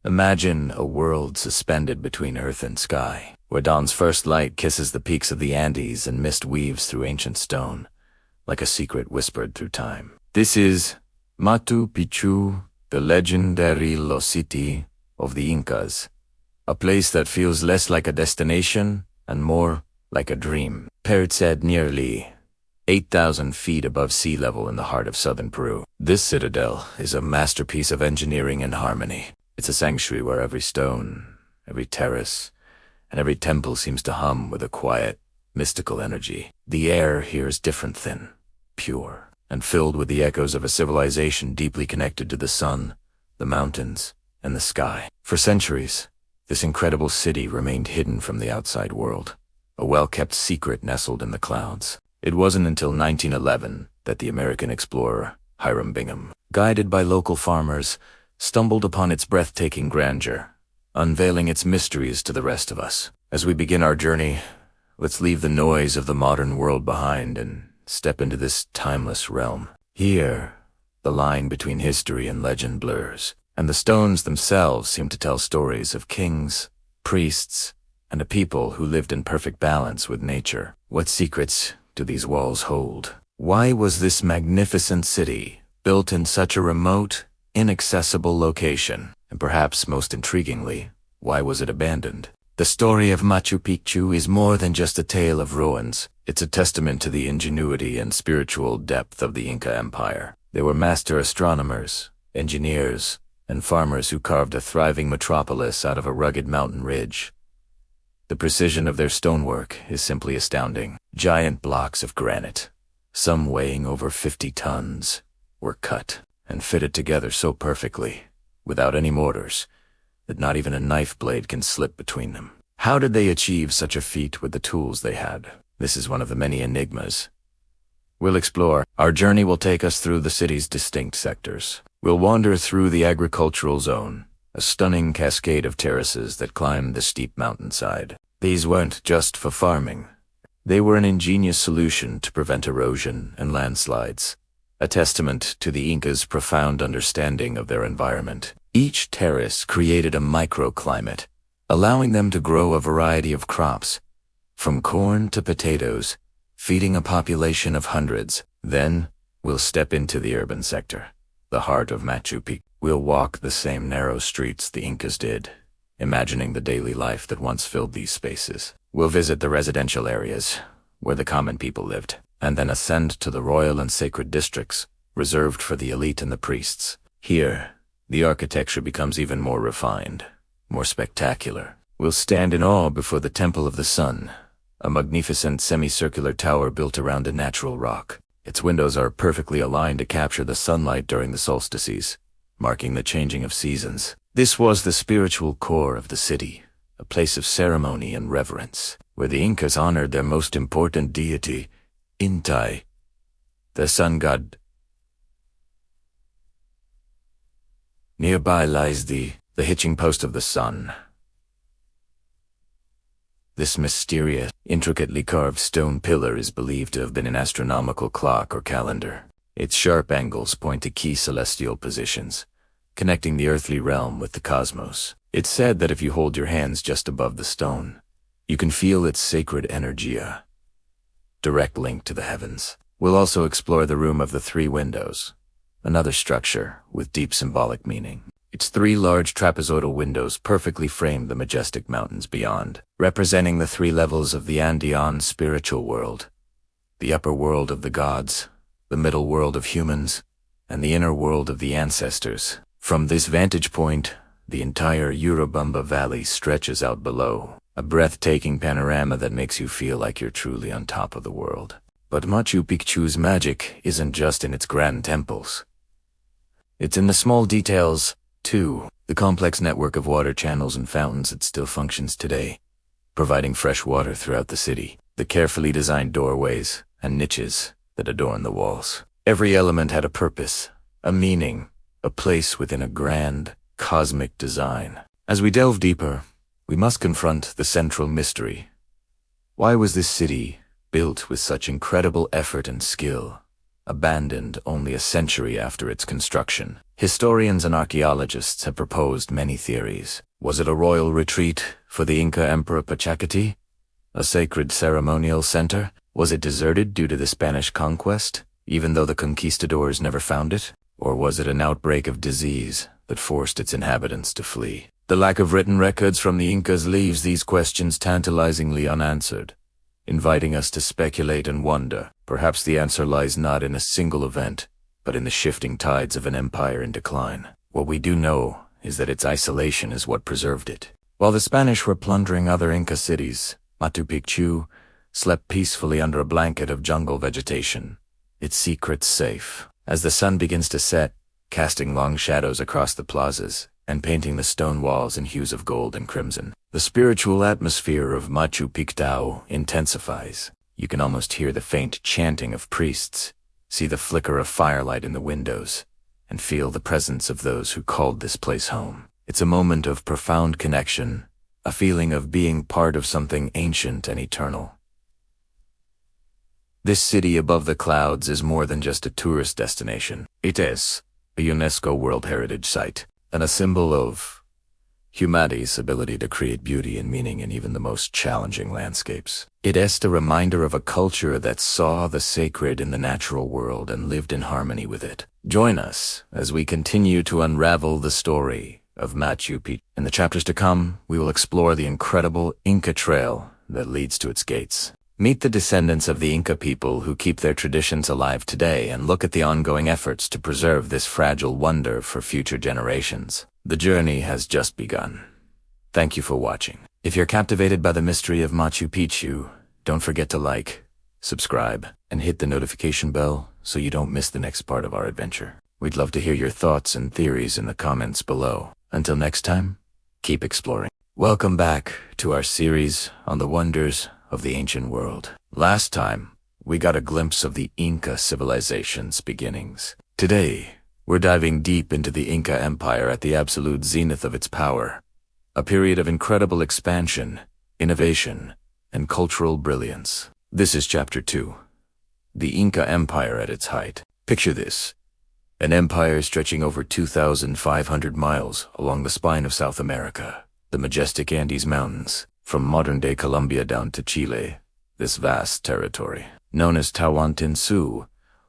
Imagine a world suspended between earth and sky, where dawn's first light kisses the peaks of the Andes and mist weaves through ancient stone, like a secret whispered through time. This is Machu Picchu, the legendary lost city of the Incas, a place that feels less like a destination and more like a dream. Perched at nearly 8,000 feet above sea level in the heart of southern Peru, this citadel is a masterpiece of engineering and harmony. It's a sanctuary where every stone, every terrace, and every temple seems to hum with a quiet, mystical energy. The air here is different, thin, pure, and filled with the echoes of a civilization deeply connected to the sun, the mountains, and the sky. For centuries, this incredible city remained hidden from the outside world, a well-kept secret nestled in the clouds. It wasn't until 1911 that the American explorer, Hiram Bingham, guided by local farmers, stumbled upon its breathtaking grandeur, unveiling its mysteries to the rest of us. As we begin our journey, let's leave the noise of the modern world behind and step into this timeless realm. Here, the line between history and legend blurs, and the stones themselves seem to tell stories of kings, priests, and a people who lived in perfect balance with nature. What secrets do these walls hold? Why was this magnificent city built in such a remote, inaccessible location? And perhaps most intriguingly, why was it abandoned? The story of Machu Picchu is more than just a tale of ruins. It's a testament to the ingenuity and spiritual depth of the Inca Empire. They were master astronomers, engineers, and farmers who carved a thriving metropolis out of a rugged mountain ridge. The precision of their stonework is simply astounding. Giant blocks of granite, some weighing over 50 tons, were cut and fitted together so perfectly, without any mortars, that not even a knife blade can slip between them. How did they achieve such a feat with the tools they had? This is one of the many enigmas we'll explore. Our journey will take us through the city's distinct sectors. We'll wander through the agricultural zone, a stunning cascade of terraces that climb the steep mountainside. These weren't just for farming. They were an ingenious solution to prevent erosion and landslides, a testament to the Incas' profound understanding of their environment. Each terrace created a microclimate, allowing them to grow a variety of crops, from corn to potatoes, feeding a population of hundreds. Then, we'll step into the urban sector, the heart of Machu Picchu. We'll walk the same narrow streets the Incas did, imagining the daily life that once filled these spaces. We'll visit the residential areas, where the common people lived, and then ascend to the royal and sacred districts, reserved for the elite and the priests. Here, the architecture becomes even more refined, more spectacular. We'll stand in awe before the Temple of the Sun, a magnificent semicircular tower built around a natural rock. Its windows are perfectly aligned to capture the sunlight during the solstices, marking the changing of seasons. This was the spiritual core of the city, a place of ceremony and reverence, where the Incas honored their most important deity, Inti, the sun god. Nearby lies the hitching post of the sun. This mysterious, intricately carved stone pillar is believed to have been an astronomical clock or calendar. Its sharp angles point to key celestial positions, connecting the earthly realm with the cosmos. It's said that if you hold your hands just above the stone, you can feel its sacred energy, a direct link to the heavens. We'll also explore the Room of the Three Windows, another structure with deep symbolic meaning. Its three large trapezoidal windows perfectly frame the majestic mountains beyond, representing the three levels of the Andean spiritual world: the upper world of the gods, the middle world of humans, and the inner world of the ancestors. From this vantage point, the entire Urubamba Valley stretches out below, a breathtaking panorama that makes you feel like you're truly on top of the world. But Machu Picchu's magic isn't just in its grand temples. It's in the small details, too. The complex network of water channels and fountains that still functions today, providing fresh water throughout the city. The carefully designed doorways and niches that adorn the walls. Every element had a purpose, a meaning, a place within a grand, cosmic design. As we delve deeper, we must confront the central mystery. Why was this city, built with such incredible effort and skill, abandoned only a century after its construction? Historians and archaeologists have proposed many theories. Was it a royal retreat for the Inca Emperor Pachacuti? A sacred ceremonial center? Was it deserted due to the Spanish conquest, even though the conquistadors never found it? Or was it an outbreak of disease that forced its inhabitants to flee? The lack of written records from the Incas leaves these questions tantalizingly unanswered, inviting us to speculate and wonder. Perhaps the answer lies not in a single event, but in the shifting tides of an empire in decline. What we do know is that its isolation is what preserved it. While the Spanish were plundering other Inca cities, Machu Picchu slept peacefully under a blanket of jungle vegetation, its secrets safe. As the sun begins to set, casting long shadows across the plazas and painting the stone walls in hues of gold and crimson, the spiritual atmosphere of Machu Picchu intensifies. You can almost hear the faint chanting of priests, see the flicker of firelight in the windows, and feel the presence of those who called this place home. It's a moment of profound connection, a feeling of being part of something ancient and eternal. This city above the clouds is more than just a tourist destination. It is a UNESCO World Heritage Site, and a symbol of humanity's ability to create beauty and meaning in even the most challenging landscapes. It is a reminder of a culture that saw the sacred in the natural world and lived in harmony with it. Join us as we continue to unravel the story of Machu Picchu. In the chapters to come, we will explore the incredible Inca Trail that leads to its gates. Meet the descendants of the Inca people who keep their traditions alive today and look at the ongoing efforts to preserve this fragile wonder for future generations. The journey has just begun. Thank you for watching. If you're captivated by the mystery of Machu Picchu, don't forget to like, subscribe, and hit the notification bell so you don't miss the next part of our adventure. We'd love to hear your thoughts and theories in the comments below. Until next time, keep exploring. Welcome back to our series on the wonders of the ancient world. Last time, we got a glimpse of the Inca civilization's beginnings. Today, we're diving deep into the Inca Empire at the absolute zenith of its power, a period of incredible expansion, innovation, and cultural brilliance. This is Chapter 2, the Inca Empire at its height. Picture this, an empire stretching over 2,500 miles along the spine of South America, the majestic Andes Mountains. From modern-day Colombia down to Chile, this vast territory, known as Tawantinsuyu,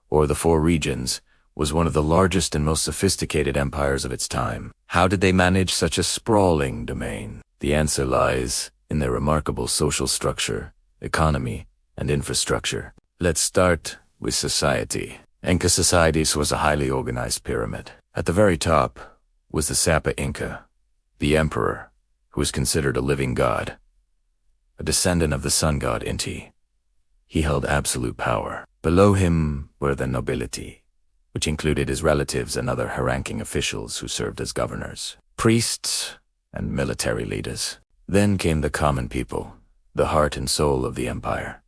or the Four Regions, was one of the largest and most sophisticated empires of its time. How did they manage such a sprawling domain? The answer lies in their remarkable social structure, economy, and infrastructure. Let's start with society. Inca societies was a highly organized pyramid. At the very top was the Sapa Inca, the emperor, who was considered a living god, a descendant of the sun god Inti. He held absolute power. Below him were the nobility, which included his relatives and other high-ranking officials who served as governors, priests, and military leaders. Then came the common people, the heart and soul of the empire.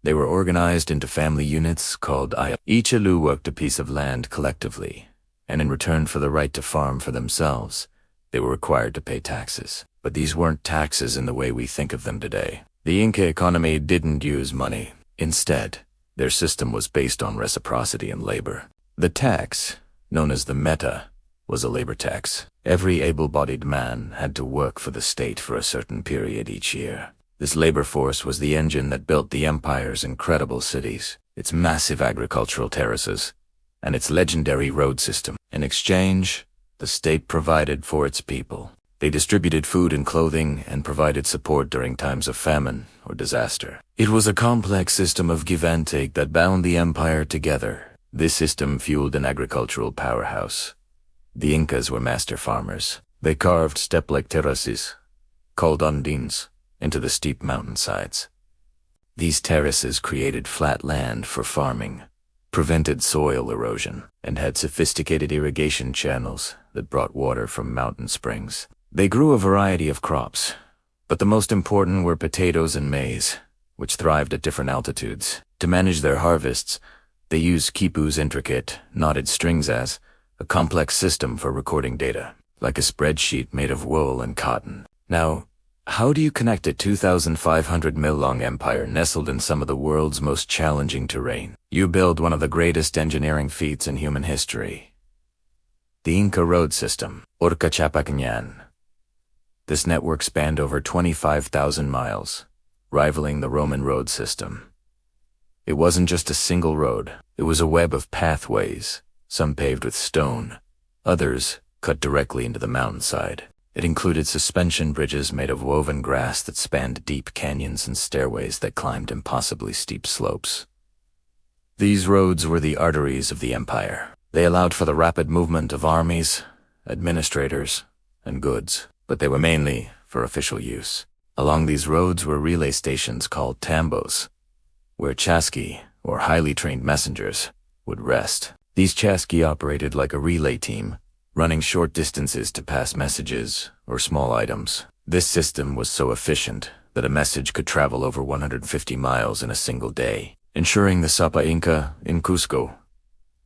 They were organized into family units called Aya. Each Alu worked a piece of land collectively, and in return for the right to farm for themselves, they were required to pay taxes. But these weren't taxes in the way we think of them today. The Inca economy didn't use money. Instead, their system was based on reciprocity and labor. The tax, known as the meta, was a labor tax. Every able-bodied man had to work for the state for a certain period each year. This labor force was the engine that built the empire's incredible cities, its massive agricultural terraces, and its legendary road system. In exchange, the state provided for its people. They distributed food and clothing and provided support during times of famine or disaster. It was a complex system of give and take that bound the empire together. This system fueled an agricultural powerhouse. The Incas were master farmers. They carved step-like terraces, called andins, into the steep mountainsides. These terraces created flat land for farming, prevented soil erosion, and had sophisticated irrigation channels that brought water from mountain springs. They grew a variety of crops, but the most important were potatoes and maize, which thrived at different altitudes. To manage their harvests, they used Kipu's intricate, knotted strings as a complex system for recording data, like a spreadsheet made of wool and cotton. Now, how do you connect a 2,500-mile-long empire nestled in some of the world's most challenging terrain? You build one of the greatest engineering feats in human history. The Inca road system, Orca Chapacanyan. This network spanned over 25,000 miles, rivaling the Roman road system. It wasn't just a single road, it was a web of pathways, some paved with stone, others cut directly into the mountainside. It included suspension bridges made of woven grass that spanned deep canyons and stairways that climbed impossibly steep slopes. These roads were the arteries of the empire. They allowed for the rapid movement of armies, administrators, and goods, but they were mainly for official use. Along these roads were relay stations called tambos, where chasqui, or highly trained messengers, would rest. These chasqui operated like a relay team, running short distances to pass messages or small items. This system was so efficient that a message could travel over 150 miles in a single day, ensuring the Sapa Inca in Cusco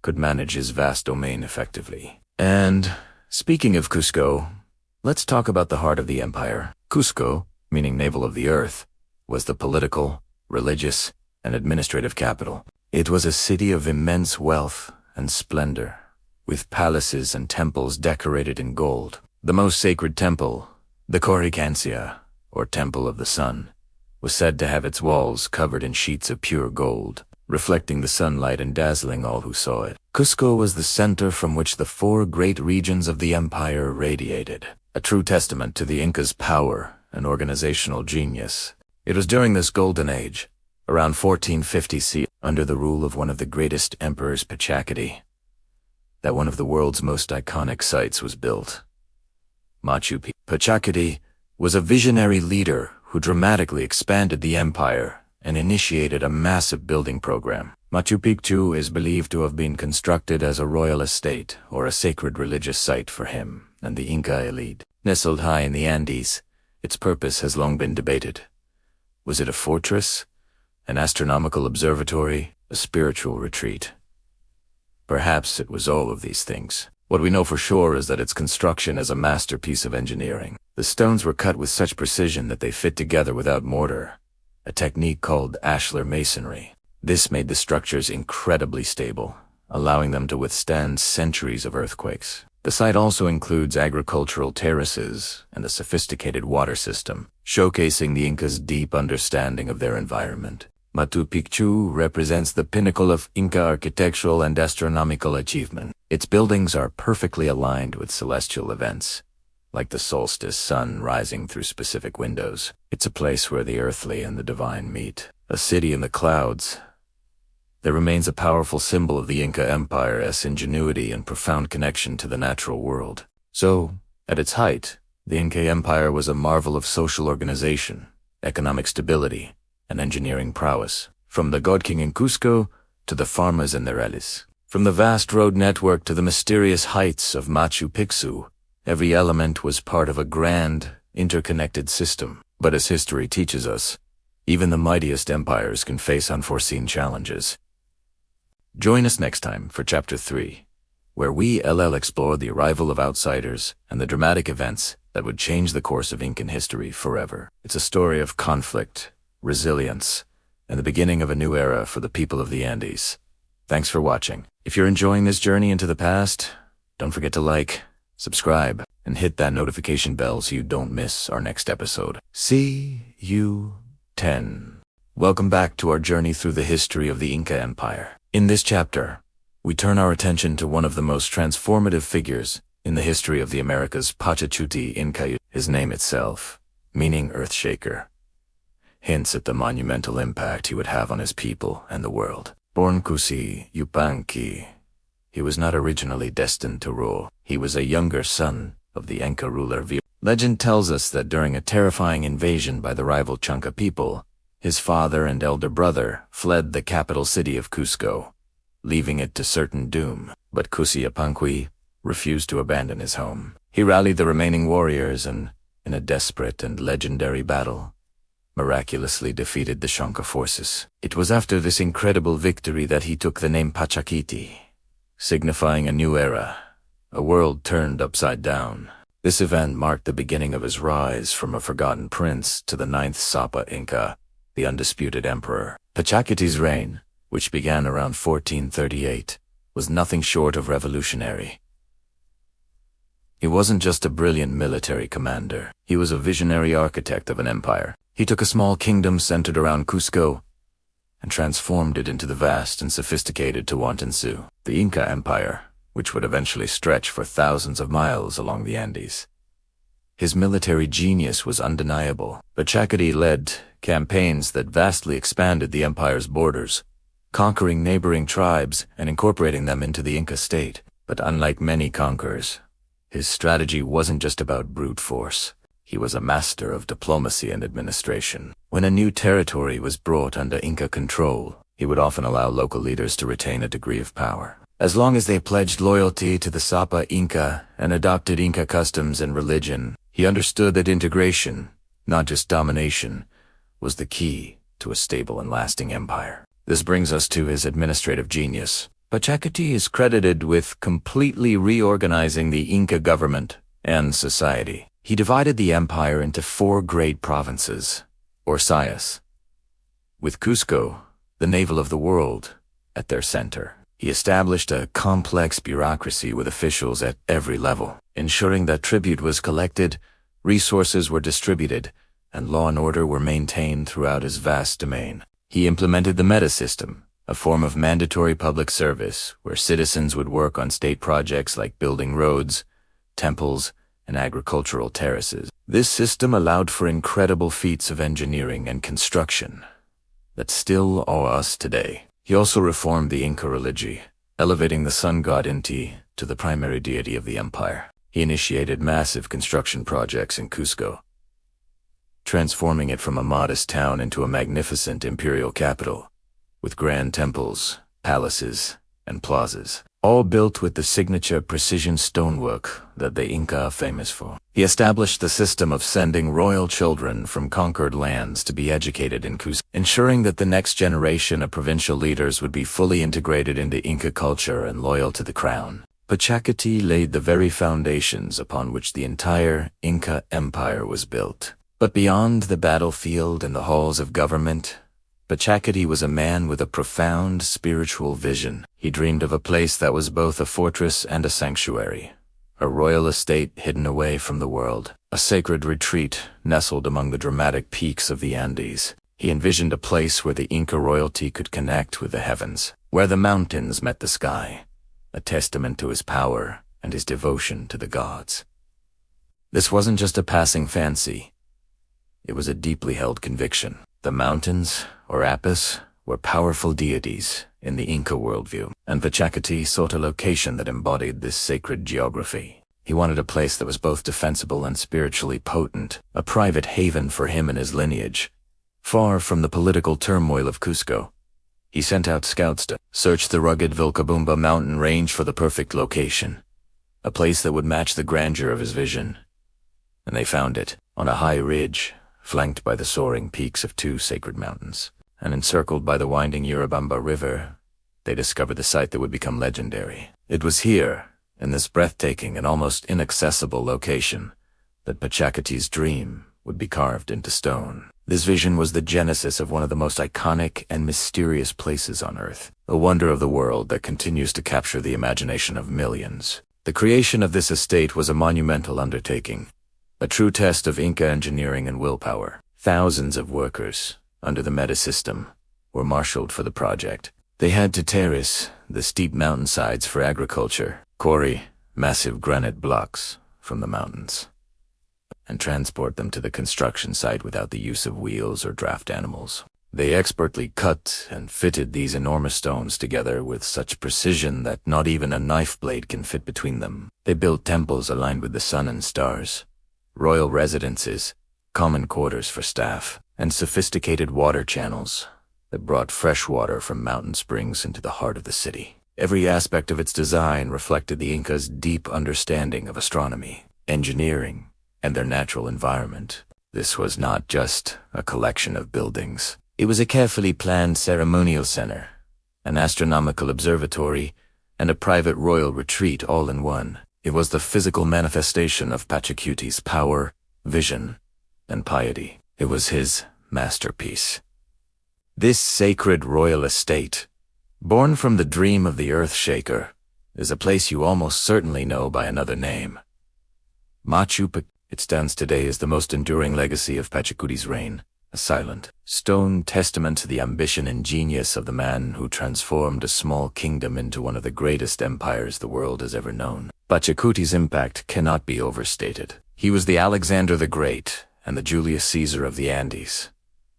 could manage his vast domain effectively. And speaking of Cusco, let's talk about the heart of the empire. Cusco, meaning navel of the earth, was the political, religious, and administrative capital. It was a city of immense wealth and splendor, with palaces and temples decorated in gold. The most sacred temple, the Coricancia, or Temple of the Sun, was said to have its walls covered in sheets of pure gold, reflecting the sunlight and dazzling all who saw it. Cusco was the center from which the four great regions of the empire radiated, a true testament to the Incas' power and organizational genius. It was during this golden age, around 1450 CE, under the rule of one of the greatest emperors, Pachacuti, that one of the world's most iconic sites was built. Machu Picchu. Pachacuti was a visionary leader who dramatically expanded the empire and initiated a massive building program. Machu Picchu is believed to have been constructed as a royal estate or a sacred religious site for him and the Inca elite. Nestled high in the Andes, its purpose has long been debated. Was it a fortress, an astronomical observatory, a spiritual retreat? Perhaps it was all of these things. What we know for sure is that its construction is a masterpiece of engineering. The stones were cut with such precision that they fit together without mortar, a technique called ashlar masonry. This made the structures incredibly stable, allowing them to withstand centuries of earthquakes. The site also includes agricultural terraces and a sophisticated water system, showcasing the Incas' deep understanding of their environment. Machu Picchu represents the pinnacle of Inca architectural and astronomical achievement. Its buildings are perfectly aligned with celestial events, like the solstice sun rising through specific windows. It's a place where the earthly and the divine meet. A city in the clouds. There remains a powerful symbol of the Inca Empire's ingenuity and profound connection to the natural world. So, at its height, the Inca Empire was a marvel of social organization, economic stability, and engineering prowess. From the God King in Cusco to the farmers in their Elis. From the vast road network to the mysterious heights of Machu Picchu, every element was part of a grand, interconnected system. But as history teaches us, even the mightiest empires can face unforeseen challenges. Join us next time for Chapter 3, where we explore the arrival of outsiders and the dramatic events that would change the course of Incan history forever. It's a story of conflict, resilience, and the beginning of a new era for the people of the Andes. Thanks for watching. If you're enjoying this journey into the past, don't forget to like, subscribe, and hit that notification bell so you don't miss our next episode. See you 10. Welcome back to our journey through the history of the Inca Empire. In this chapter, we turn our attention to one of the most transformative figures in the history of the Americas, Pachacuti Inca. His name itself, meaning Earthshaker, hints at the monumental impact he would have on his people and the world. Born Kusi Yupanqui, he was not originally destined to rule. He was a younger son of the Inca ruler Villa. Legend tells us that during a terrifying invasion by the rival Chanca people, his father and elder brother fled the capital city of Cusco, leaving it to certain doom. But Kusi Yupanqui refused to abandon his home. He rallied the remaining warriors and, in a desperate and legendary battle, miraculously defeated the Chanca forces. It was after this incredible victory that he took the name Pachacuti, signifying a new era, a world turned upside down. This event marked the beginning of his rise from a forgotten prince to the 9th Sapa Inca, the undisputed emperor. Pachacuti's reign, which began around 1438, was nothing short of revolutionary. He wasn't just a brilliant military commander. He was a visionary architect of an empire. He took a small kingdom centered around Cusco and transformed it into the vast and sophisticated Tiwanaku, the Inca Empire, which would eventually stretch for thousands of miles along the Andes. His military genius was undeniable. Pachacuti led campaigns that vastly expanded the empire's borders, conquering neighboring tribes and incorporating them into the Inca state. But unlike many conquerors, his strategy wasn't just about brute force. He was a master of diplomacy and administration. When a new territory was brought under Inca control, he would often allow local leaders to retain a degree of power, as long as they pledged loyalty to the Sapa Inca and adopted Inca customs and religion. He understood that integration, not just domination, was the key to a stable and lasting empire. This brings us to his administrative genius. Pachacuti is credited with completely reorganizing the Inca government and society. He divided the empire into 4 great provinces, or sayas, with Cusco, the navel of the world, at their center. He established a complex bureaucracy with officials at every level, ensuring that tribute was collected, resources were distributed, and law and order were maintained throughout his vast domain. He implemented the meta system, a form of mandatory public service where citizens would work on state projects like building roads, temples, and agricultural terraces. This system allowed for incredible feats of engineering and construction that still awe us today. He also reformed the Inca religion, elevating the sun god Inti to the primary deity of the empire. He initiated massive construction projects in Cusco, transforming it from a modest town into a magnificent imperial capital, with grand temples, palaces, and plazas, all built with the signature precision stonework that the Inca are famous for. He established the system of sending royal children from conquered lands to be educated in Cusco, ensuring that the next generation of provincial leaders would be fully integrated into Inca culture and loyal to the crown. Pachacuti laid the very foundations upon which the entire Inca Empire was built. But beyond the battlefield and the halls of government, Pachacuti was a man with a profound spiritual vision. He dreamed of a place that was both a fortress and a sanctuary, a royal estate hidden away from the world, a sacred retreat nestled among the dramatic peaks of the Andes. He envisioned a place where the Inca royalty could connect with the heavens, where the mountains met the sky, a testament to his power and his devotion to the gods. This wasn't just a passing fancy. It was a deeply held conviction. The mountains, or Apis, were powerful deities in the Inca worldview, and Pachacuti sought a location that embodied this sacred geography. He wanted a place that was both defensible and spiritually potent, a private haven for him and his lineage, far from the political turmoil of Cusco. He sent out scouts to search the rugged Vilcabamba mountain range for the perfect location, a place that would match the grandeur of his vision. And they found it, on a high ridge, flanked by the soaring peaks of 2 sacred mountains, and encircled by the winding Urubamba River. They discovered the site that would become legendary. It was here, in this breathtaking and almost inaccessible location, that Pachacuti's dream would be carved into stone. This vision was the genesis of one of the most iconic and mysterious places on Earth, a wonder of the world that continues to capture the imagination of millions. The creation of this estate was a monumental undertaking, a true test of Inca engineering and willpower. Thousands of workers, under the meta system, were marshaled for the project. They had to terrace the steep mountainsides for agriculture, quarry massive granite blocks from the mountains, and transport them to the construction site without the use of wheels or draft animals. They expertly cut and fitted these enormous stones together with such precision that not even a knife blade can fit between them. They built temples aligned with the sun and stars, royal residences, common quarters for staff, and sophisticated water channels that brought fresh water from mountain springs into the heart of the city. Every aspect of its design reflected the Incas' deep understanding of astronomy, engineering, and their natural environment. This was not just a collection of buildings. It was a carefully planned ceremonial center, an astronomical observatory, and a private royal retreat all in one. It was the physical manifestation of Pachacuti's power, vision, and piety. It was his masterpiece. This sacred royal estate, born from the dream of the Earth Shaker, is a place you almost certainly know by another name: Machu Picchu. It stands today as the most enduring legacy of Pachacuti's reign, a silent, stone testament to the ambition and genius of the man who transformed a small kingdom into one of the greatest empires the world has ever known. Pachacuti's impact cannot be overstated. He was the Alexander the Great and the Julius Caesar of the Andes,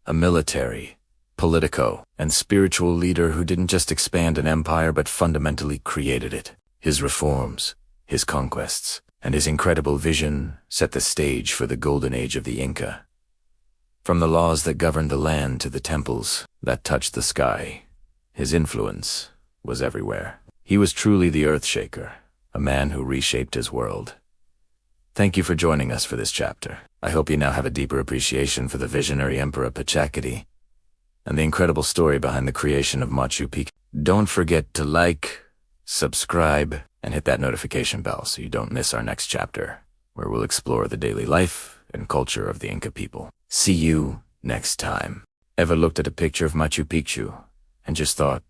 a military, politico, and spiritual leader who didn't just expand an empire but fundamentally created it. His reforms, his conquests, and his incredible vision set the stage for the golden age of the Inca. From the laws that governed the land to the temples that touched the sky, his influence was everywhere. He was truly the earthshaker, a man who reshaped his world. Thank you for joining us for this chapter. I hope you now have a deeper appreciation for the visionary Emperor Pachacuti and the incredible story behind the creation of Machu Picchu. Don't forget to like, subscribe, and hit that notification bell so you don't miss our next chapter, where we'll explore the daily life and culture of the Inca people. See you next time. Ever looked at a picture of Machu Picchu and just thought,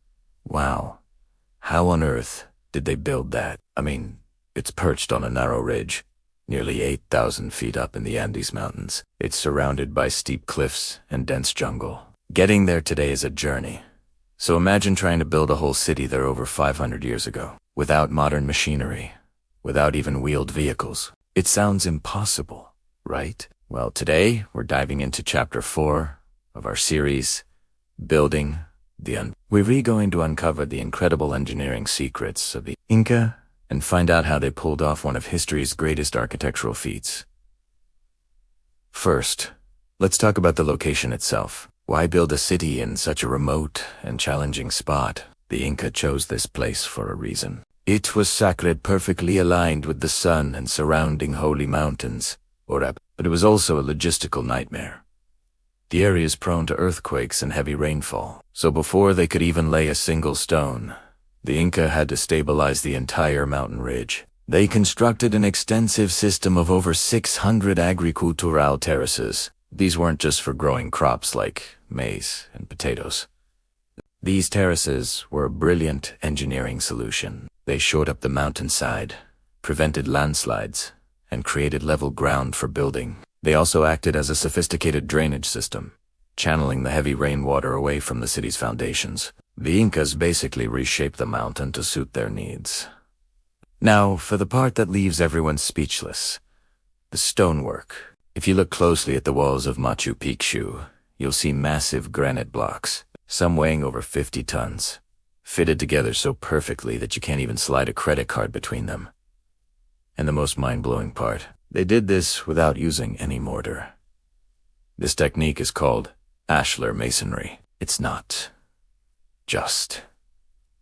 wow, how on earth did they build that? I mean, it's perched on a narrow ridge, nearly 8,000 feet up in the Andes Mountains. It's surrounded by steep cliffs and dense jungle. Getting there today is a journey. So imagine trying to build a whole city there over 500 years ago, without modern machinery, without even wheeled vehicles. It sounds impossible, right? Well, today we're diving into Chapter 4 of our series, Building the Unwind. We're going to uncover the incredible engineering secrets of the Inca and find out how they pulled off one of history's greatest architectural feats. First, let's talk about the location itself. Why build a city in such a remote and challenging spot? The Inca chose this place for a reason. It was sacred, perfectly aligned with the sun and surrounding holy mountains, but it was also a logistical nightmare. The area is prone to earthquakes and heavy rainfall, so before they could even lay a single stone, the Inca had to stabilize the entire mountain ridge. They constructed an extensive system of over 600 agricultural terraces. These weren't just for growing crops like maize and potatoes. These terraces were a brilliant engineering solution. They shored up the mountainside, prevented landslides, and created level ground for building. They also acted as a sophisticated drainage system, channeling the heavy rainwater away from the city's foundations. The Incas basically reshaped the mountain to suit their needs. Now, for the part that leaves everyone speechless, the stonework. If you look closely at the walls of Machu Picchu, you'll see massive granite blocks, some weighing over 50 tons, fitted together so perfectly that you can't even slide a credit card between them. And the most mind-blowing part, they did this without using any mortar. This technique is called ashlar masonry. It's not just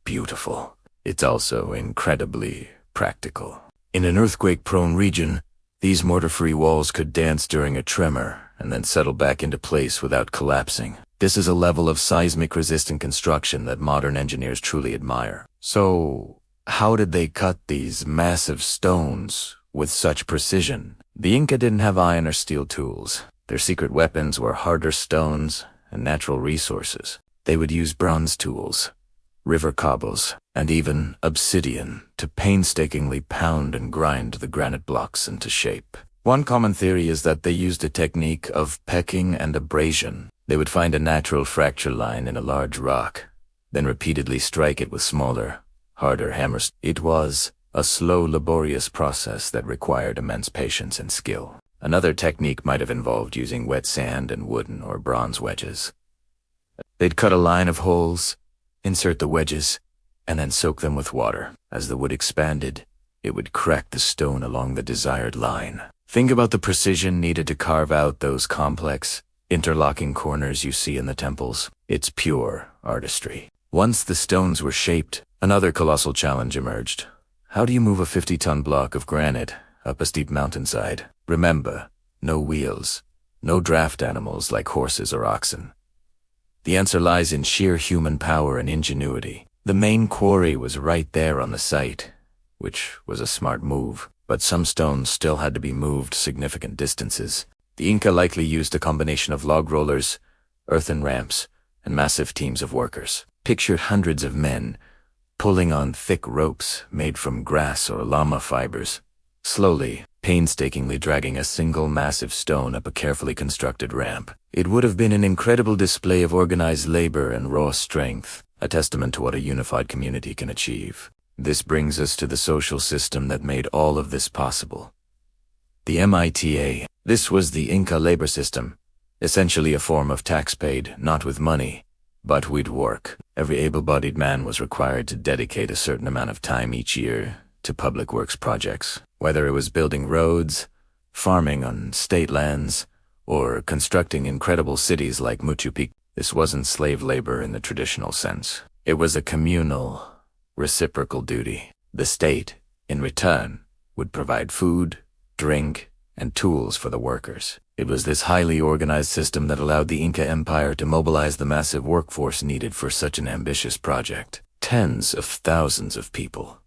beautiful. It's also incredibly practical. In an earthquake-prone region, these mortar-free walls could dance during a tremor and then settle back into place without collapsing. This is a level of seismic-resistant construction that modern engineers truly admire. So, how did they cut these massive stones with such precision? The Inca didn't have iron or steel tools. Their secret weapons were harder stones and natural resources. They would use bronze tools, river cobbles, and even obsidian to painstakingly pound and grind the granite blocks into shape. One common theory is that they used a technique of pecking and abrasion. They would find a natural fracture line in a large rock, then repeatedly strike it with smaller, harder hammers. It was a slow, laborious process that required immense patience and skill. Another technique might have involved using wet sand and wooden or bronze wedges. They'd cut a line of holes, insert the wedges, and then soak them with water. As the wood expanded, it would crack the stone along the desired line. Think about the precision needed to carve out those complex, interlocking corners you see in the temples. It's pure artistry. Once the stones were shaped, another colossal challenge emerged. How do you move a 50-ton block of granite up a steep mountainside? Remember, no wheels, no draft animals like horses or oxen. The answer lies in sheer human power and ingenuity. The main quarry was right there on the site, which was a smart move, but some stones still had to be moved significant distances. The Inca likely used a combination of log rollers, earthen ramps, and massive teams of workers. Picture hundreds of men pulling on thick ropes made from grass or llama fibers. Slowly, painstakingly dragging a single massive stone up a carefully constructed ramp. It would have been an incredible display of organized labor and raw strength, a testament to what a unified community can achieve. This brings us to the social system that made all of this possible. The MITA. This was the Inca labor system, essentially a form of tax paid, not with money, but with work. Every able-bodied man was required to dedicate a certain amount of time each year to public works projects, whether it was building roads, farming on state lands, or constructing incredible cities like Machu Picchu. This wasn't slave labor in the traditional sense. It was a communal, reciprocal duty. The state, in return, would provide food, drink, and tools for the workers. It was this highly organized system that allowed the Inca Empire to mobilize the massive workforce needed for such an ambitious project. Tens of thousands of people,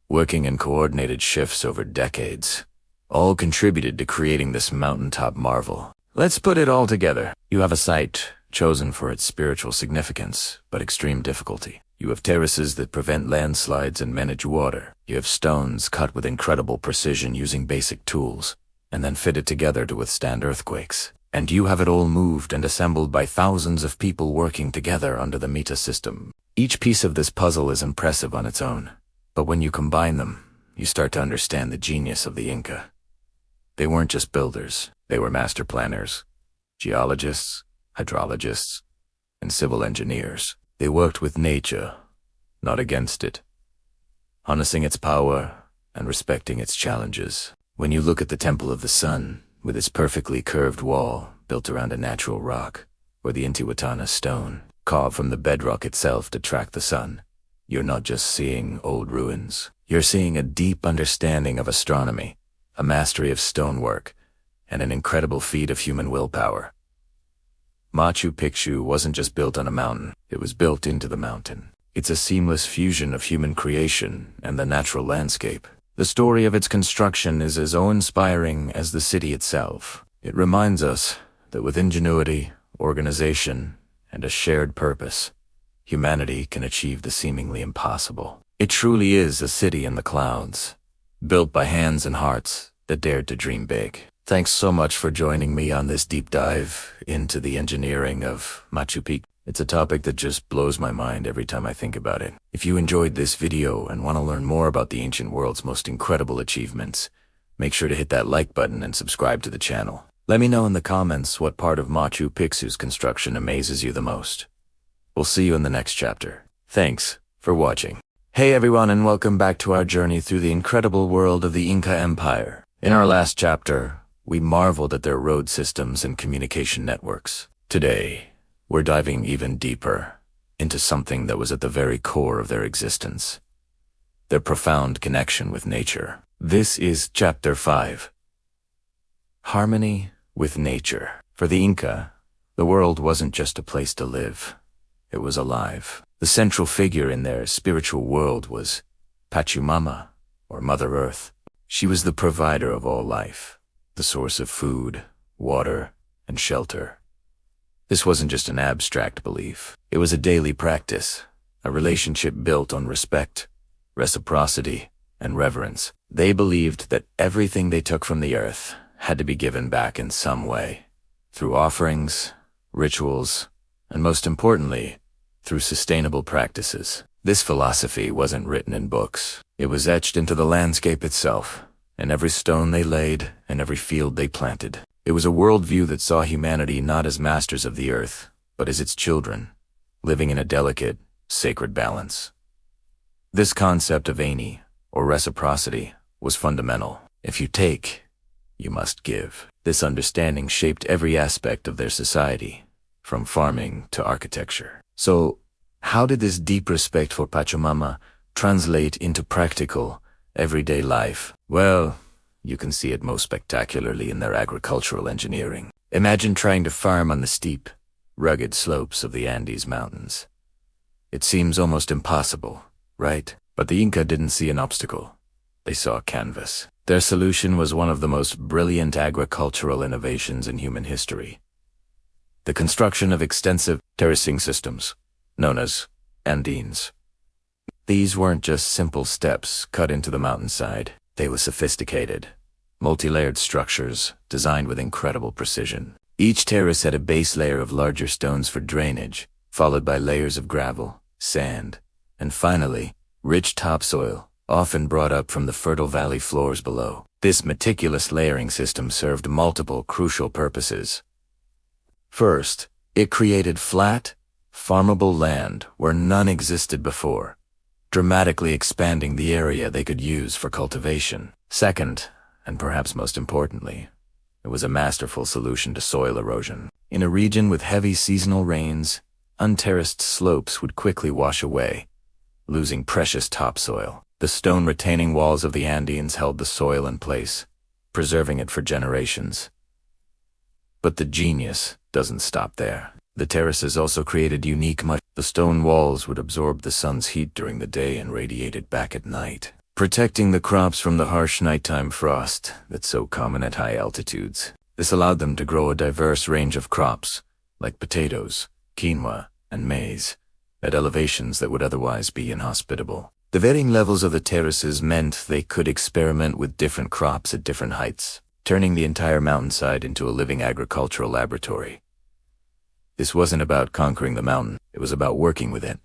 working in coordinated shifts over decades, all contributed to creating this mountaintop marvel. Let's put it all together. You have a site chosen for its spiritual significance, but extreme difficulty. You have terraces that prevent landslides and manage water. You have stones cut with incredible precision using basic tools, and then fitted together to withstand earthquakes. And you have it all moved and assembled by thousands of people working together under the MITA system. Each piece of this puzzle is impressive on its own, but when you combine them, you start to understand the genius of the Inca. They weren't just builders, they were master planners, geologists, hydrologists, and civil engineers. They worked with nature, not against it, harnessing its power and respecting its challenges. When you look at the Temple of the Sun, with its perfectly curved wall built around a natural rock, or the Intihuatana Stone, carved from the bedrock itself to track the sun, you're not just seeing old ruins. You're seeing a deep understanding of astronomy, a mastery of stonework, and an incredible feat of human willpower. Machu Picchu wasn't just built on a mountain, it was built into the mountain. It's a seamless fusion of human creation and the natural landscape. The story of its construction is as awe-inspiring as the city itself. It reminds us that with ingenuity, organization, and a shared purpose, humanity can achieve the seemingly impossible. It truly is a city in the clouds, built by hands and hearts that dared to dream big. Thanks so much for joining me on this deep dive into the engineering of Machu Picchu. It's a topic that just blows my mind every time I think about it. If you enjoyed this video and want to learn more about the ancient world's most incredible achievements, make sure to hit that like button and subscribe to the channel. Let me know in the comments what part of Machu Picchu's construction amazes you the most. We'll see you in the next chapter. Thanks for watching. Hey everyone, and welcome back to our journey through the incredible world of the Inca Empire. In our last chapter, we marveled at their road systems and communication networks. Today, we're diving even deeper into something that was at the very core of their existence, their profound connection with nature. This is Chapter 5. Harmony with Nature. For the Inca, the world wasn't just a place to live, it was alive. The central figure in their spiritual world was Pachamama, or Mother Earth. She was the provider of all life, the source of food, water, and shelter. This wasn't just an abstract belief. It was a daily practice, a relationship built on respect, reciprocity, and reverence. They believed that everything they took from the earth had to be given back in some way, through offerings, rituals, and most importantly, through sustainable practices. This philosophy wasn't written in books. It was etched into the landscape itself, in every stone they laid and every field they planted. It was a worldview that saw humanity not as masters of the earth, but as its children, living in a delicate, sacred balance. This concept of ani, or reciprocity, was fundamental. If you take, you must give. This understanding shaped every aspect of their society, from farming to architecture. So, how did this deep respect for Pachamama translate into practical, everyday life? Well, you can see it most spectacularly in their agricultural engineering. Imagine trying to farm on the steep, rugged slopes of the Andes Mountains. It seems almost impossible, right? But the Inca didn't see an obstacle. They saw a canvas. Their solution was one of the most brilliant agricultural innovations in human history: the construction of extensive terracing systems, known as Andines. These weren't just simple steps cut into the mountainside. They were sophisticated, multi-layered structures designed with incredible precision. Each terrace had a base layer of larger stones for drainage, followed by layers of gravel, sand, and finally, rich topsoil, often brought up from the fertile valley floors below. This meticulous layering system served multiple crucial purposes. First, it created flat, farmable land where none existed before, dramatically expanding the area they could use for cultivation. Second, and perhaps most importantly, it was a masterful solution to soil erosion. In a region with heavy seasonal rains, unterraced slopes would quickly wash away, losing precious topsoil. The stone retaining walls of the Andes held the soil in place, preserving it for generations. But the genius doesn't stop there. The terraces also created unique The stone walls would absorb the sun's heat during the day and radiate it back at night, protecting the crops from the harsh nighttime frost that's so common at high altitudes. This allowed them to grow a diverse range of crops, like potatoes, quinoa, and maize, at elevations that would otherwise be inhospitable. The varying levels of the terraces meant they could experiment with different crops at different heights, turning the entire mountainside into a living agricultural laboratory. This wasn't about conquering the mountain, it was about working with it,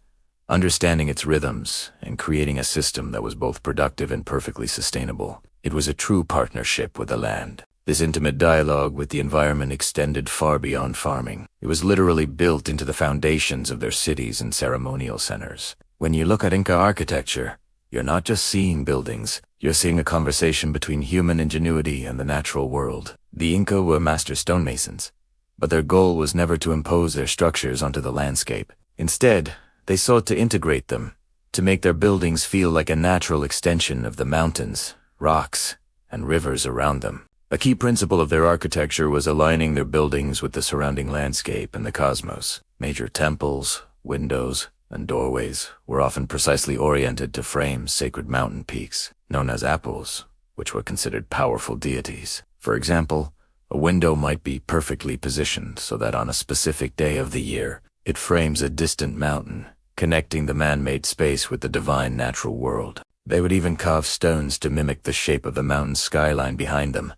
understanding its rhythms, and creating a system that was both productive and perfectly sustainable. It was a true partnership with the land. This intimate dialogue with the environment extended far beyond farming. It was literally built into the foundations of their cities and ceremonial centers. When you look at Inca architecture, you're not just seeing buildings, you're seeing a conversation between human ingenuity and the natural world. The Inca were master stonemasons, but their goal was never to impose their structures onto the landscape. Instead, they sought to integrate them, to make their buildings feel like a natural extension of the mountains, rocks, and rivers around them. A key principle of their architecture was aligning their buildings with the surrounding landscape and the cosmos. Major temples, windows, and doorways were often precisely oriented to frame sacred mountain peaks, known as apples, which were considered powerful deities. For example, a window might be perfectly positioned so that on a specific day of the year, it frames a distant mountain, connecting the man-made space with the divine natural world. They would even carve stones to mimic the shape of the mountain skyline behind them,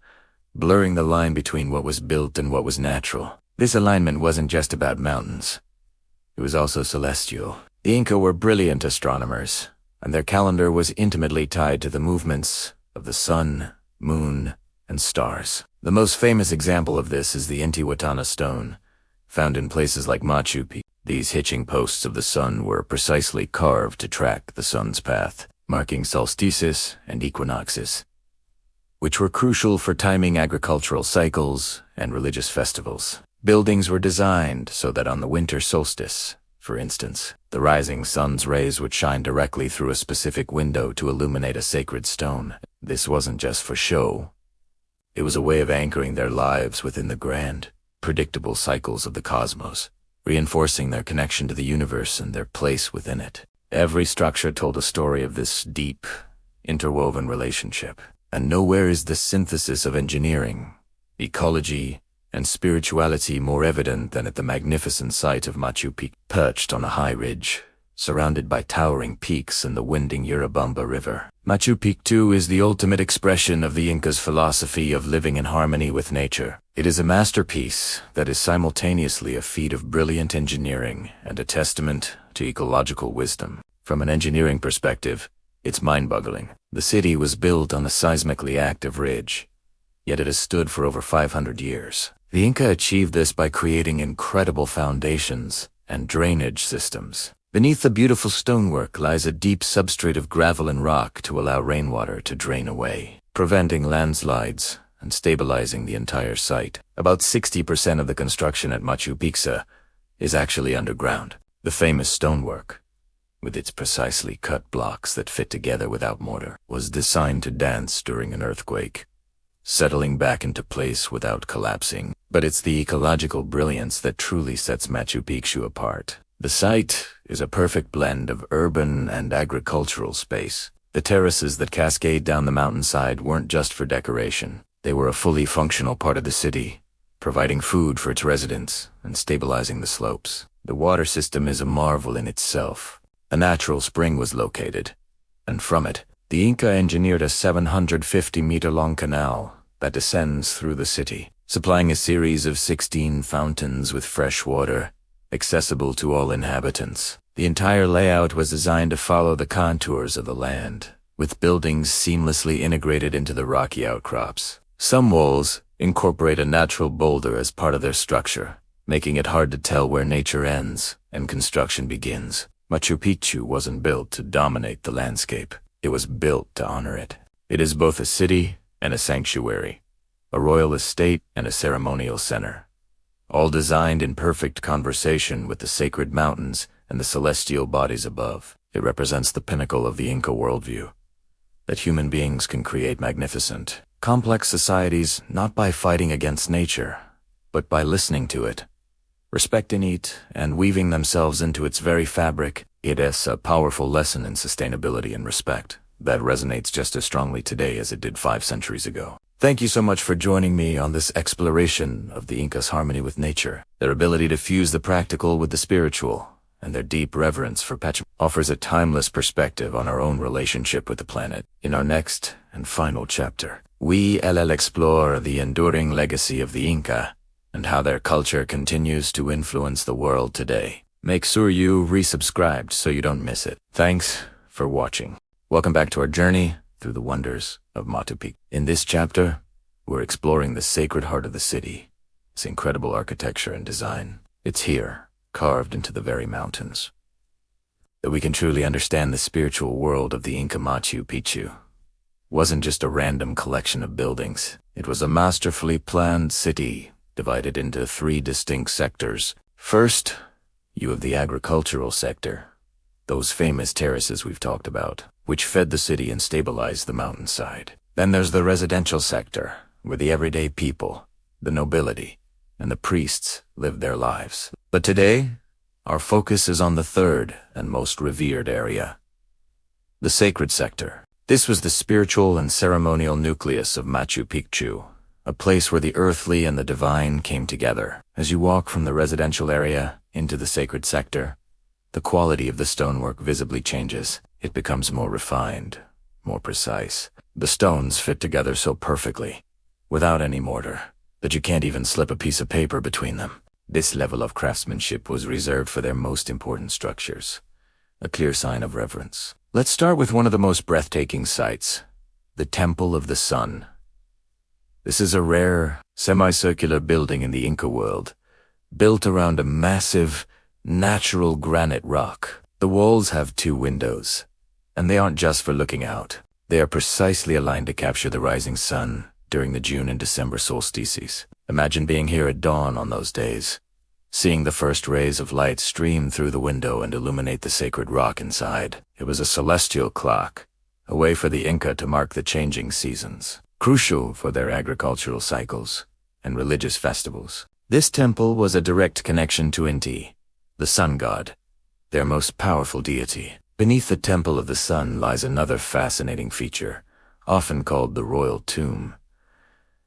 blurring the line between what was built and what was natural. This alignment wasn't just about mountains. It was also celestial. The Inca were brilliant astronomers, and their calendar was intimately tied to the movements of the sun, moon, and stars. The most famous example of this is the Intihuatana Stone, found in places like Machu Picchu. These hitching posts of the sun were precisely carved to track the sun's path, marking solstices and equinoxes, which were crucial for timing agricultural cycles and religious festivals. Buildings were designed so that on the winter solstice, for instance, the rising sun's rays would shine directly through a specific window to illuminate a sacred stone. This wasn't just for show. It was a way of anchoring their lives within the grand, predictable cycles of the cosmos, reinforcing their connection to the universe and their place within it. Every structure told a story of this deep, interwoven relationship. And nowhere is the synthesis of engineering, ecology, and spirituality more evident than at the magnificent site of Machu Picchu. Perched on a high ridge, surrounded by towering peaks and the winding Urubamba River, Machu Picchu is the ultimate expression of the Incas' philosophy of living in harmony with nature. It is a masterpiece that is simultaneously a feat of brilliant engineering and a testament to ecological wisdom. From an engineering perspective, it's mind-boggling. The city was built on a seismically active ridge, yet it has stood for over 500 years. The Inca achieved this by creating incredible foundations and drainage systems. Beneath the beautiful stonework lies a deep substrate of gravel and rock to allow rainwater to drain away, preventing landslides and stabilizing the entire site. About 60% of the construction at Machu Picchu is actually underground. The famous stonework, with its precisely cut blocks that fit together without mortar, was designed to dance during an earthquake, settling back into place without collapsing. But it's the ecological brilliance that truly sets Machu Picchu apart. The site is a perfect blend of urban and agricultural space. The terraces that cascade down the mountainside weren't just for decoration. They were a fully functional part of the city, providing food for its residents and stabilizing the slopes. The water system is a marvel in itself. A natural spring was located, and from it, the Inca engineered a 750-meter-long canal that descends through the city, supplying a series of 16 fountains with fresh water, accessible to all inhabitants. The entire layout was designed to follow the contours of the land, with buildings seamlessly integrated into the rocky outcrops. Some walls incorporate a natural boulder as part of their structure, making it hard to tell where nature ends and construction begins. Machu Picchu wasn't built to dominate the landscape. It was built to honor it. It is both a city and a sanctuary, a royal estate and a ceremonial center, all designed in perfect conversation with the sacred mountains and the celestial bodies above. It represents the pinnacle of the Inca worldview, that human beings can create magnificent, complex societies not by fighting against nature, but by listening to it, respecting it, and weaving themselves into its very fabric. It is a powerful lesson in sustainability and respect that resonates just as strongly today as it did 5 centuries ago. Thank you so much for joining me on this exploration of the Incas' harmony with nature. Their ability to fuse the practical with the spiritual, and their deep reverence for Pachacuti offers a timeless perspective on our own relationship with the planet. In our next and final chapter, we'll explore the enduring legacy of the Inca and how their culture continues to influence the world today. Make sure you resubscribed so you don't miss it. Thanks for watching. Welcome back to our journey through the wonders of Machu Picchu. In this chapter, we're exploring the sacred heart of the city, its incredible architecture and design. It's here, carved into the very mountains, that we can truly understand the spiritual world of the Inca. Machu Picchu wasn't just a random collection of buildings. It was a masterfully planned city divided into 3 distinct sectors. First, you have the agricultural sector, those famous terraces we've talked about, which fed the city and stabilized the mountainside. Then there's the residential sector, where the everyday people, the nobility, and the priests lived their lives. But today, our focus is on the third and most revered area, the sacred sector. This was the spiritual and ceremonial nucleus of Machu Picchu, a place where the earthly and the divine came together. As you walk from the residential area into the sacred sector, the quality of the stonework visibly changes. It becomes more refined, more precise. The stones fit together so perfectly, without any mortar, that you can't even slip a piece of paper between them. This level of craftsmanship was reserved for their most important structures, a clear sign of reverence. Let's start with one of the most breathtaking sights, the Temple of the Sun. This is a rare, semicircular building in the Inca world, built around a massive, natural granite rock. The walls have 2 windows, and they aren't just for looking out. They are precisely aligned to capture the rising sun during the June and December solstices. Imagine being here at dawn on those days, seeing the first rays of light stream through the window and illuminate the sacred rock inside. It was a celestial clock, a way for the Inca to mark the changing seasons, crucial for their agricultural cycles and religious festivals. This temple was a direct connection to Inti, the sun god, their most powerful deity. Beneath the Temple of the Sun lies another fascinating feature, often called the Royal Tomb.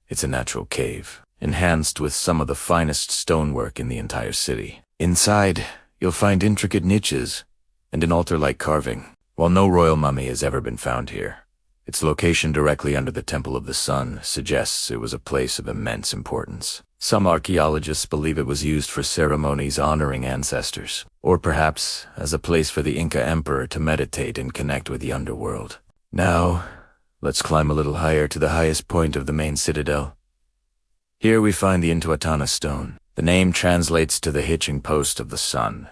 It's a natural cave, enhanced with some of the finest stonework in the entire city. Inside, you'll find intricate niches and an altar-like carving. While no royal mummy has ever been found here, its location directly under the Temple of the Sun suggests it was a place of immense importance. Some archaeologists believe it was used for ceremonies honoring ancestors, or perhaps as a place for the Inca Emperor to meditate and connect with the underworld. Now, let's climb a little higher to the highest point of the main citadel. Here we find the Intihuatana Stone. The name translates to the hitching post of the sun.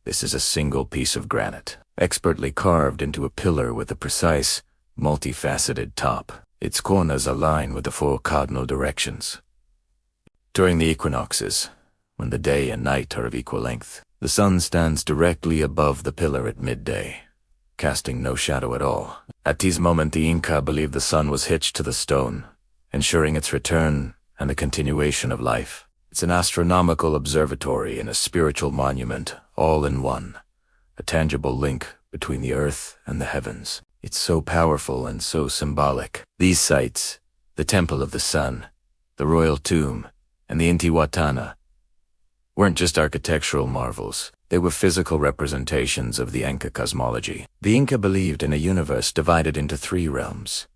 This is a single piece of granite, expertly carved into a pillar with a precise, multifaceted top. Its corners align with the 4 cardinal directions. During the equinoxes, when the day and night are of equal length, the sun stands directly above the pillar at midday, casting no shadow at all. At this moment, the Inca believed the sun was hitched to the stone, ensuring its return and the continuation of life. It's an astronomical observatory and a spiritual monument, all in one, a tangible link between the earth and the heavens. It's so powerful and so symbolic. These sites, the Temple of the Sun, the Royal Tomb, and the Intihuatana, weren't just architectural marvels. They were physical representations of the Inca cosmology. The Inca believed in a universe divided into 3 realms: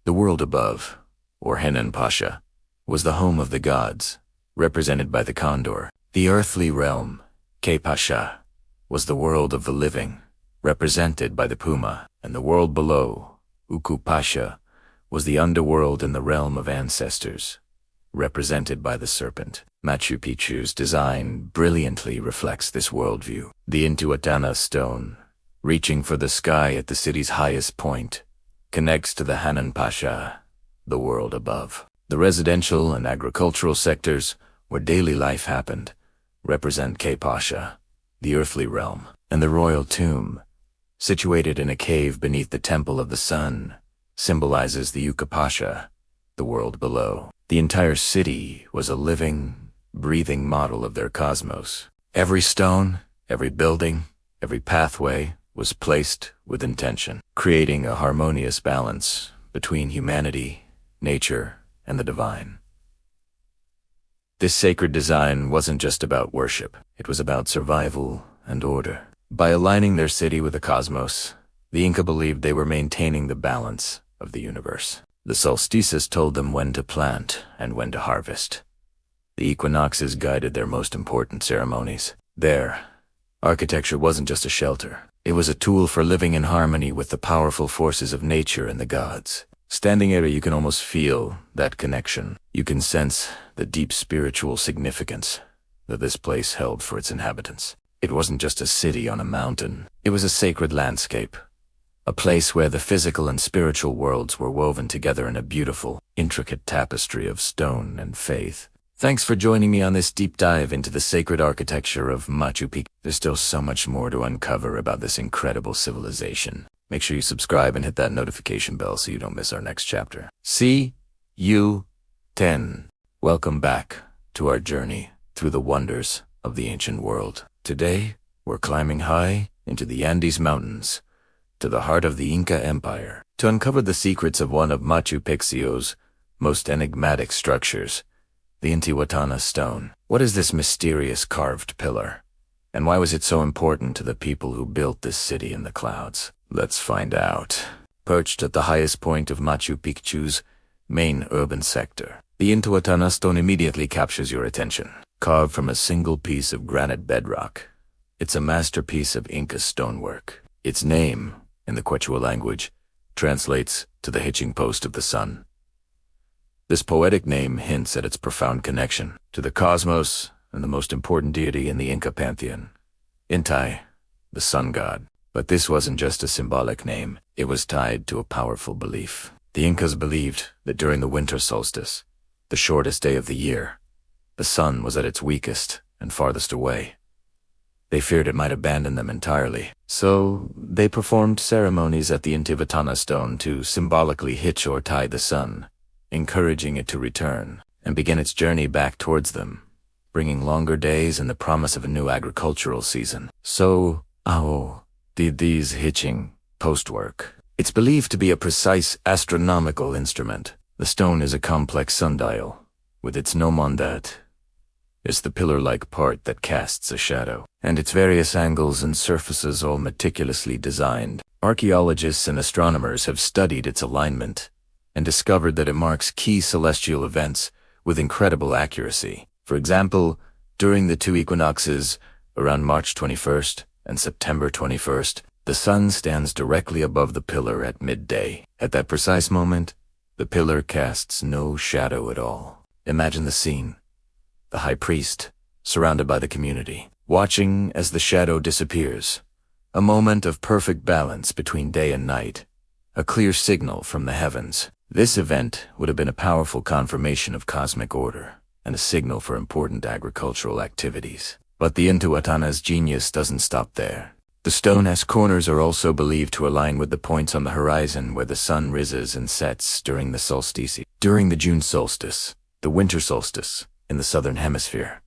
The world above, or Henan Pasha, was the home of the gods, represented by the condor. The earthly realm, Ke Pasha, was the world of the living, represented by the puma, and the world below, Uku Pasha, was the underworld and the realm of ancestors, represented by the serpent. Machu Picchu's design brilliantly reflects this worldview. The Intihuatana Stone, reaching for the sky at the city's highest point, connects to the Hanan Pasha, the world above. The residential and agricultural sectors, where daily life happened, represent Ke Pasha, the earthly realm, and the royal tomb, situated in a cave beneath the Temple of the Sun, symbolizes the Uka Pasha, the world below. The entire city was a living, breathing model of their cosmos. Every stone, every building, every pathway was placed with intention, creating a harmonious balance between humanity, nature, and the divine. This sacred design wasn't just about worship, it was about survival and order. By aligning their city with the cosmos, the Inca believed they were maintaining the balance of the universe. The solstices told them when to plant and when to harvest. The equinoxes guided their most important ceremonies. Their architecture wasn't just a shelter. It was a tool for living in harmony with the powerful forces of nature and the gods. Standing here, you can almost feel that connection. You can sense the deep spiritual significance that this place held for its inhabitants. It wasn't just a city on a mountain. It was a sacred landscape. A place where the physical and spiritual worlds were woven together in a beautiful, intricate tapestry of stone and faith. Thanks for joining me on this deep dive into the sacred architecture of Machu Picchu. There's still so much more to uncover about this incredible civilization. Make sure you subscribe and hit that notification bell so you don't miss our next chapter. See you 10. Welcome back to our journey through the wonders of the ancient world. Today, we're climbing high into the Andes Mountains, to the heart of the Inca Empire, to uncover the secrets of one of Machu Picchu's most enigmatic structures, the Intihuatana Stone. What is this mysterious carved pillar? And why was it so important to the people who built this city in the clouds? Let's find out. Perched at the highest point of Machu Picchu's main urban sector, the Intihuatana Stone immediately captures your attention. Carved from a single piece of granite bedrock, it's a masterpiece of Inca stonework. Its name, in the Quechua language, translates to the hitching post of the sun. This poetic name hints at its profound connection to the cosmos and the most important deity in the Inca pantheon, Inti, the sun god. But this wasn't just a symbolic name, it was tied to a powerful belief. The Incas believed that during the winter solstice, the shortest day of the year, the sun was at its weakest and farthest away. They feared it might abandon them entirely, so they performed ceremonies at the Intihuatana Stone to symbolically hitch or tie the sun, encouraging it to return and begin its journey back towards them, bringing longer days and the promise of a new agricultural season. So, how did these hitching posts work? It's believed to be a precise astronomical instrument. The stone is a complex sundial, with its gnomon that is the pillar-like part that casts a shadow, and its various angles and surfaces all meticulously designed. Archaeologists and astronomers have studied its alignment and discovered that it marks key celestial events with incredible accuracy. For example, during the two equinoxes, around March 21st and September 21st, the sun stands directly above the pillar at midday. At that precise moment, the pillar casts no shadow at all. Imagine the scene. The high priest, surrounded by the community, watching as the shadow disappears. A moment of perfect balance between day and night. A clear signal from the heavens. This event would have been a powerful confirmation of cosmic order and a signal for important agricultural activities. But the Intihuatana's genius doesn't stop there. The stone's corners are also believed to align with the points on the horizon where the sun rises and sets during the solstice. During the June solstice, the winter solstice, in the southern hemisphere,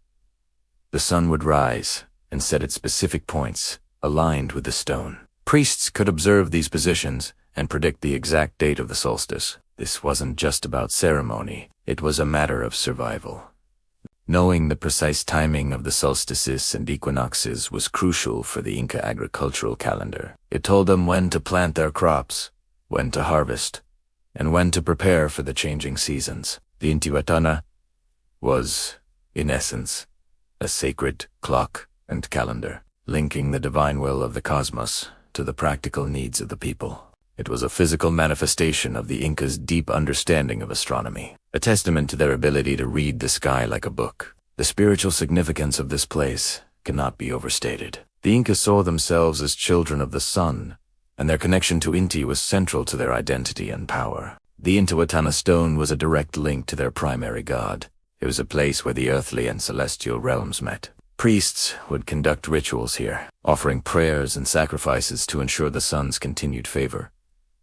the sun would rise and set at specific points aligned with the stone. Priests could observe these positions and predict the exact date of the solstice. This wasn't just about ceremony, it was a matter of survival. Knowing the precise timing of the solstices and equinoxes was crucial for the Inca agricultural calendar. It told them when to plant their crops, when to harvest, and when to prepare for the changing seasons. The Intihuatana was, in essence, a sacred clock and calendar, linking the divine will of the cosmos to the practical needs of the people. It was a physical manifestation of the Incas' deep understanding of astronomy, a testament to their ability to read the sky like a book. The spiritual significance of this place cannot be overstated. The Incas saw themselves as children of the sun, and their connection to Inti was central to their identity and power. The Intihuatana Stone was a direct link to their primary god. It was a place where the earthly and celestial realms met. Priests would conduct rituals here, offering prayers and sacrifices to ensure the sun's continued favor,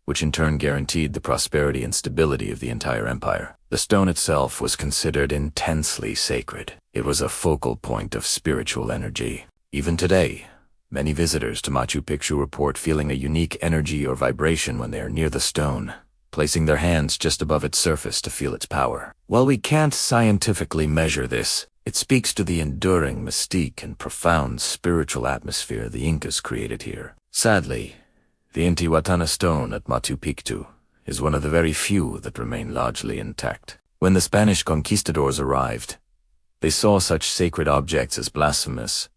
which in turn guaranteed the prosperity and stability of the entire empire. The stone itself was considered intensely sacred. It was a focal point of spiritual energy. Even today, many visitors to Machu Picchu report feeling a unique energy or vibration when they are near the stone, placing their hands just above its surface to feel its power. While we can't scientifically measure this, it speaks to the enduring mystique and profound spiritual atmosphere the Incas created here. Sadly, the Intihuatana Stone at Machu Picchu is one of the very few that remain largely intact. When the Spanish conquistadors arrived, they saw such sacred objects as blasphemous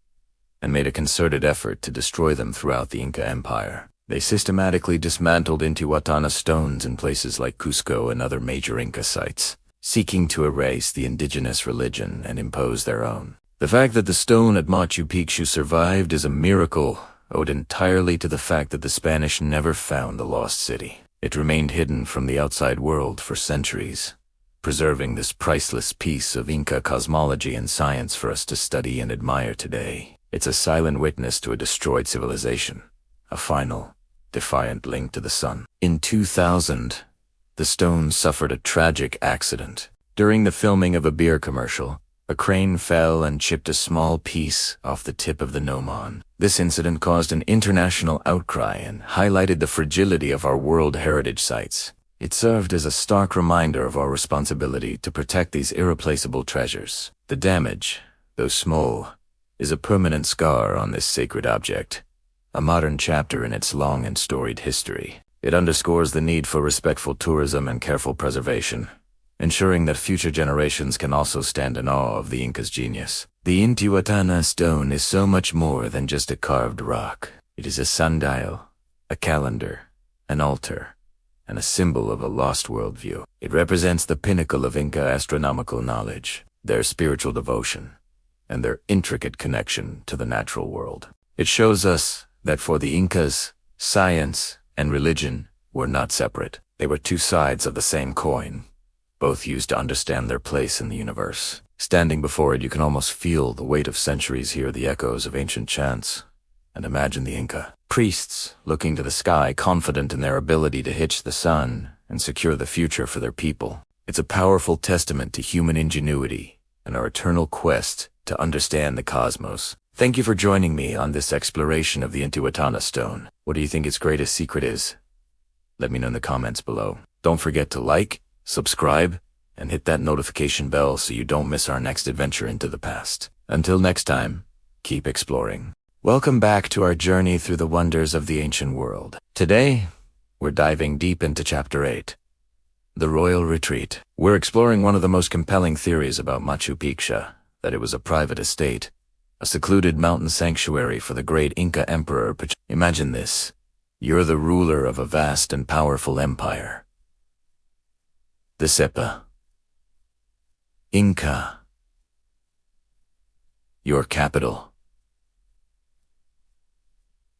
and made a concerted effort to destroy them throughout the Inca Empire. They systematically dismantled Intihuatana stones in places like Cusco and other major Inca sites, seeking to erase the indigenous religion and impose their own. The fact that the stone at Machu Picchu survived is a miracle owed entirely to the fact that the Spanish never found the lost city. It remained hidden from the outside world for centuries, preserving this priceless piece of Inca cosmology and science for us to study and admire today. It's a silent witness to a destroyed civilization, a final, defiant link to the sun. In 2000, the stone suffered a tragic accident. During the filming of a beer commercial, a crane fell and chipped a small piece off the tip of the gnomon. This incident caused an international outcry and highlighted the fragility of our World Heritage Sites. It served as a stark reminder of our responsibility to protect these irreplaceable treasures. The damage, though small, is a permanent scar on this sacred object, a modern chapter in its long and storied history. It underscores the need for respectful tourism and careful preservation, ensuring that future generations can also stand in awe of the Inca's genius. The Intihuatana Stone is so much more than just a carved rock. It is a sundial, a calendar, an altar, and a symbol of a lost worldview. It represents the pinnacle of Inca astronomical knowledge, their spiritual devotion, and their intricate connection to the natural world. It shows us that for the Incas, science and religion were not separate. They were two sides of the same coin, both used to understand their place in the universe. Standing before it, you can almost feel the weight of centuries, hear the echoes of ancient chants, and imagine the Inca priests looking to the sky, confident in their ability to hitch the sun and secure the future for their people. It's a powerful testament to human ingenuity and our eternal quest to understand the cosmos. Thank you for joining me on this exploration of the Intihuatana Stone. What do you think its greatest secret is? Let me know in the comments below. Don't forget to like, subscribe, and hit that notification bell so you don't miss our next adventure into the past. Until next time, keep exploring. Welcome back to our journey through the wonders of the ancient world. Today, we're diving deep into Chapter 8, the Royal Retreat. We're exploring one of the most compelling theories about Machu Picchu, that it was a private estate, a secluded mountain sanctuary for the great Inca Emperor Pachacuti. Imagine this. You're the ruler of a vast and powerful empire. The Cepa. Inca. Your capital.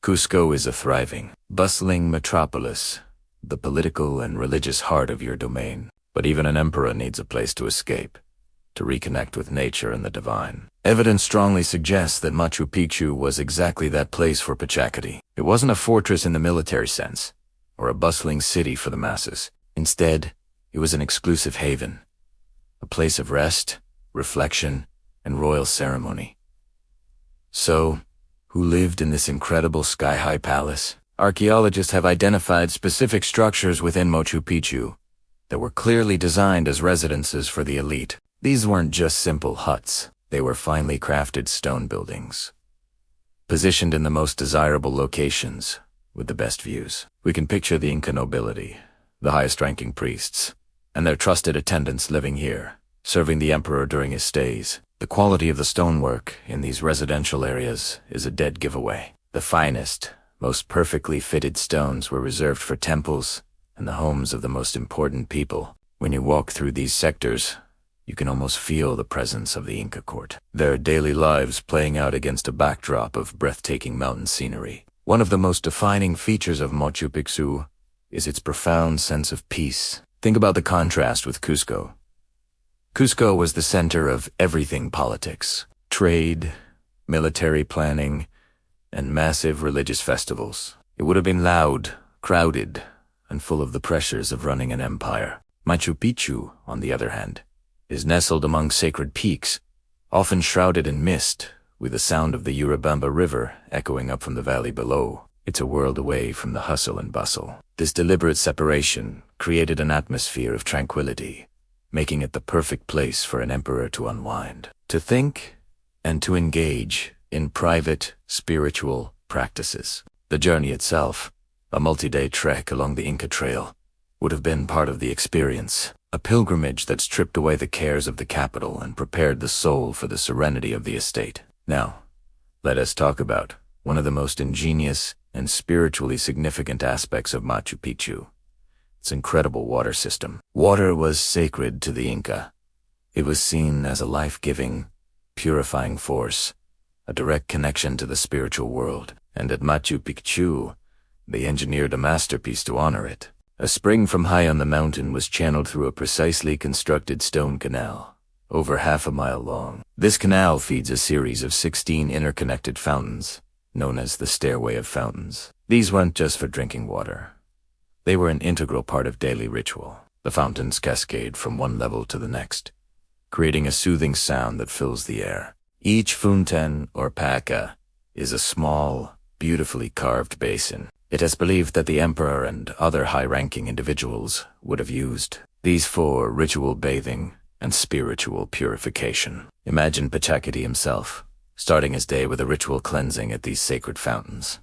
Cusco is a thriving, bustling metropolis, the political and religious heart of your domain. But even an emperor needs a place to escape, to reconnect with nature and the divine. Evidence strongly suggests that Machu Picchu was exactly that place for Pachacuti. It wasn't a fortress in the military sense, or a bustling city for the masses. Instead, it was an exclusive haven, a place of rest, reflection, and royal ceremony. So, who lived in this incredible sky-high palace? Archaeologists have identified specific structures within Machu Picchu that were clearly designed as residences for the elite. These weren't just simple huts. They were finely crafted stone buildings, positioned in the most desirable locations with the best views. We can picture the Inca nobility, the highest-ranking priests, and their trusted attendants living here, serving the emperor during his stays. The quality of the stonework in these residential areas is a dead giveaway. The finest, most perfectly fitted stones were reserved for temples and the homes of the most important people. When you walk through these sectors, you can almost feel the presence of the Inca court, their daily lives playing out against a backdrop of breathtaking mountain scenery. One of the most defining features of Machu Picchu is its profound sense of peace. Think about the contrast with Cusco. Cusco was the center of everything politics, trade, military planning, and massive religious festivals. It would have been loud, crowded, and full of the pressures of running an empire. Machu Picchu, on the other hand, is nestled among sacred peaks, often shrouded in mist, with the sound of the Urubamba River echoing up from the valley below. It's a world away from the hustle and bustle. This deliberate separation created an atmosphere of tranquility, making it the perfect place for an emperor to unwind, to think, and to engage in private, spiritual practices. The journey itself, a multi-day trek along the Inca Trail, would have been part of the experience, a pilgrimage that stripped away the cares of the capital and prepared the soul for the serenity of the estate. Now, let us talk about one of the most ingenious and spiritually significant aspects of Machu Picchu: its incredible water system. Water was sacred to the Inca. It was seen as a life-giving, purifying force, a direct connection to the spiritual world. And at Machu Picchu, they engineered a masterpiece to honor it. A spring from high on the mountain was channeled through a precisely constructed stone canal, over half a mile long. This canal feeds a series of 16 interconnected fountains, known as the Stairway of Fountains. These weren't just for drinking water. They were an integral part of daily ritual. The fountains cascade from one level to the next, creating a soothing sound that fills the air. Each fontaine, or paca, is a small, beautifully carved basin. It is believed that the emperor and other high-ranking individuals would have used these for ritual bathing and spiritual purification. Imagine Pachacuti himself, starting his day with a ritual cleansing at these sacred fountains,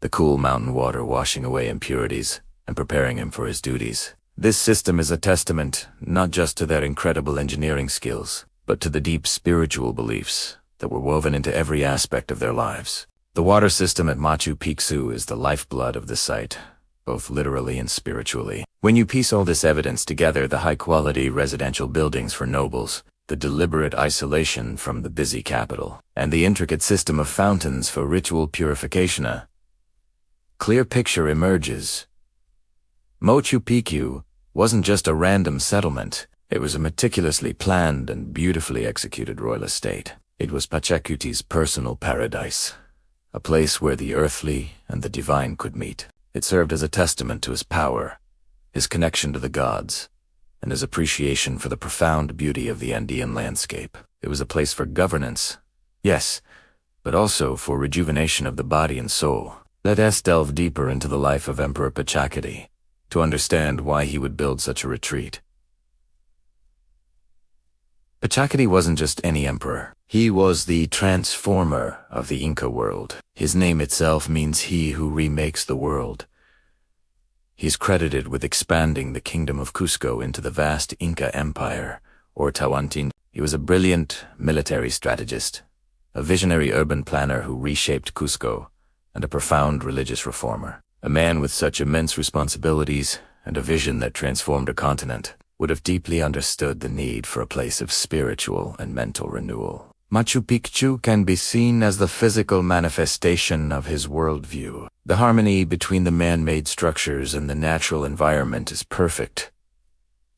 the cool mountain water washing away impurities and preparing him for his duties. This system is a testament not just to their incredible engineering skills, but to the deep spiritual beliefs that were woven into every aspect of their lives. The water system at Machu Picchu is the lifeblood of the site, both literally and spiritually. When you piece all this evidence together, the high-quality residential buildings for nobles, the deliberate isolation from the busy capital, and the intricate system of fountains for ritual purification, a clear picture emerges. Machu Picchu wasn't just a random settlement. It was a meticulously planned and beautifully executed royal estate. It was Pachacuti's personal paradise, a place where the earthly and the divine could meet. It served as a testament to his power, his connection to the gods, and his appreciation for the profound beauty of the Andean landscape. It was a place for governance, yes, but also for rejuvenation of the body and soul. Let us delve deeper into the life of Emperor Pachacuti to understand why he would build such a retreat. Pachacuti wasn't just any emperor. He was the transformer of the Inca world. His name itself means he who remakes the world. He's credited with expanding the kingdom of Cusco into the vast Inca Empire, or Tawantin. He was a brilliant military strategist, a visionary urban planner who reshaped Cusco, and a profound religious reformer. A man with such immense responsibilities and a vision that transformed a continent would have deeply understood the need for a place of spiritual and mental renewal. Machu Picchu can be seen as the physical manifestation of his worldview. The harmony between the man-made structures and the natural environment is perfect.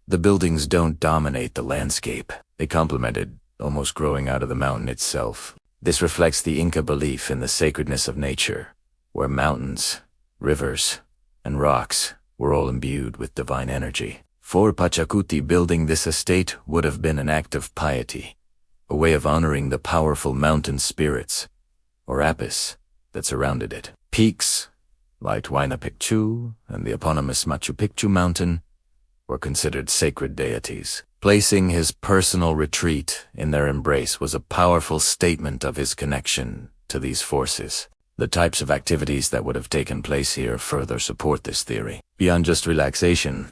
The buildings don't dominate the landscape. They complement it, almost growing out of the mountain itself. This reflects the Inca belief in the sacredness of nature, where mountains, rivers, and rocks were all imbued with divine energy. For Pachacuti, building this estate would have been an act of piety, a way of honoring the powerful mountain spirits, or apis, that surrounded it. Peaks, like Huayna Picchu and the eponymous Machu Picchu mountain, were considered sacred deities. Placing his personal retreat in their embrace was a powerful statement of his connection to these forces. The types of activities that would have taken place here further support this theory. Beyond just relaxation,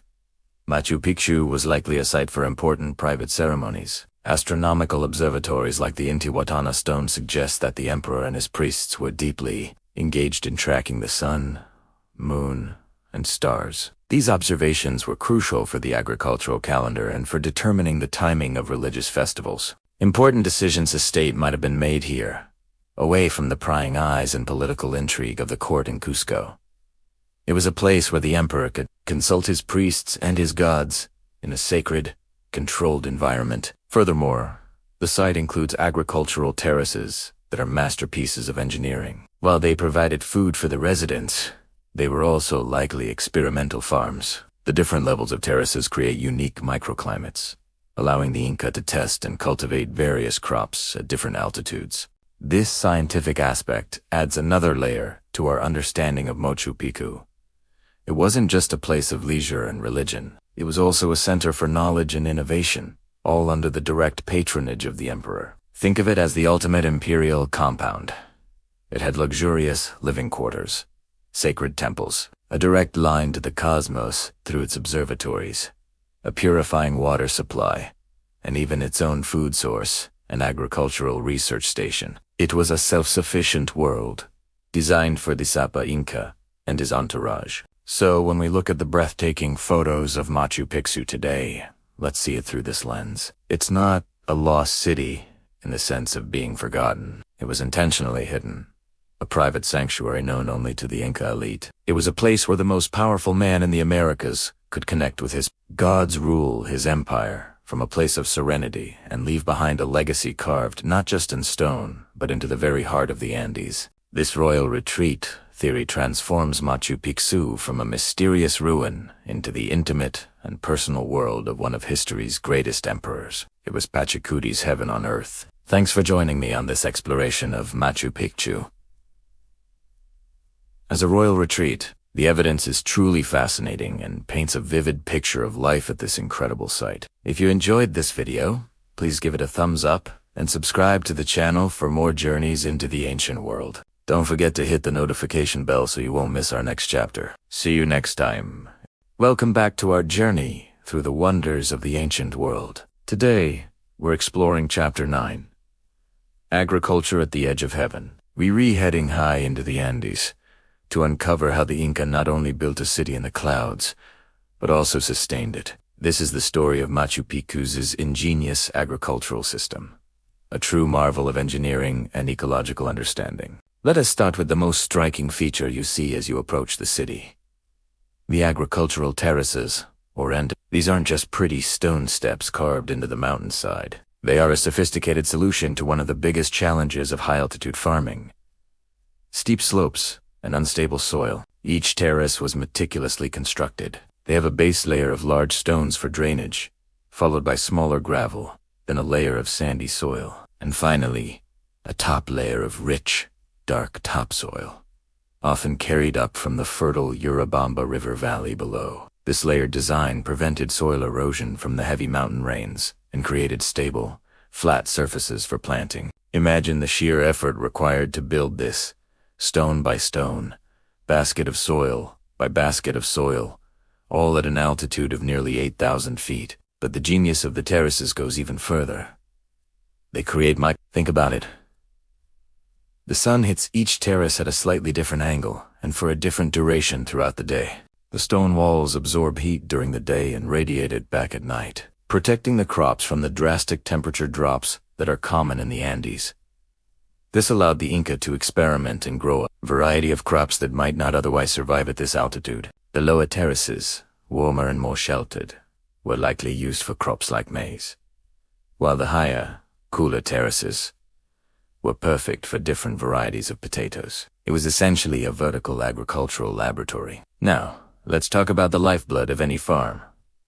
Machu Picchu was likely a site for important private ceremonies. Astronomical observatories like the Intihuatana Stone suggest that the emperor and his priests were deeply engaged in tracking the sun, moon, and stars. These observations were crucial for the agricultural calendar and for determining the timing of religious festivals. Important decisions of state might have been made here, away from the prying eyes and political intrigue of the court in Cusco. It was a place where the emperor could consult his priests and his gods in a sacred, controlled environment. Furthermore, the site includes agricultural terraces that are masterpieces of engineering. While they provided food for the residents, they were also likely experimental farms. The different levels of terraces create unique microclimates, allowing the Inca to test and cultivate various crops at different altitudes. This scientific aspect adds another layer to our understanding of Machu Picchu. It wasn't just a place of leisure and religion. It was also a center for knowledge and innovation, all under the direct patronage of the emperor. Think of it as the ultimate imperial compound. It had luxurious living quarters, sacred temples, a direct line to the cosmos through its observatories, a purifying water supply, and even its own food source, an agricultural research station. It was a self-sufficient world, designed for the Sapa Inca and his entourage. So when we look at the breathtaking photos of Machu Picchu today, let's see it through this lens. It's not a lost city in the sense of being forgotten. It was intentionally hidden, a private sanctuary known only to the Inca elite. It was a place where the most powerful man in the Americas could connect with his gods, rule his empire from a place of serenity, and leave behind a legacy carved not just in stone, but into the very heart of the Andes. This royal retreat theory transforms Machu Picchu from a mysterious ruin into the intimate and personal world of one of history's greatest emperors. It was Pachacuti's heaven on earth. Thanks for joining me on this exploration of Machu Picchu. As a royal retreat, the evidence is truly fascinating and paints a vivid picture of life at this incredible site. If you enjoyed this video, please give it a thumbs up and subscribe to the channel for more journeys into the ancient world. Don't forget to hit the notification bell so you won't miss our next chapter. See you next time. Welcome back to our journey through the wonders of the ancient world. Today, we're exploring Chapter 9, Agriculture at the Edge of Heaven. We're heading high into the Andes to uncover how the Inca not only built a city in the clouds, but also sustained it. This is the story of Machu Picchu's ingenious agricultural system, a true marvel of engineering and ecological understanding. Let us start with the most striking feature you see as you approach the city. The agricultural terraces, or these aren't just pretty stone steps carved into the mountainside. They are a sophisticated solution to one of the biggest challenges of high-altitude farming: steep slopes and unstable soil. Each terrace was meticulously constructed. They have a base layer of large stones for drainage, followed by smaller gravel, then a layer of sandy soil, and finally, a top layer of rich, dark topsoil, often carried up from the fertile Urubamba River valley below. This layered design prevented soil erosion from the heavy mountain rains and created stable, flat surfaces for planting. Imagine the sheer effort required to build this, stone by stone, basket of soil by basket of soil, all at an altitude of nearly 8,000 feet. But the genius of the terraces goes even further. They create think about it. The sun hits each terrace at a slightly different angle and for a different duration throughout the day. The stone walls absorb heat during the day and radiate it back at night, protecting the crops from the drastic temperature drops that are common in the Andes. This allowed the Inca to experiment and grow a variety of crops that might not otherwise survive at this altitude. The lower terraces, warmer and more sheltered, were likely used for crops like maize, while the higher, cooler terraces were perfect for different varieties of potatoes. It was essentially a vertical agricultural laboratory. Now, let's talk about the lifeblood of any farm: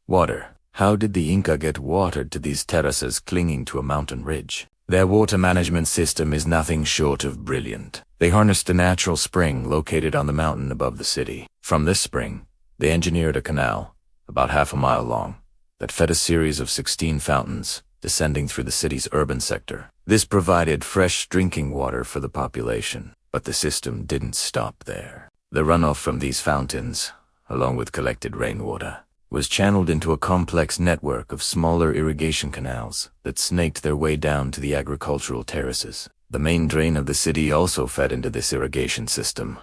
water. How did the Inca get water to these terraces clinging to a mountain ridge? Their water management system is nothing short of brilliant. They harnessed a natural spring located on the mountain above the city. From this spring, they engineered a canal, about half a mile long, that fed a series of 16 fountains descending through the city's urban sector. This provided fresh drinking water for the population, but the system didn't stop there. The runoff from these fountains, along with collected rainwater, was channeled into a complex network of smaller irrigation canals that snaked their way down to the agricultural terraces. The main drain of the city also fed into this irrigation system.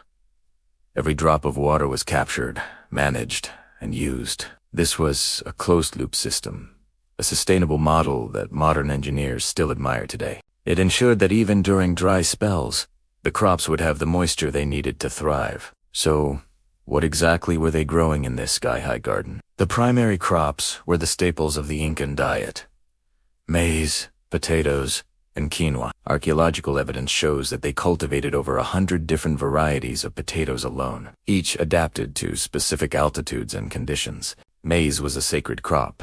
Every drop of water was captured, managed, and used. This was a closed-loop system, a sustainable model that modern engineers still admire today. It ensured that even during dry spells, the crops would have the moisture they needed to thrive. So, what exactly were they growing in this sky-high garden? The primary crops were the staples of the Incan diet: maize, potatoes, and quinoa. Archaeological evidence shows that they cultivated over 100 different varieties of potatoes alone, each adapted to specific altitudes and conditions. Maize was a sacred crop,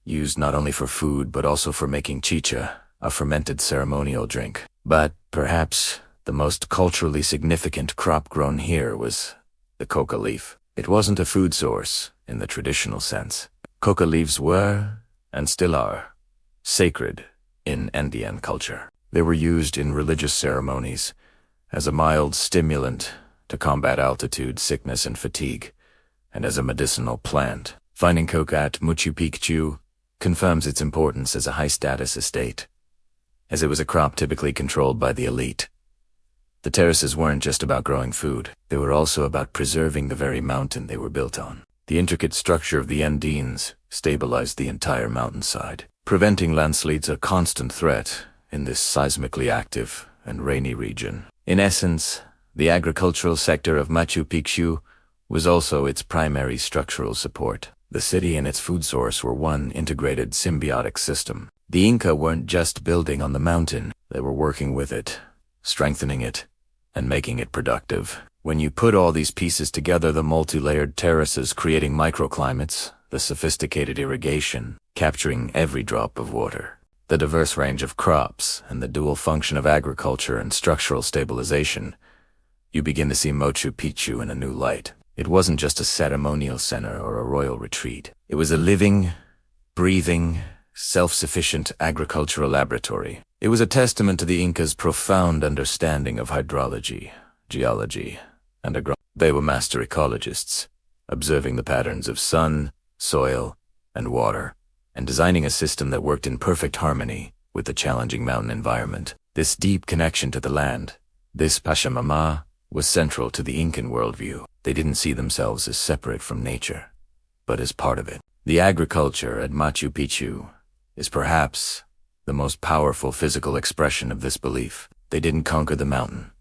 used not only for food but also for making chicha, a fermented ceremonial drink. But perhaps the most culturally significant crop grown here was the coca leaf. It wasn't a food source in the traditional sense. Coca leaves were, and still are, sacred in Andean culture. They were used in religious ceremonies as a mild stimulant to combat altitude sickness and fatigue, and as a medicinal plant. Finding coca at Machu Picchu confirms its importance as a high-status estate, as it was a crop typically controlled by the elite. The terraces weren't just about growing food, they were also about preserving the very mountain they were built on. The intricate structure of the Andes stabilized the entire mountainside, preventing landslides a constant threat in this seismically active and rainy region. In essence, the agricultural sector of Machu Picchu was also its primary structural support. The city and its food source were one integrated symbiotic system. The Inca weren't just building on the mountain, they were working with it, strengthening it, and making it productive. When you put all these pieces together, the multi-layered terraces creating microclimates, the sophisticated irrigation, capturing every drop of water, the diverse range of crops, and the dual function of agriculture and structural stabilization, you begin to see Machu Picchu in a new light. It wasn't just a ceremonial center or a royal retreat. It was a living, breathing, self-sufficient agricultural laboratory. It was a testament to the Incas' profound understanding of hydrology, geology, and agronomy. They were master ecologists, observing the patterns of sun, soil, and water, and designing a system that worked in perfect harmony with the challenging mountain environment. This deep connection to the land, this Pachamama, was central to the Incan worldview. They didn't see themselves as separate from nature, but as part of it. The agriculture at Machu Picchu is perhaps the most powerful physical expression of this belief. They didn't conquer the mountain.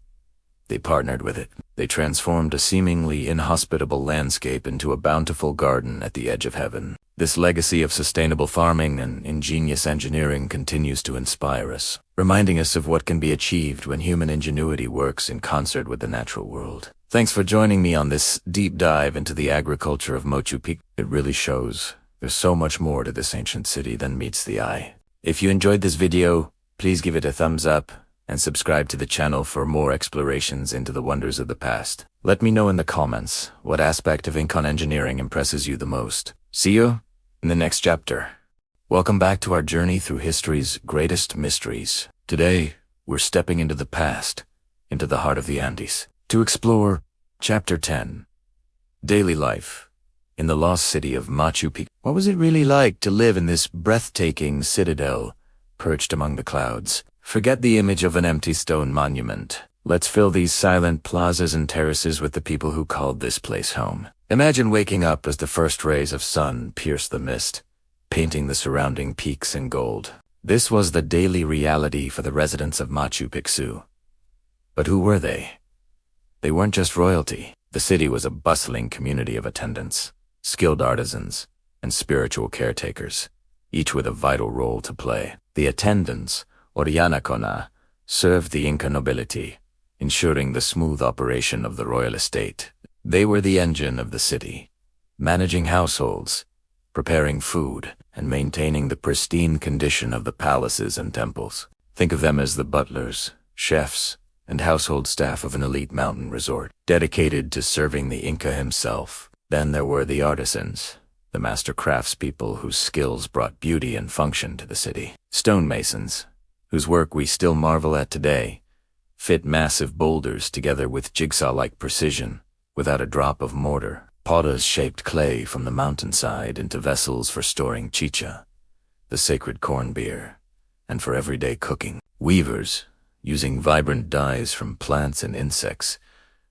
They partnered with it. They transformed a seemingly inhospitable landscape into a bountiful garden at the edge of heaven. This legacy of sustainable farming and ingenious engineering continues to inspire us, reminding us of what can be achieved when human ingenuity works in concert with the natural world. Thanks for joining me on this deep dive into the agriculture of Machu Picchu. It really shows there's so much more to this ancient city than meets the eye. If you enjoyed this video, please give it a thumbs up and subscribe to the channel for more explorations into the wonders of the past. Let me know in the comments what aspect of Incan engineering impresses you the most. See you in the next chapter. Welcome back to our journey through history's greatest mysteries. Today, we're stepping into the past, into the heart of the Andes, to explore Chapter 10, Daily Life in the Lost City of Machu Picchu. What was it really like to live in this breathtaking citadel perched among the clouds? Forget the image of an empty stone monument. Let's fill these silent plazas and terraces with the people who called this place home. Imagine waking up as the first rays of sun pierce the mist, painting the surrounding peaks in gold. This was the daily reality for the residents of Machu Picchu. But who were they? They weren't just royalty. The city was a bustling community of attendants, skilled artisans, and spiritual caretakers, each with a vital role to play. The attendants, or Yanacona, served the Inca nobility, ensuring the smooth operation of the royal estate. They were the engine of the city, managing households, preparing food, and maintaining the pristine condition of the palaces and temples. Think of them as the butlers, chefs, and household staff of an elite mountain resort, dedicated to serving the Inca himself. Then there were the artisans, the master craftspeople whose skills brought beauty and function to the city. Stonemasons, whose work we still marvel at today, fit massive boulders together with jigsaw-like precision, without a drop of mortar. Potters shaped clay from the mountainside into vessels for storing chicha, the sacred corn beer, and for everyday cooking. Weavers, using vibrant dyes from plants and insects,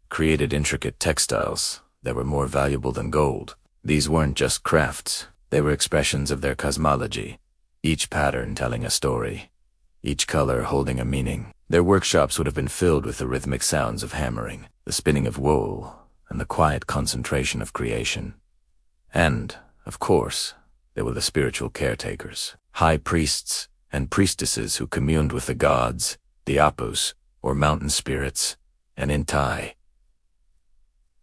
created intricate textiles that were more valuable than gold. These weren't just crafts, they were expressions of their cosmology, each pattern telling a story, each color holding a meaning. Their workshops would have been filled with the rhythmic sounds of hammering, the spinning of wool, and the quiet concentration of creation. And, of course, there were the spiritual caretakers, high priests and priestesses who communed with the gods, the Apus, or mountain spirits, and Inti,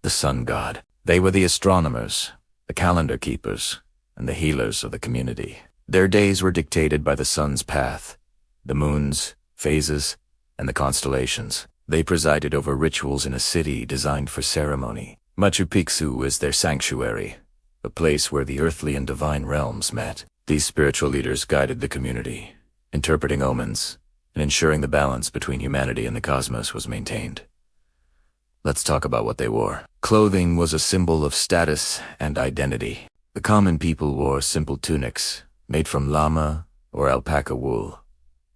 the sun god. They were the astronomers, the calendar keepers, and the healers of the community. Their days were dictated by the sun's path, the moon's phases, and the constellations. They presided over rituals in a city designed for ceremony. Machu Picchu is their sanctuary, a place where the earthly and divine realms met. These spiritual leaders guided the community, interpreting omens, and ensuring the balance between humanity and the cosmos was maintained. Let's talk about what they wore. Clothing was a symbol of status and identity. The common people wore simple tunics, made from llama or alpaca wool,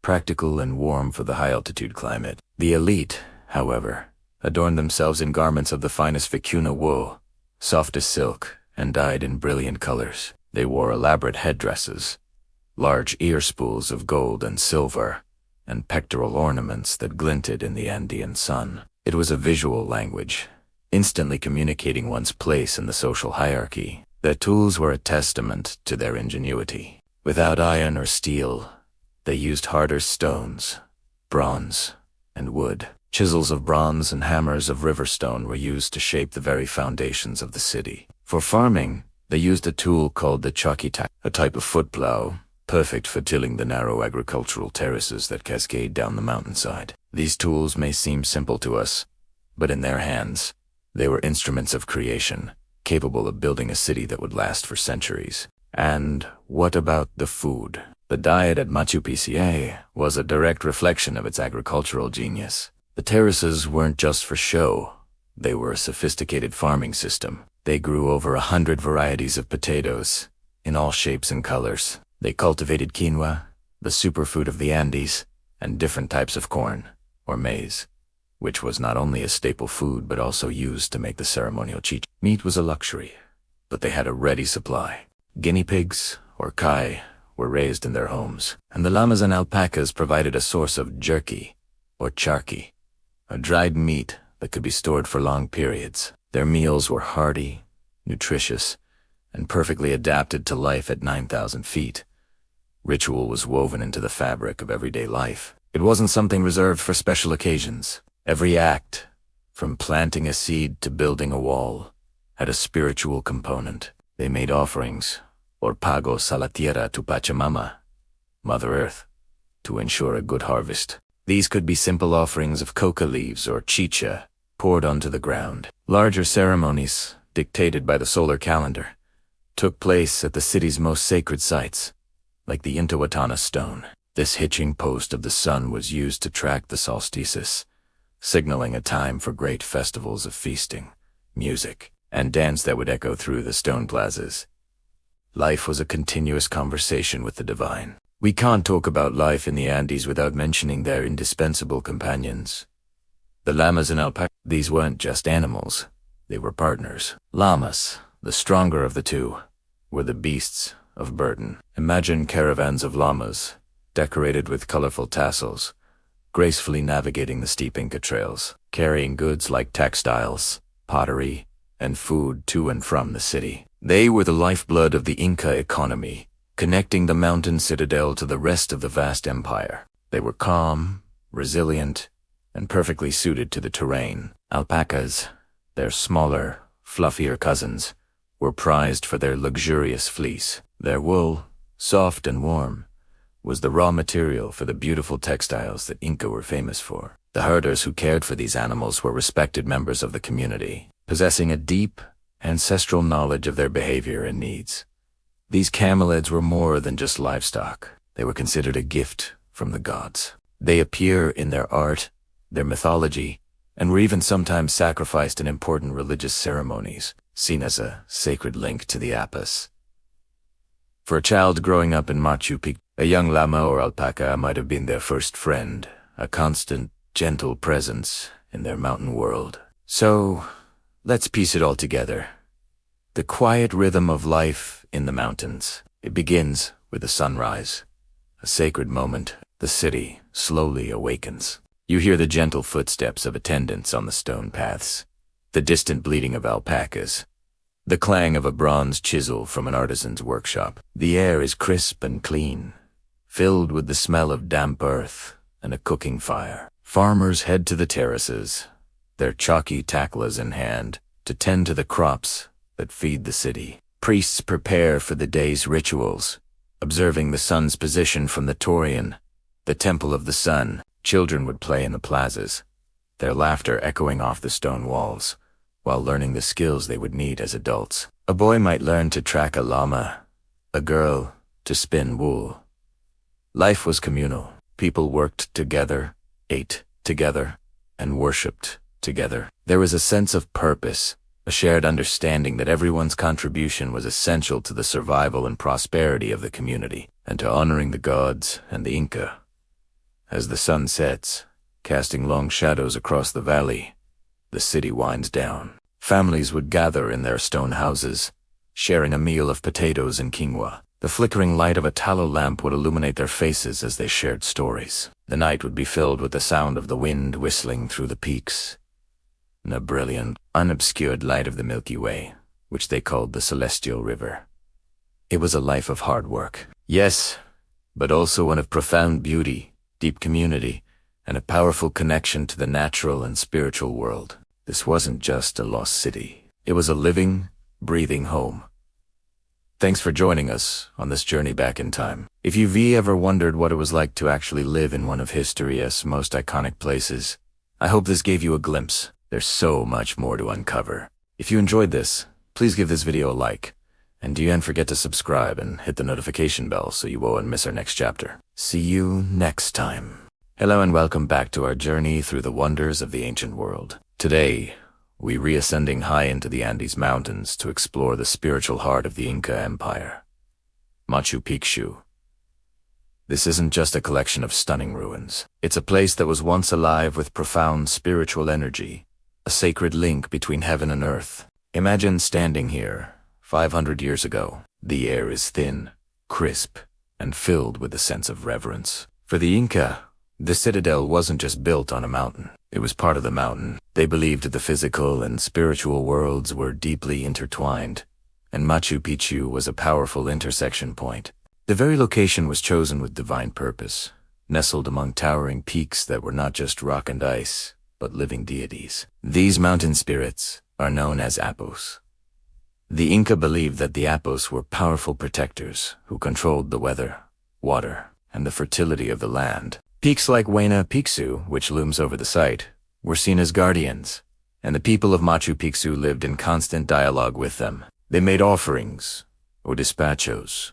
practical and warm for the high-altitude climate. The elite, however, adorned themselves in garments of the finest vicuna wool, softest silk, and dyed in brilliant colors. They wore elaborate headdresses, large ear spools of gold and silver, and pectoral ornaments that glinted in the Andean sun. It was a visual language, instantly communicating one's place in the social hierarchy. Their tools were a testament to their ingenuity. Without iron or steel, they used harder stones, bronze, and wood. Chisels of bronze and hammers of river stone were used to shape the very foundations of the city. For farming, they used a tool called the chakita, a type of foot plow, perfect for tilling the narrow agricultural terraces that cascade down the mountainside. These tools may seem simple to us, but in their hands, they were instruments of creation, capable of building a city that would last for centuries. And what about the food? The diet at Machu Picchu was a direct reflection of its agricultural genius. The terraces weren't just for show. They were a sophisticated farming system. They grew over 100 varieties of potatoes, in all shapes and colors. They cultivated quinoa, the superfood of the Andes, and different types of corn, or maize, which was not only a staple food but also used to make the ceremonial chicha. Meat was a luxury, but they had a ready supply. Guinea pigs, or kai, were raised in their homes, and the llamas and alpacas provided a source of jerky, or charqui, a dried meat that could be stored for long periods. Their meals were hearty, nutritious, and perfectly adapted to life at 9,000 feet. Ritual was woven into the fabric of everyday life. It wasn't something reserved for special occasions. Every act, from planting a seed to building a wall, had a spiritual component. They made offerings, or pagos a la tierra to Pachamama, Mother Earth, to ensure a good harvest. These could be simple offerings of coca leaves or chicha poured onto the ground. Larger ceremonies, dictated by the solar calendar, took place at the city's most sacred sites, like the Intihuatana Stone. This hitching post of the sun was used to track the solstices, signaling a time for great festivals of feasting, music, and dance that would echo through the stone plazas. Life was a continuous conversation with the divine. We can't talk about life in the Andes without mentioning their indispensable companions. The llamas and alpacas. These weren't just animals, they were partners. Llamas, the stronger of the two, were the beasts of burden. Imagine caravans of llamas, decorated with colorful tassels, gracefully navigating the steep Inca trails, carrying goods like textiles, pottery, and food to and from the city. They were the lifeblood of the Inca economy, connecting the mountain citadel to the rest of the vast empire. They were calm, resilient, and perfectly suited to the terrain. Alpacas, their smaller, fluffier cousins, were prized for their luxurious fleece. Their wool, soft and warm, was the raw material for the beautiful textiles that Inca were famous for. The herders who cared for these animals were respected members of the community, possessing a deep, ancestral knowledge of their behavior and needs. These camelids were more than just livestock. They were considered a gift from the gods. They appear in their art, their mythology, and were even sometimes sacrificed in important religious ceremonies, seen as a sacred link to the Apis. For a child growing up in Machu Picchu, a young llama or alpaca might have been their first friend, a constant, gentle presence in their mountain world. So, let's piece it all together. The quiet rhythm of life in the mountains. It begins with the sunrise. A sacred moment, the city slowly awakens. You hear the gentle footsteps of attendants on the stone paths, the distant bleating of alpacas, the clang of a bronze chisel from an artisan's workshop. The air is crisp and clean, filled with the smell of damp earth and a cooking fire. Farmers head to the terraces, their chalky tacklers in hand, to tend to the crops that feed the city. Priests prepare for the day's rituals, observing the sun's position from the Torian, the temple of the sun. Children would play in the plazas, their laughter echoing off the stone walls, while learning the skills they would need as adults. A boy might learn to track a llama, a girl to spin wool. Life was communal. People worked together, ate together, and worshipped together. There was a sense of purpose, a shared understanding that everyone's contribution was essential to the survival and prosperity of the community, and to honoring the gods and the Inca. As the sun sets, casting long shadows across the valley, the city winds down. Families would gather in their stone houses, sharing a meal of potatoes and quinoa. The flickering light of a tallow lamp would illuminate their faces as they shared stories. The night would be filled with the sound of the wind whistling through the peaks, and the brilliant, unobscured light of the Milky Way, which they called the Celestial River. It was a life of hard work, yes, but also one of profound beauty, deep community, and a powerful connection to the natural and spiritual world. This wasn't just a lost city. It was a living, breathing home. Thanks for joining us on this journey back in time. If you've ever wondered what it was like to actually live in one of history's most iconic places, I hope this gave you a glimpse. There's so much more to uncover. If you enjoyed this, please give this video a like, and don't forget to subscribe and hit the notification bell so you won't miss our next chapter. See you next time. Hello and welcome back to our journey through the wonders of the ancient world. Today, we reascending high into the Andes Mountains to explore the spiritual heart of the Inca Empire, Machu Picchu. This isn't just a collection of stunning ruins. It's a place that was once alive with profound spiritual energy, a sacred link between heaven and earth. Imagine standing here 500 years ago. The air is thin, crisp, and filled with a sense of reverence. For the Inca, the citadel wasn't just built on a mountain. It was part of the mountain. They believed the physical and spiritual worlds were deeply intertwined, and Machu Picchu was a powerful intersection point. The very location was chosen with divine purpose, nestled among towering peaks that were not just rock and ice, but living deities. These mountain spirits are known as Apos. The Inca believed that the Apos were powerful protectors who controlled the weather, water, and the fertility of the land. Peaks like Huayna Picchu, which looms over the site, were seen as guardians, and the people of Machu Picchu lived in constant dialogue with them. They made offerings, or despachos,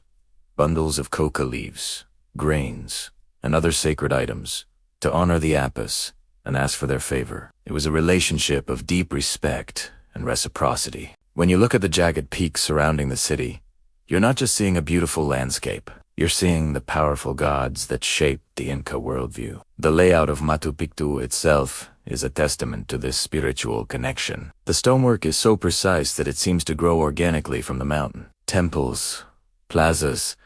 bundles of coca leaves, grains, and other sacred items, to honor the Apis and ask for their favor. It was a relationship of deep respect and reciprocity. When you look at the jagged peaks surrounding the city, you're not just seeing a beautiful landscape. You're seeing the powerful gods that shaped the Inca worldview. The layout of Machu Picchu itself is a testament to this spiritual connection. The stonework is so precise that it seems to grow organically from the mountain. Temples, plazas,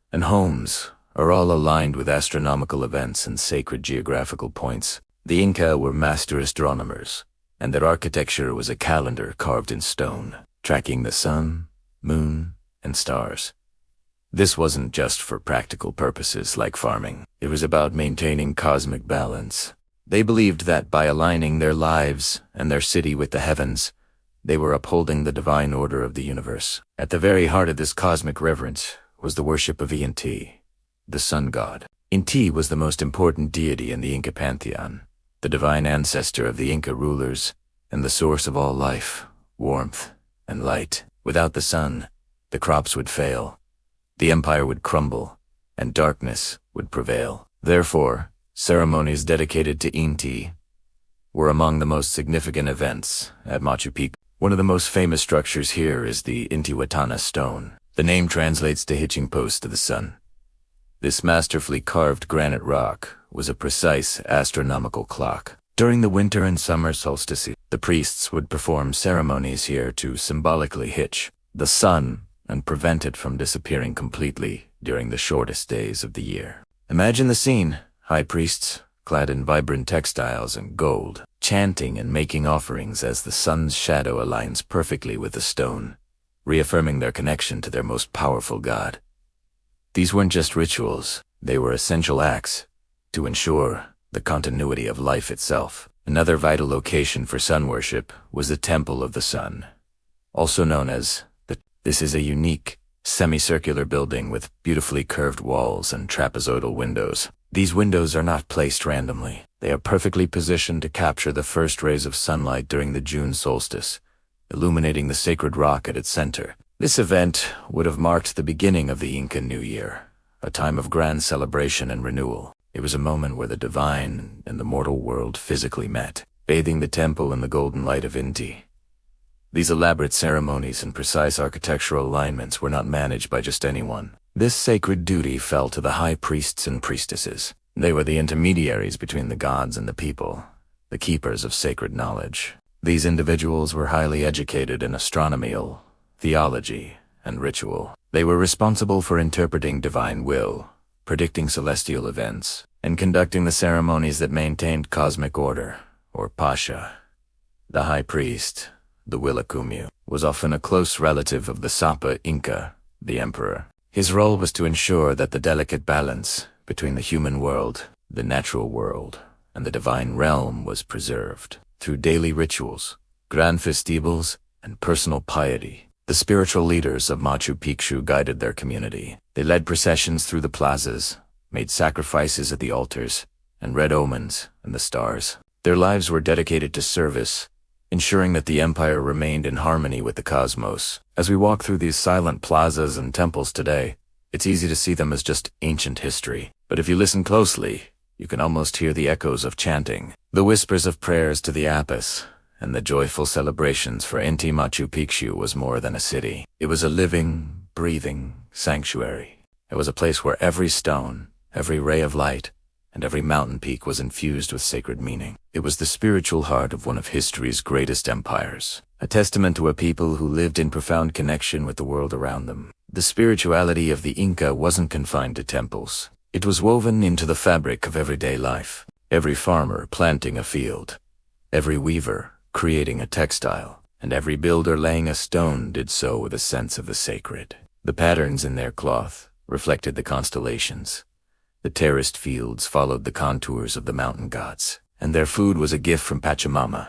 and homes are all aligned with astronomical events and sacred geographical points. The Inca were master astronomers, and their architecture was a calendar carved in stone, tracking the sun, moon, and stars. This wasn't just for practical purposes like farming. It was about maintaining cosmic balance. They believed that by aligning their lives and their city with the heavens, they were upholding the divine order of the universe. At the very heart of this cosmic reverence was the worship of Inti, the sun god. Inti was the most important deity in the Inca pantheon, the divine ancestor of the Inca rulers, and the source of all life, warmth, and light. Without the sun, the crops would fail, the empire would crumble, and darkness would prevail. Therefore, ceremonies dedicated to Inti were among the most significant events at Machu Picchu. One of the most famous structures here is the Intihuatana Stone. The name translates to hitching post to the sun. This masterfully carved granite rock was a precise astronomical clock. During the winter and summer solstices, the priests would perform ceremonies here to symbolically hitch the sun and prevent it from disappearing completely during the shortest days of the year. Imagine the scene: high priests, clad in vibrant textiles and gold, chanting and making offerings as the sun's shadow aligns perfectly with the stone, reaffirming their connection to their most powerful god. These weren't just rituals, they were essential acts to ensure the continuity of life itself. Another vital location for sun worship was the Temple of the Sun, also known as the. This is a unique, semicircular building with beautifully curved walls and trapezoidal windows. These windows are not placed randomly. They are perfectly positioned to capture the first rays of sunlight during the June solstice, illuminating the sacred rock at its center. This event would have marked the beginning of the Inca New Year, a time of grand celebration and renewal. It was a moment where the divine and the mortal world physically met, bathing the temple in the golden light of Inti. These elaborate ceremonies and precise architectural alignments were not managed by just anyone. This sacred duty fell to the high priests and priestesses. They were the intermediaries between the gods and the people, the keepers of sacred knowledge. These individuals were highly educated in astronomy, theology, and ritual. They were responsible for interpreting divine will, predicting celestial events, and conducting the ceremonies that maintained cosmic order, or Pasha. The high priest, the Willakumu, was often a close relative of the Sapa Inca, the emperor. His role was to ensure that the delicate balance between the human world, the natural world, and the divine realm was preserved. Through daily rituals, grand festivals, and personal piety, the spiritual leaders of Machu Picchu guided their community. They led processions through the plazas, made sacrifices at the altars, and read omens and the stars. Their lives were dedicated to service, ensuring that the empire remained in harmony with the cosmos. As we walk through these silent plazas and temples today, it's easy to see them as just ancient history. But if you listen closely, you can almost hear the echoes of chanting, the whispers of prayers to the Apis, and the joyful celebrations. For Inti, Machu Picchu was more than a city. It was a living, breathing sanctuary. It was a place where every stone, every ray of light, and every mountain peak was infused with sacred meaning. It was the spiritual heart of one of history's greatest empires, a testament to a people who lived in profound connection with the world around them. The spirituality of the Inca wasn't confined to temples. It was woven into the fabric of everyday life. Every farmer planting a field, every weaver creating a textile, and every builder laying a stone did so with a sense of the sacred. The patterns in their cloth reflected the constellations. The terraced fields followed the contours of the mountain gods, and their food was a gift from Pachamama,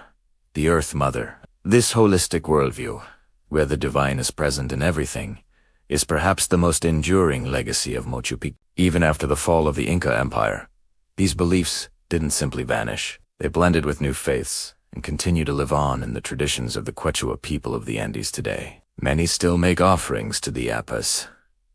the Earth Mother. This holistic worldview, where the divine is present in everything, is perhaps the most enduring legacy of Machu Picchu. Even after the fall of the Inca Empire, these beliefs didn't simply vanish. They blended with new faiths and continue to live on in the traditions of the Quechua people of the Andes today. Many still make offerings to the Apis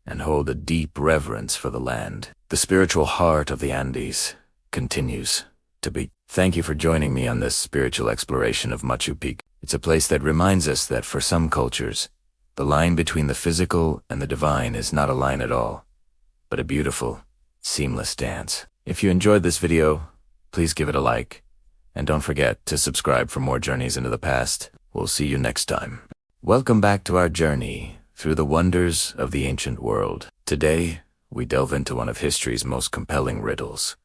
and hold a deep reverence for the land. The spiritual heart of the Andes continues to beat. Thank you for joining me on this spiritual exploration of Machu Picchu. It's a place that reminds us that for some cultures, the line between the physical and the divine is not a line at all, but a beautiful, seamless dance. If you enjoyed this video, please give it a like, and don't forget to subscribe for more journeys into the past. We'll see you next time. Welcome back to our journey through the wonders of the ancient world. Today, we delve into one of history's most compelling riddles,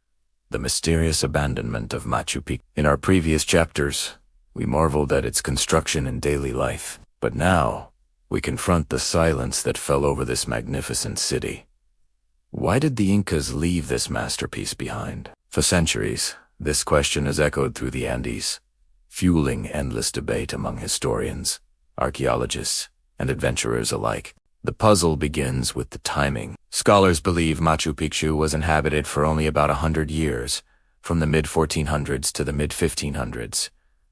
the mysterious abandonment of Machu Picchu. In our previous chapters, we marveled at its construction and daily life, but now we confront the silence that fell over this magnificent city. Why did the Incas leave this masterpiece behind? For centuries, this question has echoed through the Andes, fueling endless debate among historians, archaeologists, and adventurers alike. The puzzle begins with the timing. Scholars believe Machu Picchu was inhabited for only about 100 years, from the mid-1400s to the mid-1500s.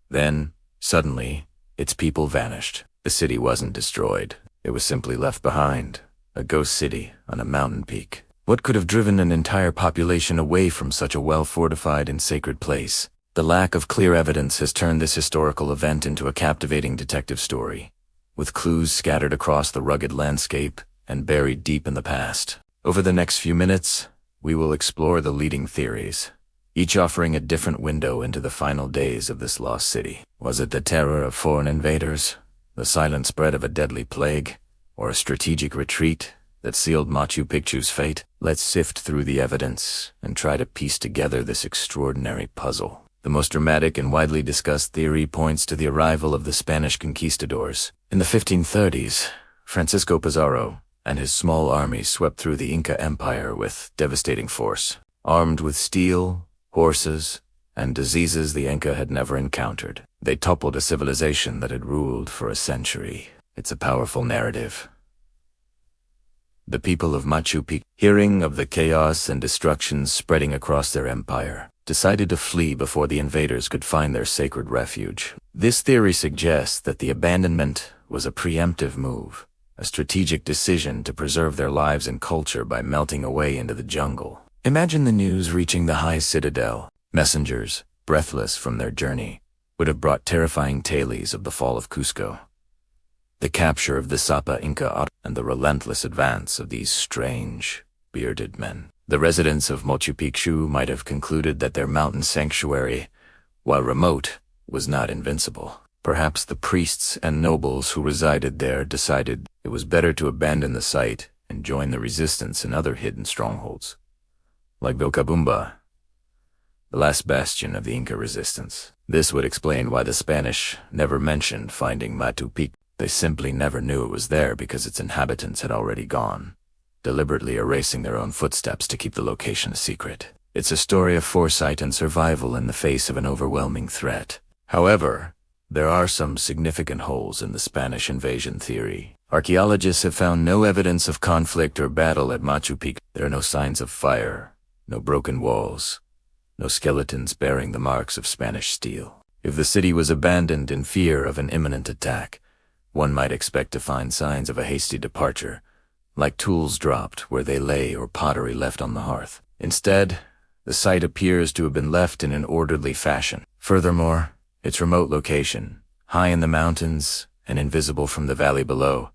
Then, suddenly, its people vanished. The city wasn't destroyed. It was simply left behind, a ghost city on a mountain peak. What could have driven an entire population away from such a well-fortified and sacred place? The lack of clear evidence has turned this historical event into a captivating detective story, with clues scattered across the rugged landscape and buried deep in the past. Over the next few minutes, we will explore the leading theories, each offering a different window into the final days of this lost city. Was it the terror of foreign invaders, the silent spread of a deadly plague, or a strategic retreat that sealed Machu Picchu's fate? Let's sift through the evidence and try to piece together this extraordinary puzzle. The most dramatic and widely discussed theory points to the arrival of the Spanish conquistadors. In the 1530s, Francisco Pizarro and his small army swept through the Inca Empire with devastating force, armed with steel, horses, and diseases the Inca had never encountered. They toppled a civilization that had ruled for a century. It's a powerful narrative. The people of Machu Picchu, hearing of the chaos and destruction spreading across their empire, decided to flee before the invaders could find their sacred refuge. This theory suggests that the abandonment was a preemptive move, a strategic decision to preserve their lives and culture by melting away into the jungle. Imagine the news reaching the high citadel. Messengers, breathless from their journey, would have brought terrifying tales of the fall of Cusco, the capture of the Sapa Inca, and the relentless advance of these strange, bearded men. The residents of Machu Picchu might have concluded that their mountain sanctuary, while remote, was not invincible. Perhaps the priests and nobles who resided there decided it was better to abandon the site and join the resistance in other hidden strongholds, like Vilcabamba, the last bastion of the Inca resistance. This would explain why the Spanish never mentioned finding Machu Picchu. They simply never knew it was there because its inhabitants had already gone, deliberately erasing their own footsteps to keep the location a secret. It's a story of foresight and survival in the face of an overwhelming threat. However, there are some significant holes in the Spanish invasion theory. Archaeologists have found no evidence of conflict or battle at Machu Picchu. There are no signs of fire, no broken walls, no skeletons bearing the marks of Spanish steel. If the city was abandoned in fear of an imminent attack, one might expect to find signs of a hasty departure, like tools dropped where they lay or pottery left on the hearth. Instead, the site appears to have been left in an orderly fashion. Furthermore, its remote location, high in the mountains and invisible from the valley below,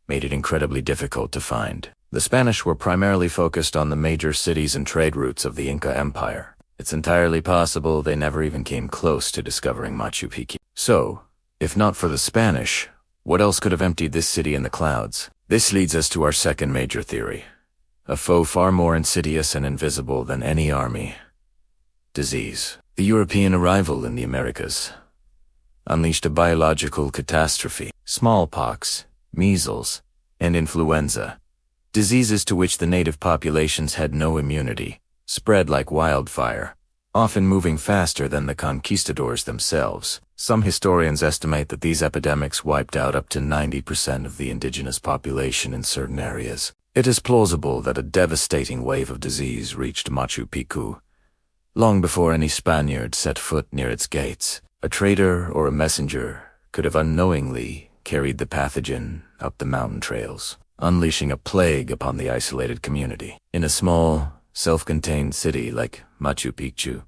made it incredibly difficult to find. The Spanish were primarily focused on the major cities and trade routes of the Inca Empire. It's entirely possible they never even came close to discovering Machu Picchu. So, if not for the Spanish, what else could have emptied this city in the clouds? This leads us to our second major theory, a foe far more insidious and invisible than any army: disease. The European arrival in the Americas unleashed a biological catastrophe. Smallpox, measles, and influenza, diseases to which the native populations had no immunity, spread like wildfire, often moving faster than the conquistadors themselves. Some historians estimate that these epidemics wiped out up to 90% of the indigenous population in certain areas. It is plausible that a devastating wave of disease reached Machu Picchu long before any Spaniard set foot near its gates. A trader or a messenger could have unknowingly carried the pathogen up the mountain trails, unleashing a plague upon the isolated community. In a small, self-contained city like Machu Picchu,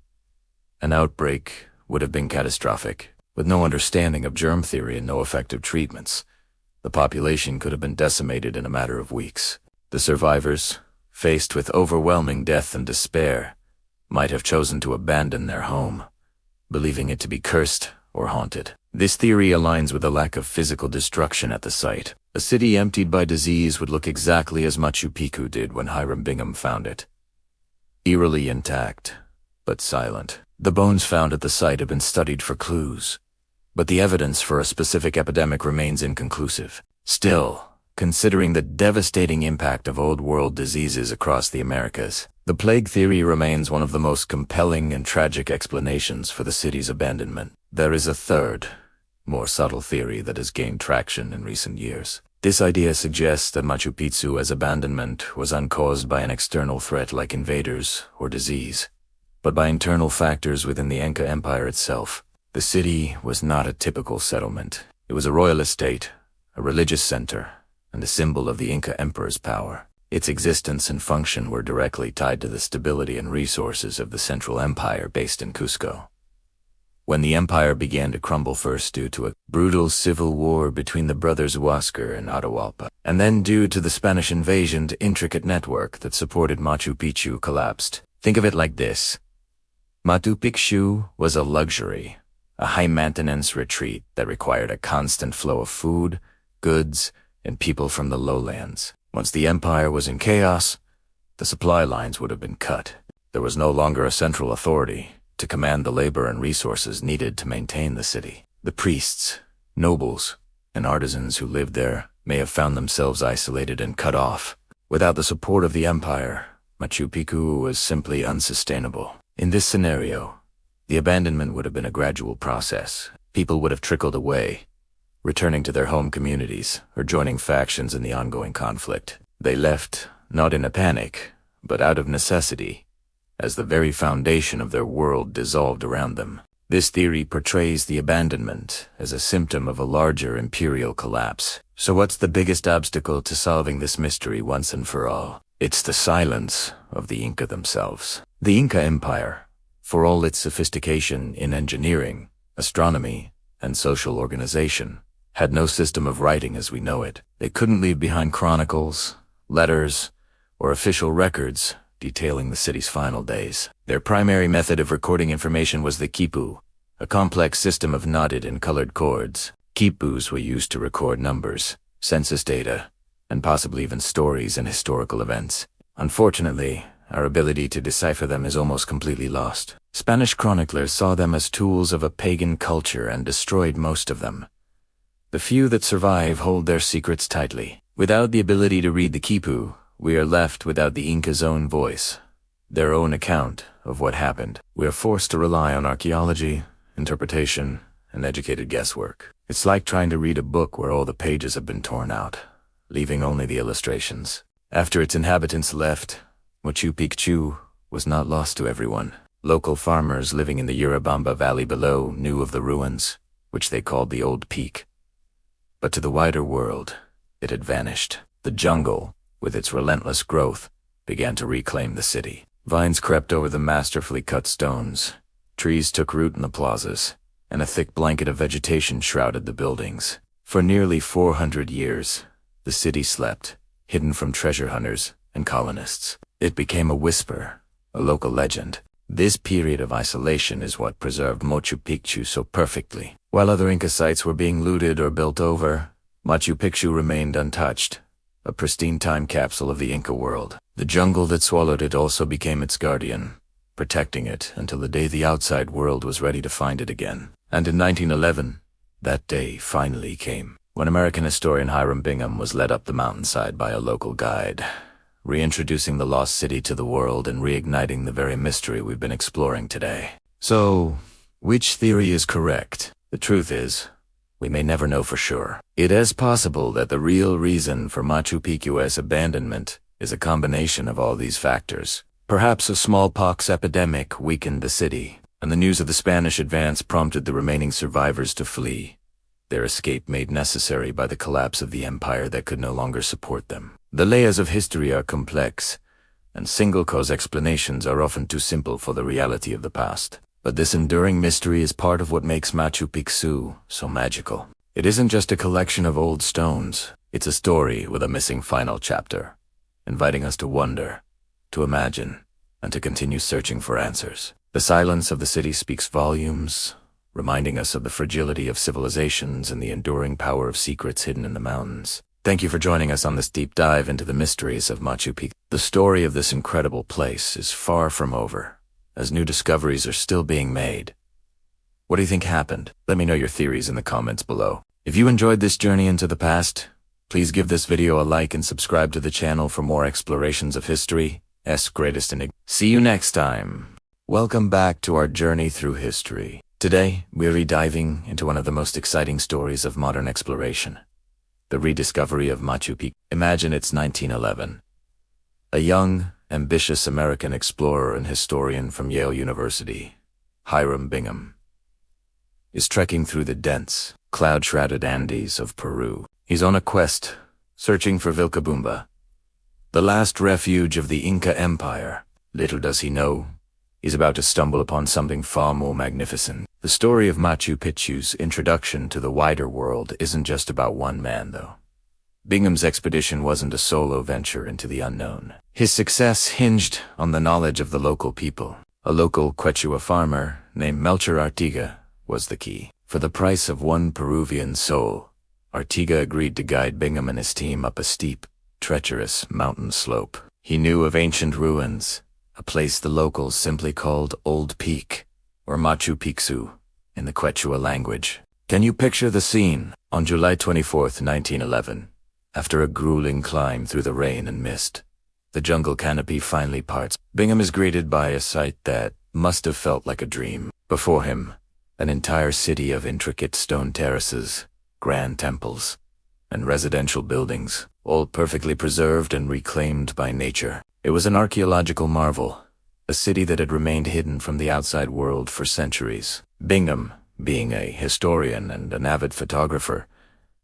an outbreak would have been catastrophic. With no understanding of germ theory and no effective treatments, the population could have been decimated in a matter of weeks. The survivors, faced with overwhelming death and despair, might have chosen to abandon their home, believing it to be cursed or haunted. This theory aligns with the lack of physical destruction at the site. A city emptied by disease would look exactly as Machu Picchu did when Hiram Bingham found it. Eerily intact, but silent. The bones found at the site have been studied for clues, but the evidence for a specific epidemic remains inconclusive. Still, considering the devastating impact of old-world diseases across the Americas, the plague theory remains one of the most compelling and tragic explanations for the city's abandonment. There is a third, more subtle theory that has gained traction in recent years. This idea suggests that Machu Picchu's abandonment was uncaused by an external threat like invaders or disease, but by internal factors within the Inca Empire itself. The city was not a typical settlement. It was a royal estate, a religious center, and a symbol of the Inca Emperor's power. Its existence and function were directly tied to the stability and resources of the central empire based in Cusco. when the empire began to crumble, first due to a brutal civil war between the brothers Huascar and Atahualpa, and then due to the Spanish invasion, the intricate network that supported Machu Picchu collapsed. Think of it like this. Machu Picchu was a luxury, a high-maintenance retreat that required a constant flow of food, goods, and people from the lowlands. Once the empire was in chaos, the supply lines would have been cut. There was no longer a central authority to command the labor and resources needed to maintain the city. The priests, nobles, and artisans who lived there may have found themselves isolated and cut off. Without the support of the empire, Machu Picchu was simply unsustainable. In this scenario, the abandonment would have been a gradual process. People would have trickled away, returning to their home communities or joining factions in the ongoing conflict. They left not in a panic, but out of necessity, as the very foundation of their world dissolved around them. This theory portrays the abandonment as a symptom of a larger imperial collapse. So what's the biggest obstacle to solving this mystery once and for all? It's the silence of the Inca themselves. The Inca Empire, for all its sophistication in engineering, astronomy, and social organization, had no system of writing as we know it. They couldn't leave behind chronicles, letters, or official records detailing the city's final days. Their primary method of recording information was the quipu, a complex system of knotted and colored cords. Quipus were used to record numbers, census data, and possibly even stories and historical events. Unfortunately, our ability to decipher them is almost completely lost. Spanish chroniclers saw them as tools of a pagan culture and destroyed most of them. The few that survive hold their secrets tightly. Without the ability to read the quipu, we are left without the Inca's own voice, their own account of what happened. We are forced to rely on archaeology, interpretation, and educated guesswork. It's like trying to read a book where all the pages have been torn out, leaving only the illustrations. After its inhabitants left, Machu Picchu was not lost to everyone. Local farmers living in the Urubamba Valley below knew of the ruins, which they called the Old Peak. But to the wider world, it had vanished. The jungle, with its relentless growth, began to reclaim the city. Vines crept over the masterfully cut stones, trees took root in the plazas, and a thick blanket of vegetation shrouded the buildings. For nearly 400 years, the city slept, hidden from treasure hunters and colonists. It became a whisper, a local legend. This period of isolation is what preserved Machu Picchu so perfectly. While other Inca sites were being looted or built over, Machu Picchu remained untouched, a pristine time capsule of the Inca world. The jungle that swallowed it also became its guardian, protecting it until the day the outside world was ready to find it again. And in 1911, that day finally came, when American historian Hiram Bingham was led up the mountainside by a local guide, reintroducing the lost city to the world and reigniting the very mystery we've been exploring today. So, which theory is correct? The truth is, we may never know for sure. It is possible that the real reason for Machu Picchu's abandonment is a combination of all these factors. Perhaps a smallpox epidemic weakened the city, and the news of the Spanish advance prompted the remaining survivors to flee, their escape made necessary by the collapse of the empire that could no longer support them. The layers of history are complex, and single-cause explanations are often too simple for the reality of the past. But this enduring mystery is part of what makes Machu Picchu so magical. It isn't just a collection of old stones, it's a story with a missing final chapter, inviting us to wonder, to imagine, and to continue searching for answers. The silence of the city speaks volumes, reminding us of the fragility of civilizations and the enduring power of secrets hidden in the mountains. Thank you for joining us on this deep dive into the mysteries of Machu Picchu. The story of this incredible place is far from over, as new discoveries are still being made. What do you think happened? Let me know your theories in the comments below. If you enjoyed this journey into the past, please give this video a like and subscribe to the channel for more explorations of history's greatest enigma. See you next time. Welcome back to our journey through history. Today, we're rediving into one of the most exciting stories of modern exploration, the rediscovery of Machu Picchu. Imagine it's 1911. A young, ambitious American explorer and historian from Yale University, Hiram Bingham, is trekking through the dense, cloud-shrouded Andes of Peru. He's on a quest, searching for Vilcabamba, the last refuge of the Inca Empire. Little does he know, he's about to stumble upon something far more magnificent. The story of Machu Picchu's introduction to the wider world isn't just about one man, though. Bingham's expedition wasn't a solo venture into the unknown. His success hinged on the knowledge of the local people. A local Quechua farmer named Melchor Artiga was the key. For the price of one Peruvian soul, Artiga agreed to guide Bingham and his team up a steep, treacherous mountain slope. He knew of ancient ruins, a place the locals simply called Old Peak, or Machu Picchu, in the Quechua language. Can you picture the scene? On July 24th, 1911, after a grueling climb through the rain and mist, the jungle canopy finally parts. Bingham is greeted by a sight that must have felt like a dream. Before him, an entire city of intricate stone terraces, grand temples, and residential buildings, all perfectly preserved and reclaimed by nature. It was an archaeological marvel, a city that had remained hidden from the outside world for centuries. Bingham, being a historian and an avid photographer,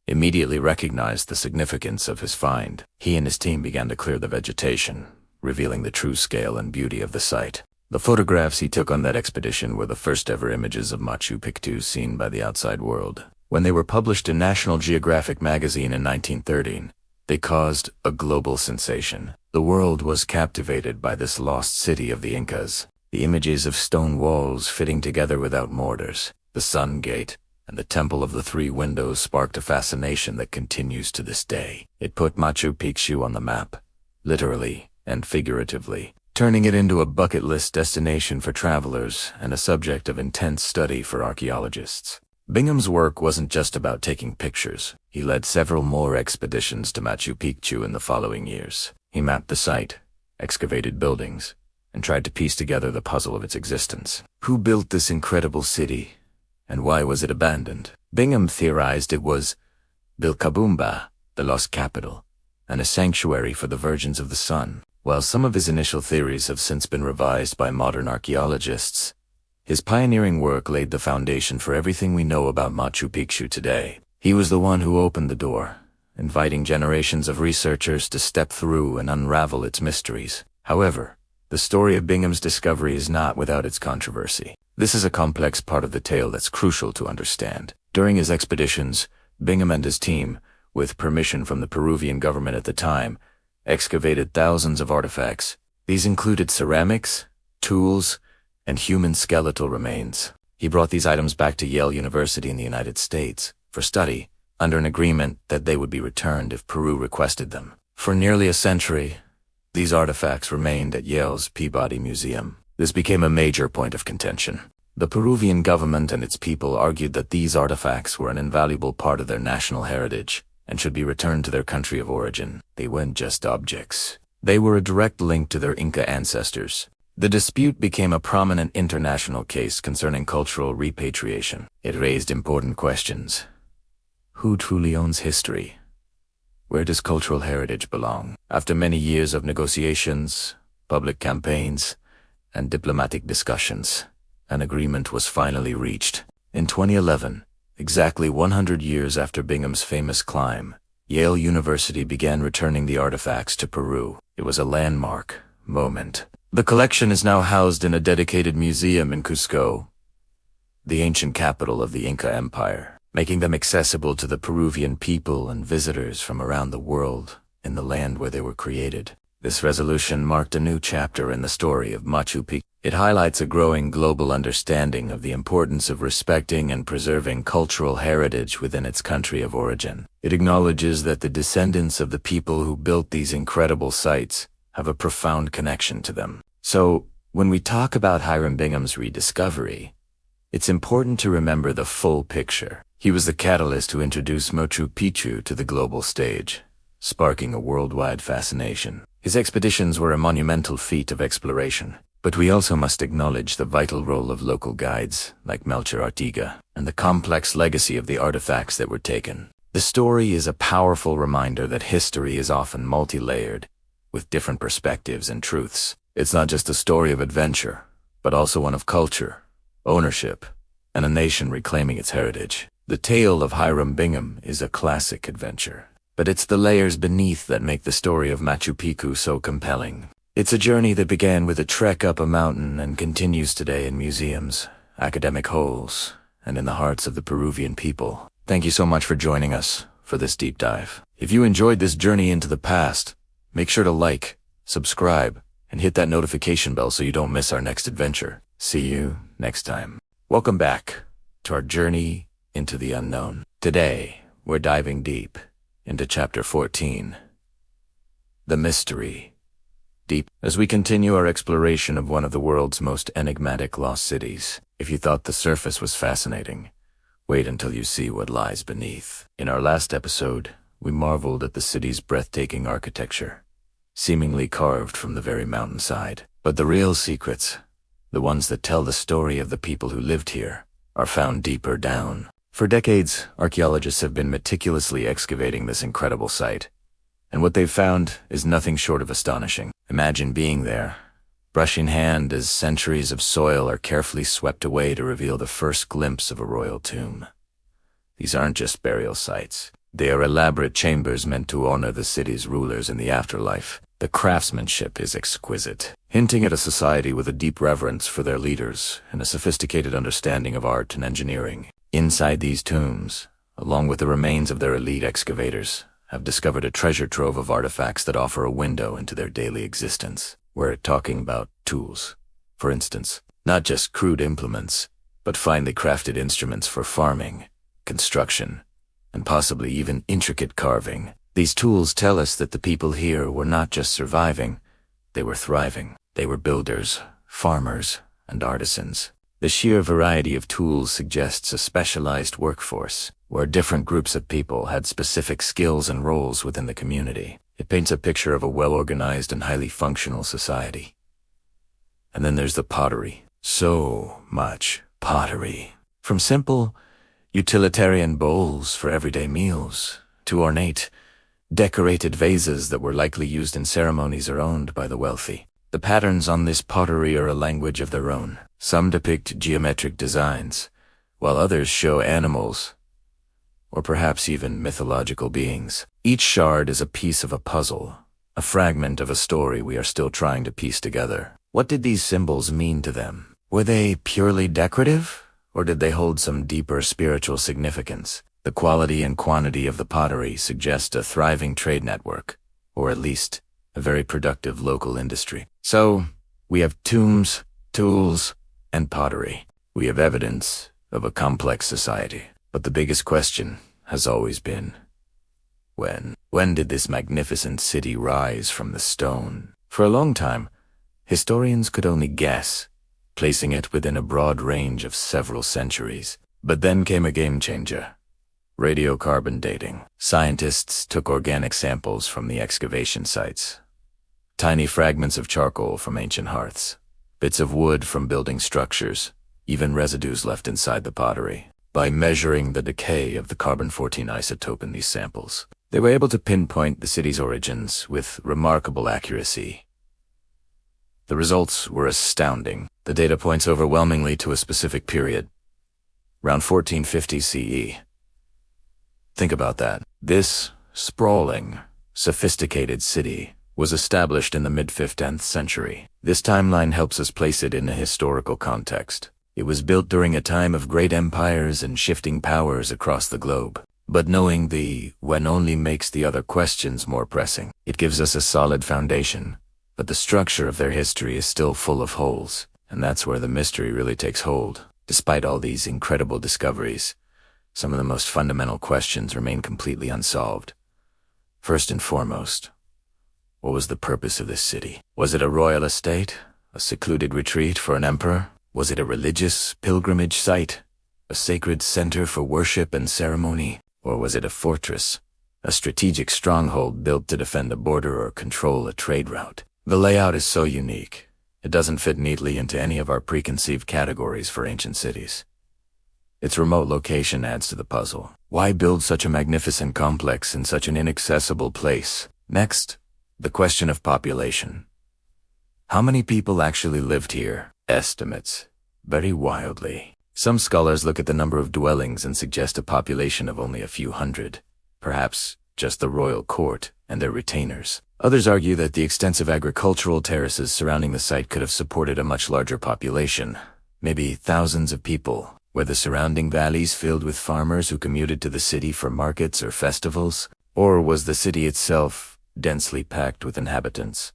immediately recognized the significance of his find. He and his team began to clear the vegetation, revealing the true scale and beauty of the site. The photographs he took on that expedition were the first ever images of Machu Picchu seen by the outside world. When they were published in National Geographic magazine in 1913, they caused a global sensation. The world was captivated by this lost city of the Incas. The images of stone walls fitting together without mortars, the sun gate, and the Temple of the Three Windows sparked a fascination that continues to this day. It put Machu Picchu on the map, literally and figuratively, turning it into a bucket list destination for travelers and a subject of intense study for archaeologists. Bingham's work wasn't just about taking pictures. He led several more expeditions to Machu Picchu in the following years. He mapped the site, excavated buildings, and tried to piece together the puzzle of its existence. Who built this incredible city? And why was it abandoned? Bingham theorized it was Vilcabamba, the lost capital, and a sanctuary for the Virgins of the Sun. While some of his initial theories have since been revised by modern archaeologists, his pioneering work laid the foundation for everything we know about Machu Picchu today. He was the one who opened the door, inviting generations of researchers to step through and unravel its mysteries. However, the story of Bingham's discovery is not without its controversy. This is a complex part of the tale that's crucial to understand. During his expeditions, Bingham and his team, with permission from the Peruvian government at the time, excavated thousands of artifacts. These included ceramics, tools, and human skeletal remains. He brought these items back to Yale University in the United States for study, under an agreement that they would be returned if Peru requested them. For nearly a century, these artifacts remained at Yale's Peabody Museum. This became a major point of contention. The Peruvian government and its people argued that these artifacts were an invaluable part of their national heritage and should be returned to their country of origin. They weren't just objects. They were a direct link to their Inca ancestors. The dispute became a prominent international case concerning cultural repatriation. It raised important questions. Who truly owns history? Where does cultural heritage belong? After many years of negotiations, public campaigns, and diplomatic discussions, an agreement was finally reached. In 2011, exactly 100 years after Bingham's famous climb, Yale University began returning the artifacts to Peru. It was a landmark moment. The collection is now housed in a dedicated museum in Cusco, the ancient capital of the Inca Empire, making them accessible to the Peruvian people and visitors from around the world in the land where they were created. This resolution marked a new chapter in the story of Machu Picchu. It highlights a growing global understanding of the importance of respecting and preserving cultural heritage within its country of origin. It acknowledges that the descendants of the people who built these incredible sites have a profound connection to them. So, when we talk about Hiram Bingham's rediscovery, it's important to remember the full picture. He was the catalyst to introduce Machu Picchu to the global stage, sparking a worldwide fascination. His expeditions were a monumental feat of exploration, but we also must acknowledge the vital role of local guides like Melchor Artiga and the complex legacy of the artifacts that were taken. The story is a powerful reminder that history is often multi-layered, with different perspectives and truths. It's not just a story of adventure, but also one of culture, ownership, and a nation reclaiming its heritage. The tale of Hiram Bingham is a classic adventure, but it's the layers beneath that make the story of Machu Picchu so compelling. It's a journey that began with a trek up a mountain and continues today in museums, academic halls, and in the hearts of the Peruvian people. Thank you so much for joining us for this deep dive. If you enjoyed this journey into the past, make sure to like, subscribe, and hit that notification bell so you don't miss our next adventure. See you next time. Welcome back to our journey into the unknown. Today, we're diving deep into Chapter 14, The Mystery. Deep as we continue our exploration of one of the world's most enigmatic lost cities. If you thought the surface was fascinating, wait until you see what lies beneath. In our last episode, we marveled at the city's breathtaking architecture, seemingly carved from the very mountainside. But the real secrets, the ones that tell the story of the people who lived here, are found deeper down. For decades, archaeologists have been meticulously excavating this incredible site, and what they've found is nothing short of astonishing. Imagine being there, brush in hand as centuries of soil are carefully swept away to reveal the first glimpse of a royal tomb. These aren't just burial sites. They are elaborate chambers meant to honor the city's rulers in the afterlife. The craftsmanship is exquisite, hinting at a society with a deep reverence for their leaders and a sophisticated understanding of art and engineering. Inside these tombs, along with the remains of their elite excavators, have discovered a treasure trove of artifacts that offer a window into their daily existence. We're talking about tools, for instance, not just crude implements, but finely crafted instruments for farming, construction, and possibly even intricate carving. These tools tell us that the people here were not just surviving, they were thriving. They were builders, farmers, and artisans. The sheer variety of tools suggests a specialized workforce, where different groups of people had specific skills and roles within the community. It paints a picture of a well-organized and highly functional society. And then there's the pottery. So much pottery. From simple, utilitarian bowls for everyday meals, to ornate, decorated vases that were likely used in ceremonies or owned by the wealthy. The patterns on this pottery are a language of their own. Some depict geometric designs, while others show animals, or perhaps even mythological beings. Each shard is a piece of a puzzle, a fragment of a story we are still trying to piece together. What did these symbols mean to them? Were they purely decorative, or did they hold some deeper spiritual significance? The quality and quantity of the pottery suggest a thriving trade network, or at least a very productive local industry. So, we have tombs, tools, and pottery. We have evidence of a complex society. But the biggest question has always been, when? When did this magnificent city rise from the stone? For a long time, historians could only guess, placing it within a broad range of several centuries. But then came a game changer: radiocarbon dating. Scientists took organic samples from the excavation sites, tiny fragments of charcoal from ancient hearths, bits of wood from building structures, even residues left inside the pottery. By measuring the decay of the carbon-14 isotope in these samples, they were able to pinpoint the city's origins with remarkable accuracy. The results were astounding. The data points overwhelmingly to a specific period, around 1450 CE. Think about that. This sprawling, sophisticated city was established in the mid-15th century. This timeline helps us place it in a historical context. It was built during a time of great empires and shifting powers across the globe. But knowing the when only makes the other questions more pressing. It gives us a solid foundation, but the structure of their history is still full of holes, and that's where the mystery really takes hold. Despite all these incredible discoveries, some of the most fundamental questions remain completely unsolved. First and foremost, what was the purpose of this city? Was it a royal estate? A secluded retreat for an emperor? Was it a religious pilgrimage site? A sacred center for worship and ceremony? Or was it a fortress? A strategic stronghold built to defend a border or control a trade route? The layout is so unique. It doesn't fit neatly into any of our preconceived categories for ancient cities. Its remote location adds to the puzzle. Why build such a magnificent complex in such an inaccessible place? Next, the question of population. How many people actually lived here? Estimates vary wildly. Some scholars look at the number of dwellings and suggest a population of only a few hundred, perhaps just the royal court and their retainers. Others argue that the extensive agricultural terraces surrounding the site could have supported a much larger population, maybe thousands of people. Were the surrounding valleys filled with farmers who commuted to the city for markets or festivals? Or was the city itself densely packed with inhabitants?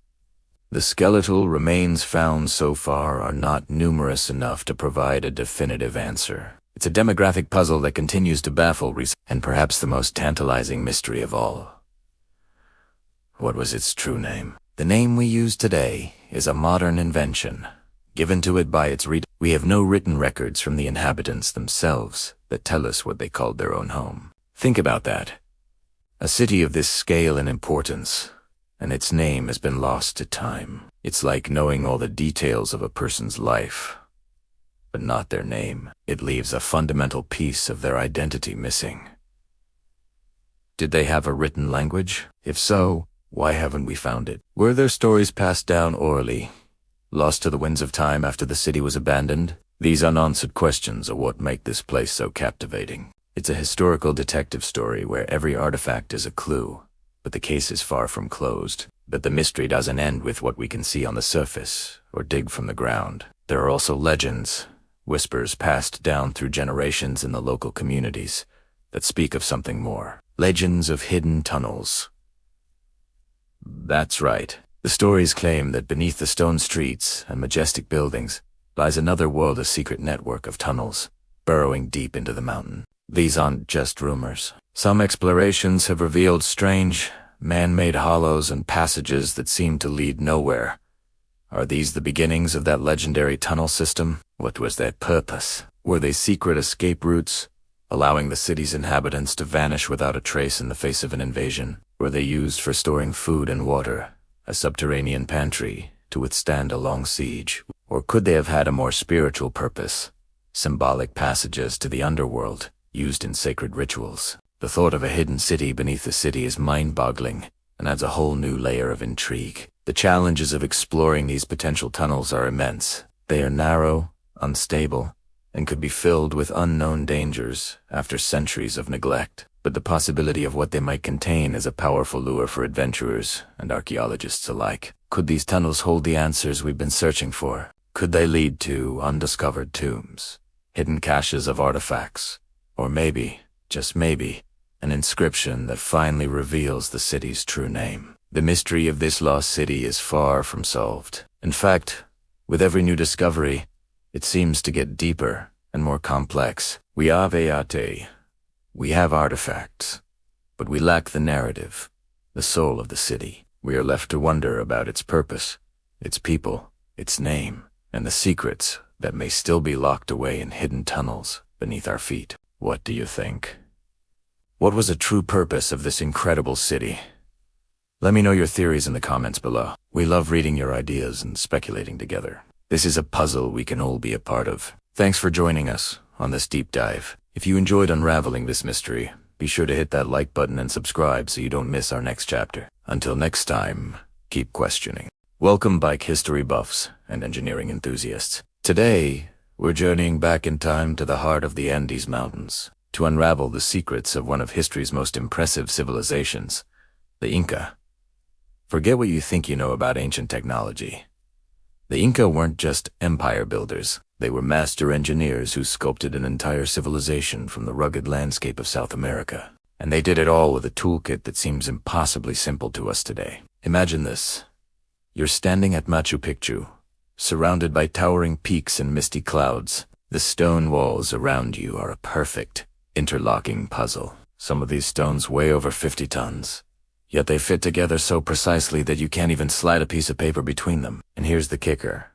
The skeletal remains found so far are not numerous enough to provide a definitive answer. It's a demographic puzzle that continues to baffle and perhaps the most tantalizing mystery of all. What was its true name? The name we use today is a modern invention, given to it by its reader. We have no written records from the inhabitants themselves that tell us what they called their own home. Think about that. A city of this scale and importance, and its name has been lost to time. It's like knowing all the details of a person's life, but not their name. It leaves a fundamental piece of their identity missing. Did they have a written language? If so, why haven't we found it? Were their stories passed down orally, lost to the winds of time after the city was abandoned? These unanswered questions are what make this place so captivating. It's a historical detective story where every artifact is a clue, but the case is far from closed. But the mystery doesn't end with what we can see on the surface or dig from the ground. There are also legends, whispers passed down through generations in the local communities that speak of something more. Legends of hidden tunnels. That's right. The stories claim that beneath the stone streets and majestic buildings lies another world, a secret network of tunnels, burrowing deep into the mountain. These aren't just rumors. Some explorations have revealed strange, man-made hollows and passages that seem to lead nowhere. Are these the beginnings of that legendary tunnel system? What was their purpose? Were they secret escape routes, allowing the city's inhabitants to vanish without a trace in the face of an invasion? Were they used for storing food and water, a subterranean pantry to withstand a long siege? Or could they have had a more spiritual purpose, symbolic passages to the underworld, used in sacred rituals? The thought of a hidden city beneath the city is mind-boggling and adds a whole new layer of intrigue. The challenges of exploring these potential tunnels are immense. They are narrow, unstable, and could be filled with unknown dangers after centuries of neglect. But the possibility of what they might contain is a powerful lure for adventurers and archaeologists alike. Could these tunnels hold the answers we've been searching for? Could they lead to undiscovered tombs, hidden caches of artifacts, or maybe, just maybe, an inscription that finally reveals the city's true name? The mystery of this lost city is far from solved. In fact, with every new discovery, it seems to get deeper and more complex. We have artifacts, but we lack the narrative, the soul of the city. We are left to wonder about its purpose, its people, its name, and the secrets that may still be locked away in hidden tunnels beneath our feet. What do you think? What was the true purpose of this incredible city? Let me know your theories in the comments below. We love reading your ideas and speculating together. This is a puzzle we can all be a part of. Thanks for joining us on this deep dive. If you enjoyed unraveling this mystery, be sure to hit that like button and subscribe so you don't miss our next chapter. Until next time, keep questioning. Welcome, bike history buffs and engineering enthusiasts. Today, we're journeying back in time to the heart of the Andes Mountains to unravel the secrets of one of history's most impressive civilizations, the Inca. Forget what you think you know about ancient technology. The Inca weren't just empire builders. They were master engineers who sculpted an entire civilization from the rugged landscape of South America. And they did it all with a toolkit that seems impossibly simple to us today. Imagine this. You're standing at Machu Picchu, surrounded by towering peaks and misty clouds. The stone walls around you are a perfect, interlocking puzzle. Some of these stones weigh over 50 tons. Yet they fit together so precisely that you can't even slide a piece of paper between them. And here's the kicker.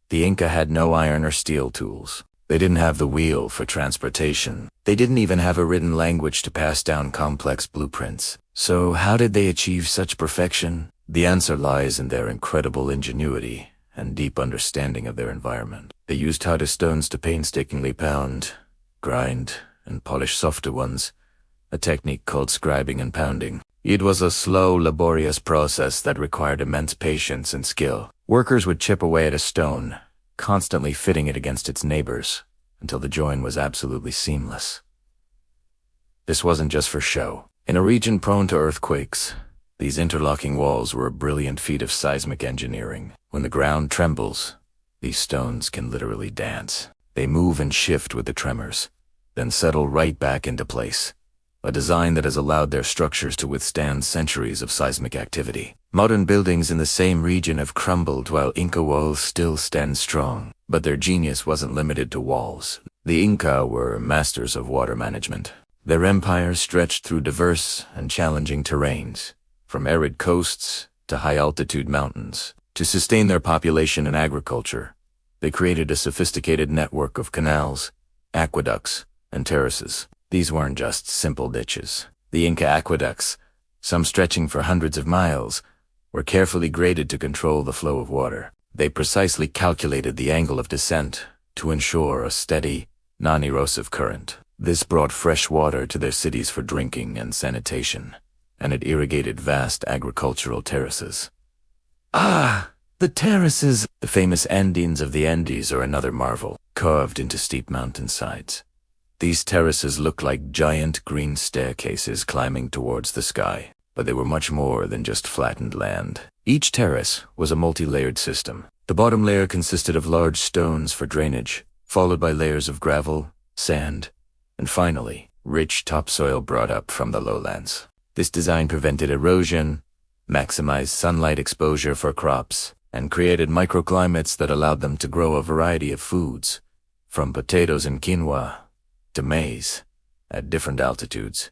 The Inca had no iron or steel tools. They didn't have the wheel for transportation. They didn't even have a written language to pass down complex blueprints. So how did they achieve such perfection? The answer lies in their incredible ingenuity and deep understanding of their environment. They used harder stones to painstakingly pound, grind, and polish softer ones, a technique called scribing and pounding. It was a slow, laborious process that required immense patience and skill. Workers would chip away at a stone, constantly fitting it against its neighbors, until the join was absolutely seamless. This wasn't just for show. In a region prone to earthquakes, These interlocking walls were a brilliant feat of seismic engineering. When the ground trembles, these stones can literally dance. They move and shift with the tremors, then settle right back into place. A design that has allowed their structures to withstand centuries of seismic activity. Modern buildings in the same region have crumbled while Inca walls still stand strong. But their genius wasn't limited to walls. The Inca were masters of water management. Their empire stretched through diverse and challenging terrains, from arid coasts to high-altitude mountains. To sustain their population and agriculture, they created a sophisticated network of canals, aqueducts, and terraces. These weren't just simple ditches. The Inca aqueducts, some stretching for hundreds of miles, were carefully graded to control the flow of water. They precisely calculated the angle of descent to ensure a steady, non-erosive current. This brought fresh water to their cities for drinking and sanitation, and it irrigated vast agricultural terraces. Ah, the terraces! The famous Andines of the Andes are another marvel, carved into steep mountainsides. These terraces looked like giant green staircases climbing towards the sky, but they were much more than just flattened land. Each terrace was a multi-layered system. The bottom layer consisted of large stones for drainage, followed by layers of gravel, sand, and finally, rich topsoil brought up from the lowlands. This design prevented erosion, maximized sunlight exposure for crops, and created microclimates that allowed them to grow a variety of foods, from potatoes and quinoa to maize, at different altitudes.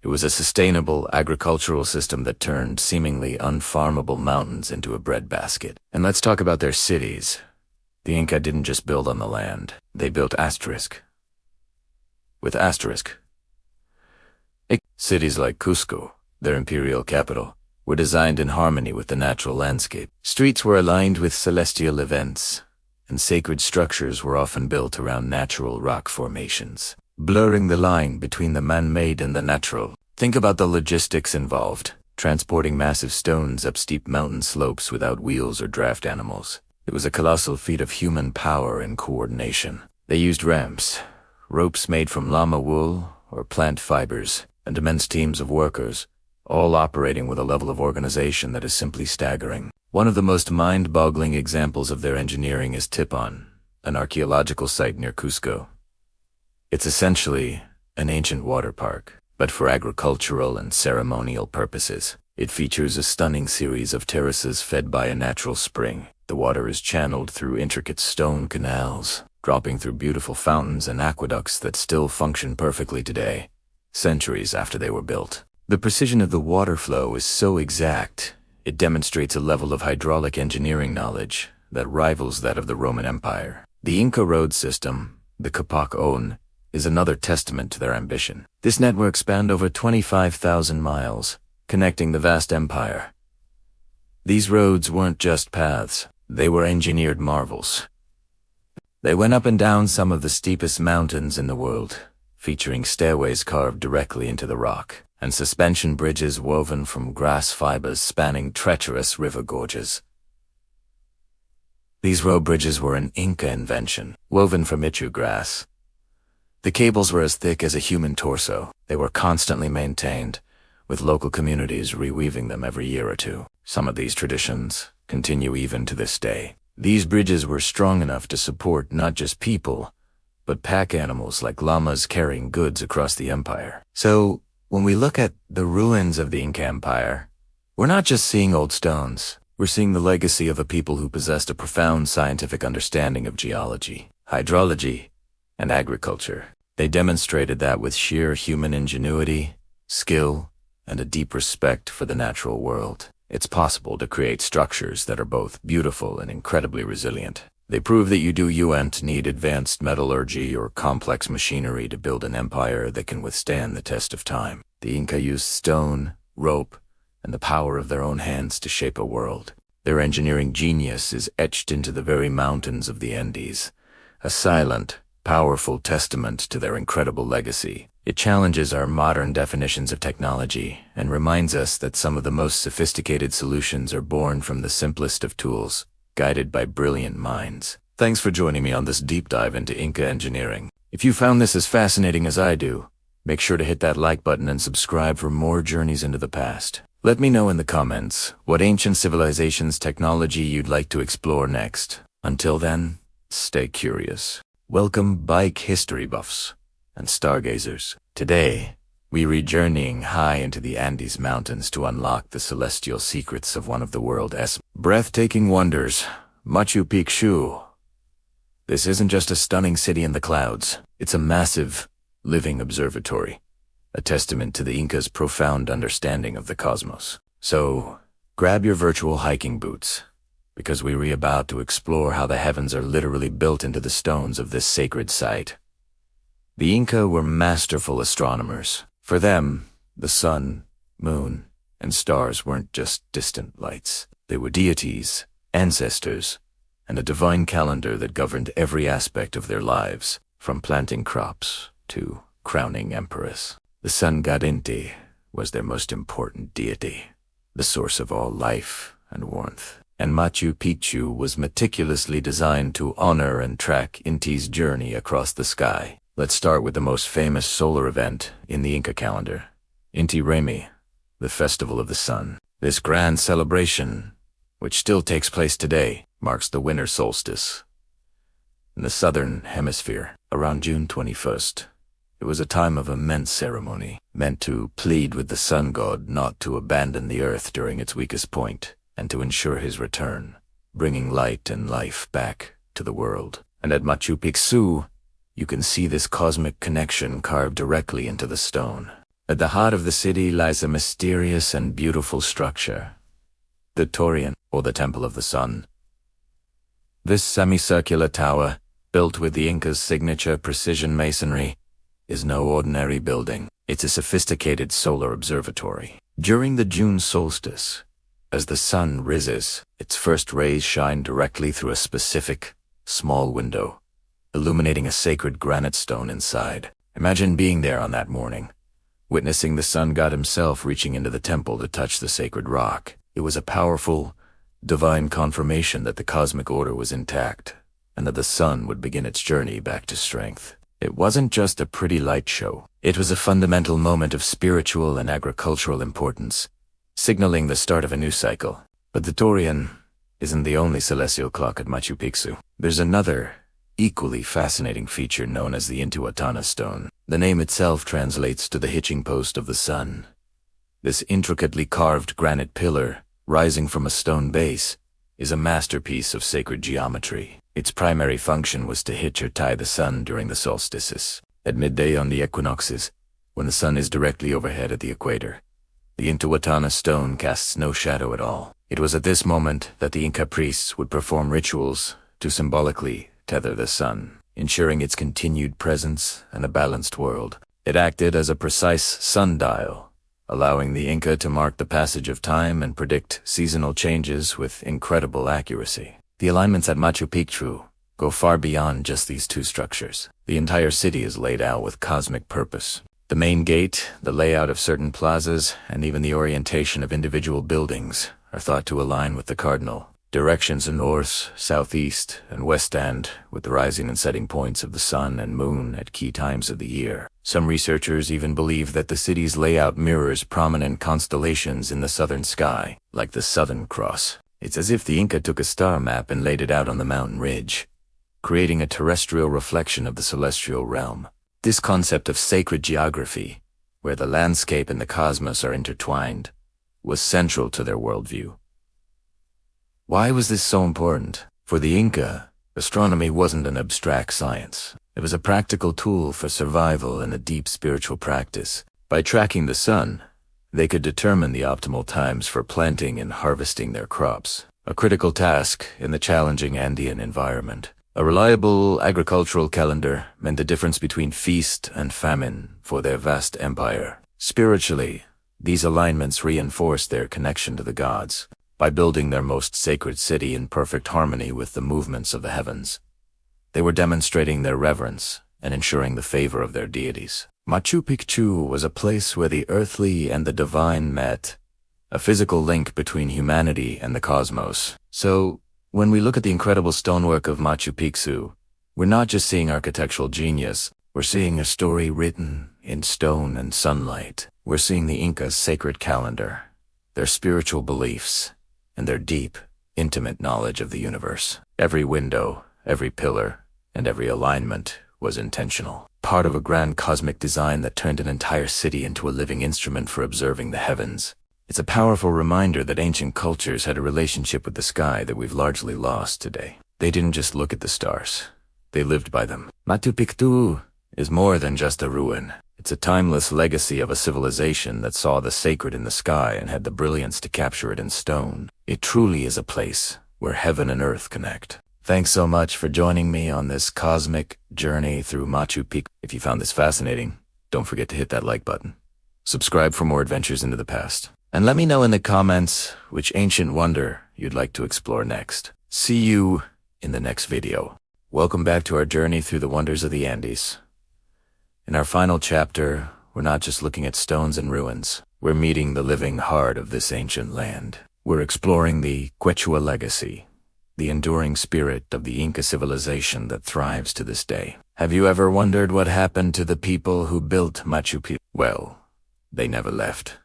It was a sustainable agricultural system that turned seemingly unfarmable mountains into a breadbasket. And let's talk about their cities. The Inca didn't just build on the land, they built with asterisk. Cities like Cusco, their imperial capital, were designed in harmony with the natural landscape. Streets were aligned with celestial events, and sacred structures were often built around natural rock formations, blurring the line between the man-made and the natural. Think about the logistics involved, transporting massive stones up steep mountain slopes without wheels or draft animals. It was a colossal feat of human power and coordination. They used ramps, ropes made from llama wool or plant fibers, and immense teams of workers, all operating with a level of organization that is simply staggering. One of the most mind-boggling examples of their engineering is Tipon, an archaeological site near Cusco. It's essentially an ancient water park, but for agricultural and ceremonial purposes. It features a stunning series of terraces fed by a natural spring. The water is channeled through intricate stone canals, dropping through beautiful fountains and aqueducts that still function perfectly today, centuries after they were built. The precision of the water flow is so exact, it demonstrates a level of hydraulic engineering knowledge that rivals that of the Roman Empire. The Inca road system, the Capac-On, is another testament to their ambition. This network spanned over 25,000 miles, connecting the vast empire. These roads weren't just paths, they were engineered marvels. They went up and down some of the steepest mountains in the world, featuring stairways carved directly into the rock, and suspension bridges woven from grass fibers spanning treacherous river gorges. These road bridges were an Inca invention, woven from ichu grass. The cables were as thick as a human torso. They were constantly maintained, with local communities reweaving them every year or two. Some of these traditions continue even to this day. These bridges were strong enough to support not just people, but pack animals like llamas carrying goods across the empire. So, when we look at the ruins of the Inca Empire, we're not just seeing old stones. We're seeing the legacy of a people who possessed a profound scientific understanding of geology, hydrology, and agriculture. They demonstrated that with sheer human ingenuity, skill, and a deep respect for the natural world, it's possible to create structures that are both beautiful and incredibly resilient. They prove that you don't need advanced metallurgy or complex machinery to build an empire that can withstand the test of time. The Inca used stone, rope, and the power of their own hands to shape a world. Their engineering genius is etched into the very mountains of the Andes, a silent, powerful testament to their incredible legacy. It challenges our modern definitions of technology and reminds us that some of the most sophisticated solutions are born from the simplest of tools, guided by brilliant minds. Thanks for joining me on this deep dive into Inca engineering. If you found this as fascinating as I do, make sure to hit that like button and subscribe for more journeys into the past. Let me know in the comments what ancient civilization's technology you'd like to explore next. Until then, stay curious. Welcome, bike history buffs and stargazers. Today, we read journeying high into the Andes Mountains to unlock the celestial secrets of one of the world's breathtaking wonders, Machu Picchu. This isn't just a stunning city in the clouds. It's a massive, living observatory, a testament to the Incas' profound understanding of the cosmos. So, grab your virtual hiking boots, because we're about to explore how the heavens are literally built into the stones of this sacred site. The Inca were masterful astronomers. For them, the sun, moon, and stars weren't just distant lights. They were deities, ancestors, and a divine calendar that governed every aspect of their lives, from planting crops to crowning empress. The sun god Inti was their most important deity, the source of all life and warmth. And Machu Picchu was meticulously designed to honor and track Inti's journey across the sky. Let's start with the most famous solar event in the Inca calendar, Inti Raymi, the Festival of the Sun. This grand celebration, which still takes place today, marks the winter solstice. In the southern hemisphere, around June 21st, it was a time of immense ceremony, meant to plead with the sun god not to abandon the earth during its weakest point, and to ensure his return, bringing light and life back to the world. And at Machu Picchu, you can see this cosmic connection carved directly into the stone. At the heart of the city lies a mysterious and beautiful structure, the Torian, or the Temple of the Sun. This semicircular tower, built with the Incas' signature precision masonry, is no ordinary building. It's a sophisticated solar observatory. During the June solstice, as the sun rises, its first rays shine directly through a specific, small window, illuminating a sacred granite stone inside. Imagine being there on that morning, witnessing the sun god himself reaching into the temple to touch the sacred rock. It was a powerful, divine confirmation that the cosmic order was intact, and that the sun would begin its journey back to strength. It wasn't just a pretty light show. It was a fundamental moment of spiritual and agricultural importance, signaling the start of a new cycle. But the Torian isn't the only celestial clock at Machu Picchu. There's another, equally fascinating feature known as the Intihuatana Stone. The name itself translates to the hitching post of the sun. This intricately carved granite pillar, rising from a stone base, is a masterpiece of sacred geometry. Its primary function was to hitch or tie the sun during the solstices. At midday on the equinoxes, when the sun is directly overhead at the equator, the Intihuatana Stone casts no shadow at all. It was at this moment that the Inca priests would perform rituals to symbolically tether the sun, ensuring its continued presence and a balanced world. It acted as a precise sundial, allowing the Inca to mark the passage of time and predict seasonal changes with incredible accuracy. The alignments at Machu Picchu go far beyond just these two structures. The entire city is laid out with cosmic purpose. The main gate, the layout of certain plazas, and even the orientation of individual buildings are thought to align with the cardinal directions in north, southeast, and west end, with the rising and setting points of the sun and moon at key times of the year. Some researchers even believe that the city's layout mirrors prominent constellations in the southern sky, like the Southern Cross. It's as if the Inca took a star map and laid it out on the mountain ridge, creating a terrestrial reflection of the celestial realm. This concept of sacred geography, where the landscape and the cosmos are intertwined, was central to their worldview. Why was this so important? For the Inca, astronomy wasn't an abstract science. It was a practical tool for survival and a deep spiritual practice. By tracking the sun, they could determine the optimal times for planting and harvesting their crops, a critical task in the challenging Andean environment. A reliable agricultural calendar meant the difference between feast and famine for their vast empire. Spiritually, these alignments reinforced their connection to the gods. By building their most sacred city in perfect harmony with the movements of the heavens, they were demonstrating their reverence and ensuring the favor of their deities. Machu Picchu was a place where the earthly and the divine met, a physical link between humanity and the cosmos. So, when we look at the incredible stonework of Machu Picchu, we're not just seeing architectural genius, we're seeing a story written in stone and sunlight. We're seeing the Inca's sacred calendar, their spiritual beliefs, and their deep, intimate knowledge of the universe. Every window, every pillar, and every alignment was intentional, part of a grand cosmic design that turned an entire city into a living instrument for observing the heavens. It's a powerful reminder that ancient cultures had a relationship with the sky that we've largely lost today. They didn't just look at the stars. They lived by them. Machu Picchu is more than just a ruin. It's a timeless legacy of a civilization that saw the sacred in the sky and had the brilliance to capture it in stone. It truly is a place where heaven and earth connect. Thanks so much for joining me on this cosmic journey through Machu Picchu. If you found this fascinating, don't forget to hit that like button. Subscribe for more adventures into the past. And let me know in the comments which ancient wonder you'd like to explore next. See you in the next video. Welcome back to our journey through the wonders of the Andes. In our final chapter, we're not just looking at stones and ruins. We're meeting the living heart of this ancient land. We're exploring the Quechua legacy, the enduring spirit of the Inca civilization that thrives to this day. Have you ever wondered what happened to the people who built Machu Picchu? Well, they never left.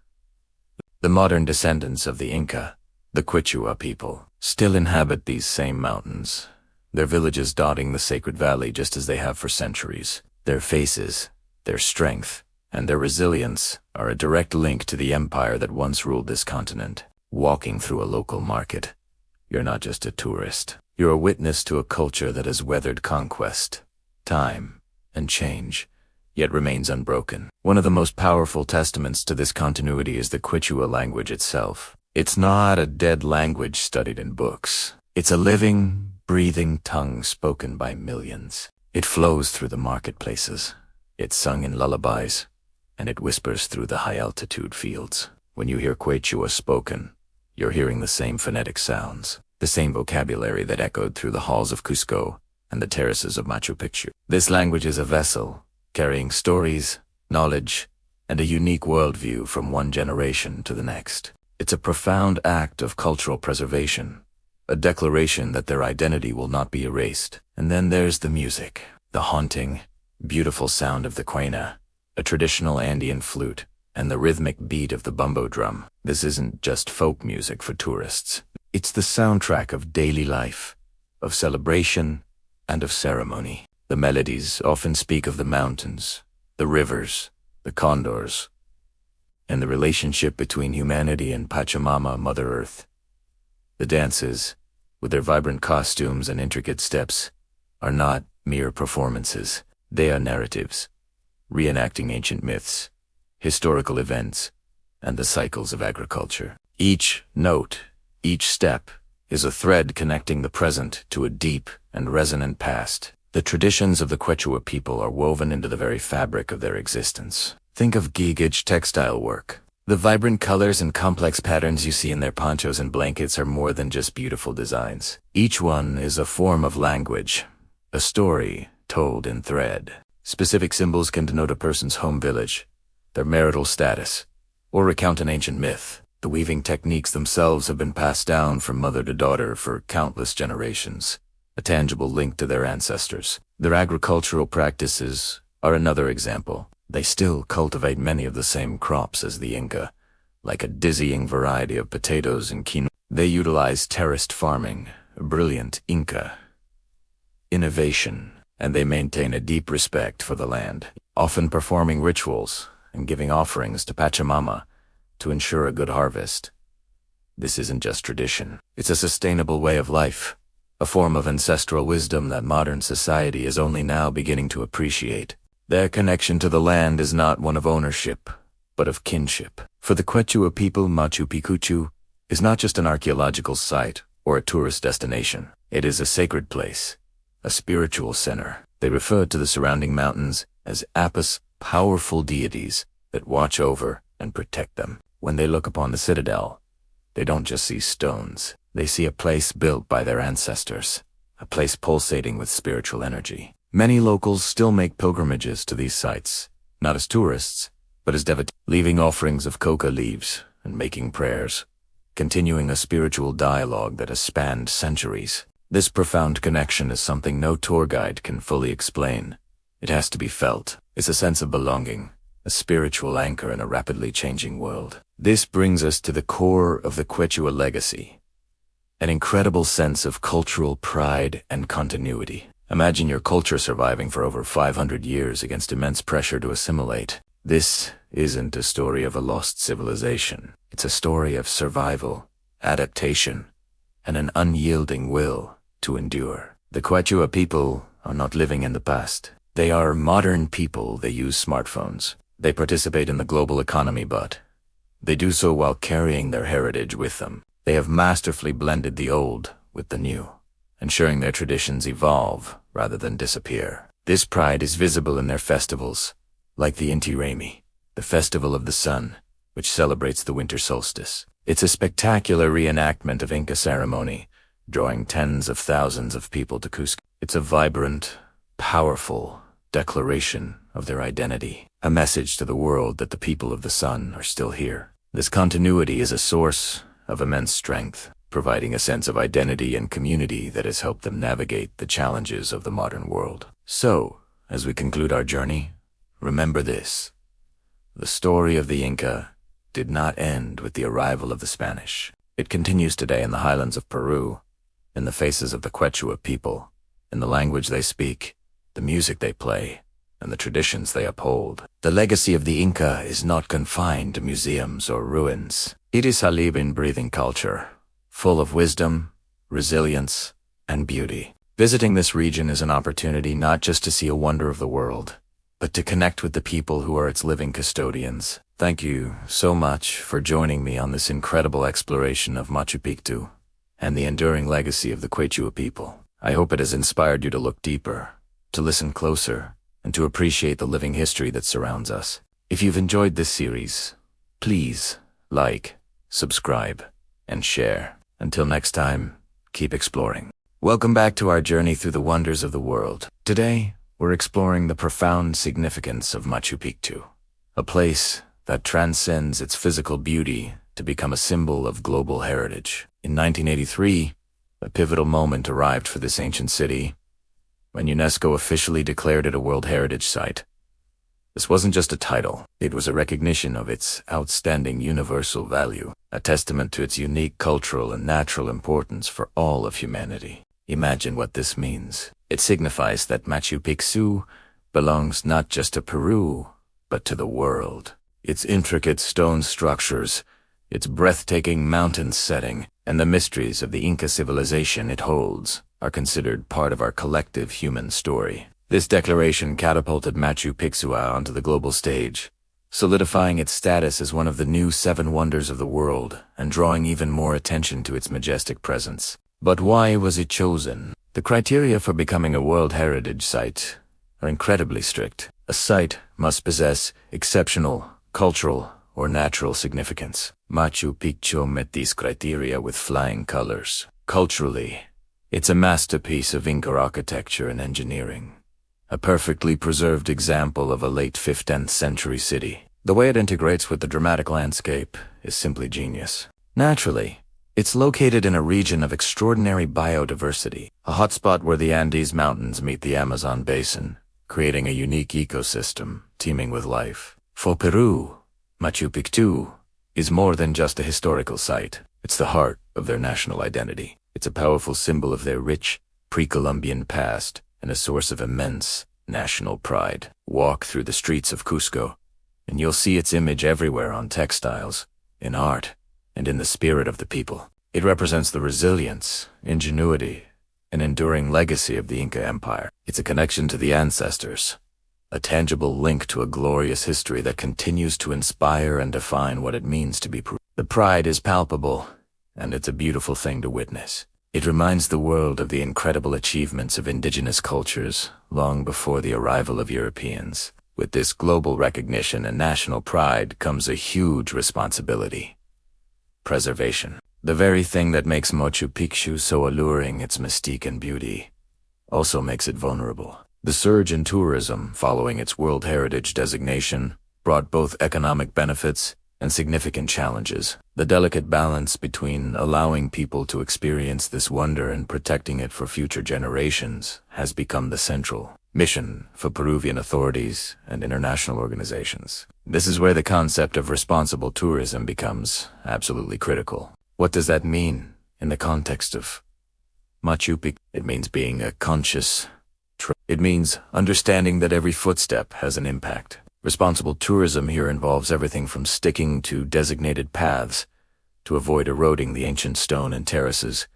The modern descendants of the Inca, the Quechua people, still inhabit these same mountains, their villages dotting the sacred valley just as they have for centuries. Their faces, their strength, and their resilience are a direct link to the empire that once ruled this continent. Walking through a local market, you're not just a tourist. You're a witness to a culture that has weathered conquest, time, and change, yet remains unbroken. One of the most powerful testaments to this continuity is the Quechua language itself. It's not a dead language studied in books. It's a living, breathing tongue spoken by millions. It flows through the marketplaces. It's sung in lullabies, and it whispers through the high-altitude fields. When you hear Quechua spoken, you're hearing the same phonetic sounds, the same vocabulary that echoed through the halls of Cusco and the terraces of Machu Picchu. This language is a vessel, carrying stories, knowledge, and a unique worldview from one generation to the next. It's a profound act of cultural preservation, a declaration that their identity will not be erased. And then there's the music, the haunting, beautiful sound of the quena, a traditional Andean flute, and the rhythmic beat of the bumbo drum. This isn't just folk music for tourists. It's the soundtrack of daily life, of celebration, and of ceremony. The melodies often speak of the mountains, the rivers, the condors, and the relationship between humanity and Pachamama, Mother Earth. The dances, with their vibrant costumes and intricate steps, are not mere performances. They are narratives, reenacting ancient myths, historical events, and the cycles of agriculture. Each note, each step, is a thread connecting the present to a deep and resonant past. The traditions of the Quechua people are woven into the very fabric of their existence. Think of Gigich textile work. The vibrant colors and complex patterns you see in their ponchos and blankets are more than just beautiful designs. Each one is a form of language, a story told in thread. Specific symbols can denote a person's home village, their marital status, or recount an ancient myth. The weaving techniques themselves have been passed down from mother to daughter for countless generations, a tangible link to their ancestors. Their agricultural practices are another example. They still cultivate many of the same crops as the Inca, like a dizzying variety of potatoes and quinoa. They utilize terraced farming, a brilliant Inca innovation, and they maintain a deep respect for the land, often performing rituals and giving offerings to Pachamama to ensure a good harvest. This isn't just tradition. It's a sustainable way of life, a form of ancestral wisdom that modern society is only now beginning to appreciate. Their connection to the land is not one of ownership, but of kinship. For the Quechua people, Machu Picchu is not just an archaeological site or a tourist destination. It is a sacred place, a spiritual center. They refer to the surrounding mountains as apis, powerful deities that watch over and protect them. When they look upon the citadel, they don't just see stones. They see a place built by their ancestors, a place pulsating with spiritual energy. Many locals still make pilgrimages to these sites, not as tourists, but as devotees, leaving offerings of coca leaves and making prayers, continuing a spiritual dialogue that has spanned centuries. This profound connection is something no tour guide can fully explain. It has to be felt. It's a sense of belonging, a spiritual anchor in a rapidly changing world. This brings us to the core of the Quechua legacy, an incredible sense of cultural pride and continuity. Imagine your culture surviving for over 500 years against immense pressure to assimilate. This isn't a story of a lost civilization. It's a story of survival, adaptation, and an unyielding will to endure. The Quechua people are not living in the past. They are modern people. They use smartphones. They participate in the global economy, but they do so while carrying their heritage with them. They have masterfully blended the old with the new, ensuring their traditions evolve rather than disappear. This pride is visible in their festivals, like the Inti Raymi, the Festival of the Sun, which celebrates the winter solstice. It's a spectacular reenactment of Inca ceremony, drawing tens of thousands of people to Cusco. It's a vibrant, powerful declaration of their identity, a message to the world that the people of the sun are still here. This continuity is a source of immense strength, providing a sense of identity and community that has helped them navigate the challenges of the modern world. So, as we conclude our journey, remember this: the story of the Inca did not end with the arrival of the Spanish. It continues today in the highlands of Peru, in the faces of the Quechua people, in the language they speak, the music they play, and the traditions they uphold. The legacy of the Inca is not confined to museums or ruins. It is a living, breathing culture, full of wisdom, resilience, and beauty. Visiting this region is an opportunity not just to see a wonder of the world, but to connect with the people who are its living custodians. Thank you so much for joining me on this incredible exploration of Machu Picchu and the enduring legacy of the Quechua people. I hope it has inspired you to look deeper, to listen closer, and to appreciate the living history that surrounds us. If you've enjoyed this series, please like, subscribe, and share. Until next time, keep exploring. Welcome back to our journey through the wonders of the world. Today, we're exploring the profound significance of Machu Picchu, a place that transcends its physical beauty to become a symbol of global heritage. In 1983, a pivotal moment arrived for this ancient city when UNESCO officially declared it a World Heritage Site. This wasn't just a title, it was a recognition of its outstanding universal value, a testament to its unique cultural and natural importance for all of humanity. Imagine what this means. It signifies that Machu Picchu belongs not just to Peru, but to the world. Its intricate stone structures, its breathtaking mountain setting, and the mysteries of the Inca civilization it holds are considered part of our collective human story. This declaration catapulted Machu Picchu onto the global stage, solidifying its status as one of the new 7 wonders of the world and drawing even more attention to its majestic presence. But why was it chosen? The criteria for becoming a World Heritage Site are incredibly strict. A site must possess exceptional cultural or natural significance. Machu Picchu met these criteria with flying colors. Culturally, it's a masterpiece of Inca architecture and engineering, a perfectly preserved example of a late 15th century city. The way it integrates with the dramatic landscape is simply genius. Naturally, it's located in a region of extraordinary biodiversity, a hotspot where the Andes Mountains meet the Amazon basin, creating a unique ecosystem teeming with life. For Peru, Machu Picchu is more than just a historical site. It's the heart of their national identity. It's a powerful symbol of their rich, pre-Columbian past and a source of immense national pride. Walk through the streets of Cusco, and you'll see its image everywhere on textiles, in art, and in the spirit of the people. It represents the resilience, ingenuity, and enduring legacy of the Inca Empire. It's a connection to the ancestors, a tangible link to a glorious history that continues to inspire and define what it means to be Peru. The pride is palpable, and it's a beautiful thing to witness. It reminds the world of the incredible achievements of indigenous cultures long before the arrival of Europeans. With this global recognition and national pride comes a huge responsibility: preservation. The very thing that makes Machu Picchu so alluring, its mystique and beauty, also makes it vulnerable. The surge in tourism following its World Heritage designation brought both economic benefits and significant challenges. The delicate balance between allowing people to experience this wonder and protecting it for future generations has become the central mission for Peruvian authorities and international organizations. This is where the concept of responsible tourism becomes absolutely critical. What does that mean in the context of Machu Picchu? It means being a conscious It means understanding that every footstep has an impact. Responsible tourism here involves everything from sticking to designated paths to avoid eroding the ancient stone and terraces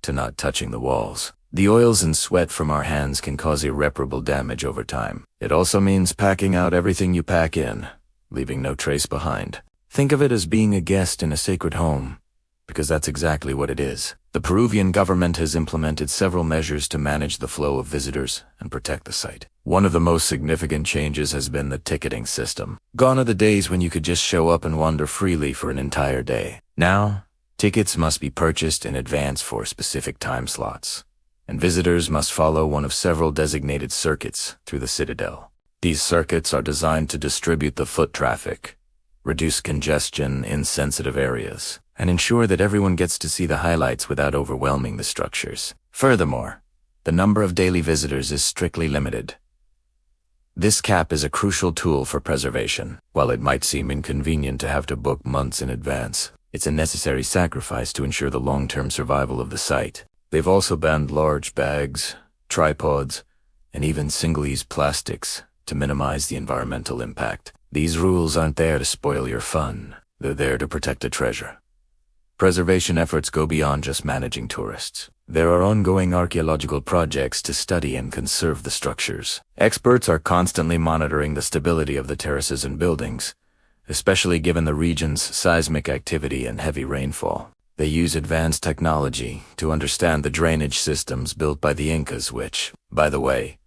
to not touching the walls. The oils and sweat from our hands can cause irreparable damage over time. It also means packing out everything you pack in, leaving no trace behind. Think of it as being a guest in a sacred home, because that's exactly what it is. The Peruvian government has implemented several measures to manage the flow of visitors and protect the site. One of the most significant changes has been the ticketing system. Gone are the days when you could just show up and wander freely for an entire day. Now, tickets must be purchased in advance for specific time slots, and visitors must follow one of several designated circuits through the citadel. These circuits are designed to distribute the foot traffic, reduce congestion in sensitive areas, and ensure that everyone gets to see the highlights without overwhelming the structures. Furthermore, the number of daily visitors is strictly limited. This cap is a crucial tool for preservation. While it might seem inconvenient to have to book months in advance, it's a necessary sacrifice to ensure the long-term survival of the site. They've also banned large bags, tripods, and even single-use plastics to minimize the environmental impact. These rules aren't there to spoil your fun. They're there to protect a treasure. Preservation efforts go beyond just managing tourists. There are ongoing archaeological projects to study and conserve the structures. Experts are constantly monitoring the stability of the terraces and buildings, especially given the region's seismic activity and heavy rainfall. They use advanced technology to understand the drainage systems built by the Incas, which, by the way,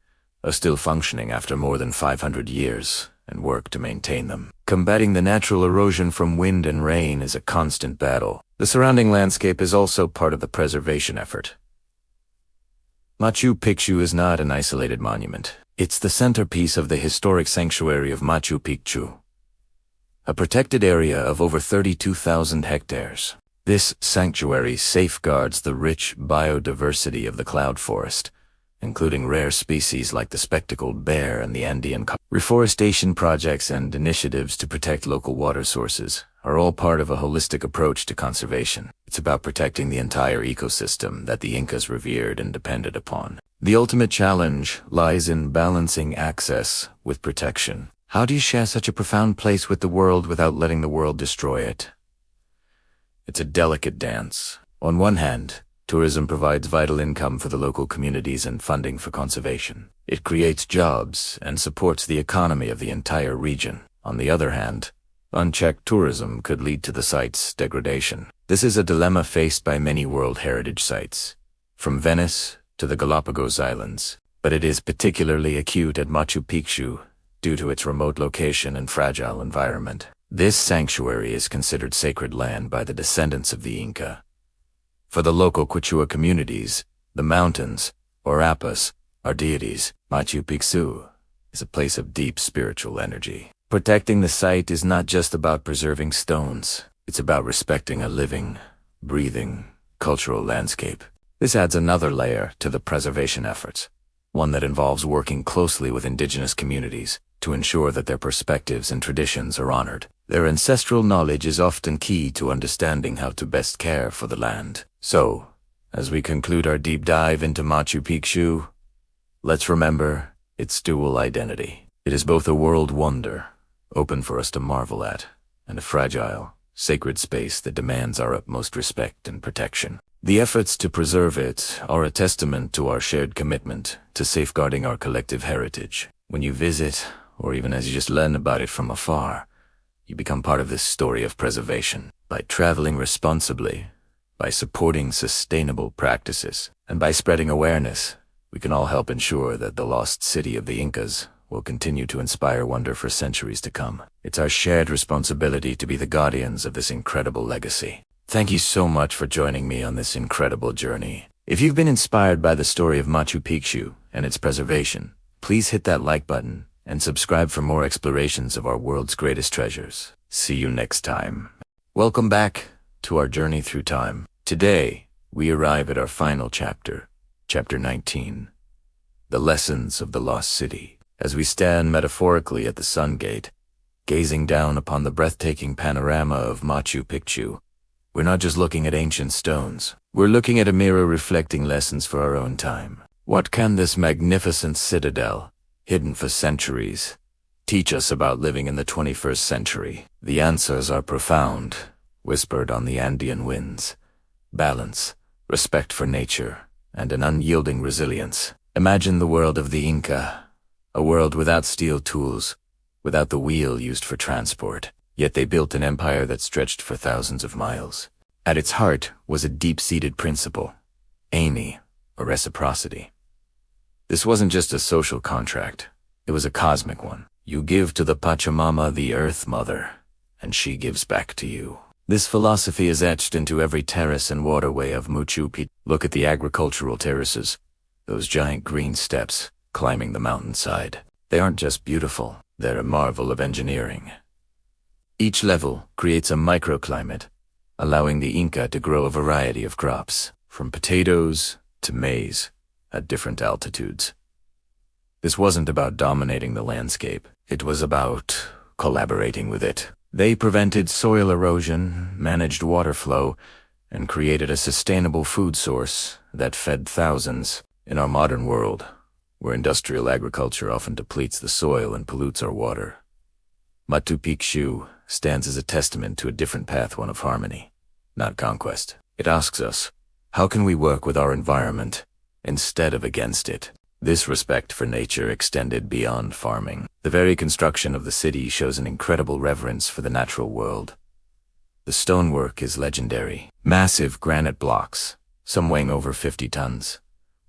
are still functioning after more than 500 years, and work to maintain them. Combating the natural erosion from wind and rain is a constant battle. The surrounding landscape is also part of the preservation effort. Machu Picchu is not an isolated monument. It's the centerpiece of the historic sanctuary of Machu Picchu, a protected area of over 32,000 hectares. This sanctuary safeguards the rich biodiversity of the cloud forest, including rare species like the spectacled bear and the Andean cock. Reforestation projects and initiatives to protect local water sources are all part of a holistic approach to conservation. It's about protecting the entire ecosystem that the Incas revered and depended upon. The ultimate challenge lies in balancing access with protection. How do you share such a profound place with the world without letting the world destroy it? It's a delicate dance. On one hand, tourism provides vital income for the local communities and funding for conservation. It creates jobs and supports the economy of the entire region. On the other hand, unchecked tourism could lead to the site's degradation. This is a dilemma faced by many World Heritage sites, from Venice to the Galapagos Islands, but it is particularly acute at Machu Picchu due to its remote location and fragile environment. This sanctuary is considered sacred land by the descendants of the Inca. For the local Quichua communities, the mountains, or appas, are deities. Machu Picchu is a place of deep spiritual energy. Protecting the site is not just about preserving stones. It's about respecting a living, breathing, cultural landscape. This adds another layer to the preservation efforts, one that involves working closely with indigenous communities to ensure that their perspectives and traditions are honored. Their ancestral knowledge is often key to understanding how to best care for the land. So, as we conclude our deep dive into Machu Picchu, let's remember its dual identity. It is both a world wonder, open for us to marvel at, and a fragile, sacred space that demands our utmost respect and protection. The efforts to preserve it are a testament to our shared commitment to safeguarding our collective heritage. When you visit, or even as you just learn about it from afar, you become part of this story of preservation. By traveling responsibly, by supporting sustainable practices, and by spreading awareness, we can all help ensure that the lost city of the Incas will continue to inspire wonder for centuries to come. It's our shared responsibility to be the guardians of this incredible legacy. Thank you so much for joining me on this incredible journey. If you've been inspired by the story of Machu Picchu and its preservation, please hit that like button and subscribe for more explorations of our world's greatest treasures. See you next time. Welcome back to our journey through time. Today, we arrive at our final chapter, Chapter 19, the lessons of the lost city. As we stand metaphorically at the sun gate, gazing down upon the breathtaking panorama of Machu Picchu, we're not just looking at ancient stones. We're looking at a mirror reflecting lessons for our own time. What can this magnificent citadel, hidden for centuries, teach us about living in the 21st century? The answers are profound, whispered on the Andean winds. Balance, respect for nature, and an unyielding resilience. Imagine the world of the Inca, a world without steel tools, without the wheel used for transport. Yet they built an empire that stretched for thousands of miles. At its heart was a deep-seated principle, Amy, or reciprocity. This wasn't just a social contract, it was a cosmic one. You give to the Pachamama, the Earth Mother, and she gives back to you. This philosophy is etched into every terrace and waterway of Machu Picchu. Look at the agricultural terraces, those giant green steps climbing the mountainside. They aren't just beautiful, they're a marvel of engineering. Each level creates a microclimate, allowing the Inca to grow a variety of crops, from potatoes to maize, at different altitudes. This wasn't about dominating the landscape, it was about collaborating with it. They prevented soil erosion, managed water flow, and created a sustainable food source that fed thousands. In our modern world, where industrial agriculture often depletes the soil and pollutes our water, Machu Picchu stands as a testament to a different path, one of harmony, not conquest. It asks us, how can we work with our environment instead of against it? This respect for nature extended beyond farming. The very construction of the city shows an incredible reverence for the natural world. The stonework is legendary. Massive granite blocks, some weighing over 50 tons,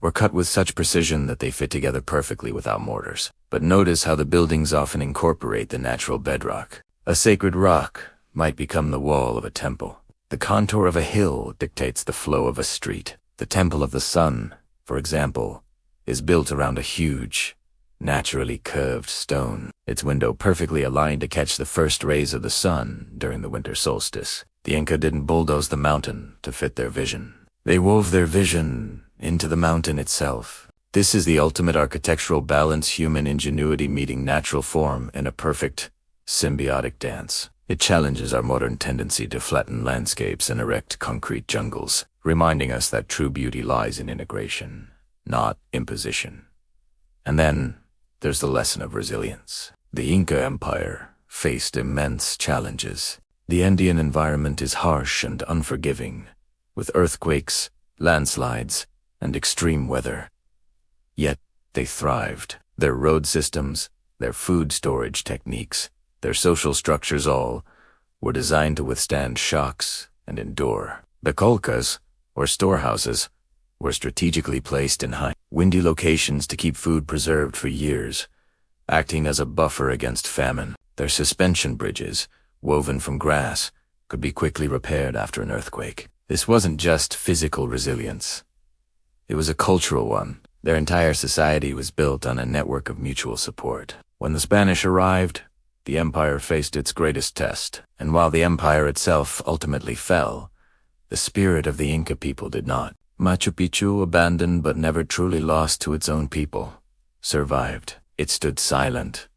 were cut with such precision that they fit together perfectly without mortars. But notice how the buildings often incorporate the natural bedrock. A sacred rock might become the wall of a temple. The contour of a hill dictates the flow of a street. The Temple of the Sun, for example, is built around a huge, naturally curved stone, its window perfectly aligned to catch the first rays of the sun during the winter solstice. The Inca didn't bulldoze the mountain to fit their vision. They wove their vision into the mountain itself. This is the ultimate architectural balance, human ingenuity meeting natural form in a perfect, symbiotic dance. It challenges our modern tendency to flatten landscapes and erect concrete jungles, reminding us that true beauty lies in integration, not imposition. And then, there's the lesson of resilience. The Inca Empire faced immense challenges. The Andean environment is harsh and unforgiving, with earthquakes, landslides, and extreme weather. Yet, they thrived. Their road systems, their food storage techniques, their social structures all were designed to withstand shocks and endure. Bacolcas, or storehouses, were strategically placed in high, windy locations to keep food preserved for years, acting as a buffer against famine. Their suspension bridges, woven from grass, could be quickly repaired after an earthquake. This wasn't just physical resilience. It was a cultural one. Their entire society was built on a network of mutual support. When the Spanish arrived, the empire faced its greatest test, and while the empire itself ultimately fell, the spirit of the Inca people did not. Machu Picchu, abandoned but never truly lost to its own people, survived. It stood silent,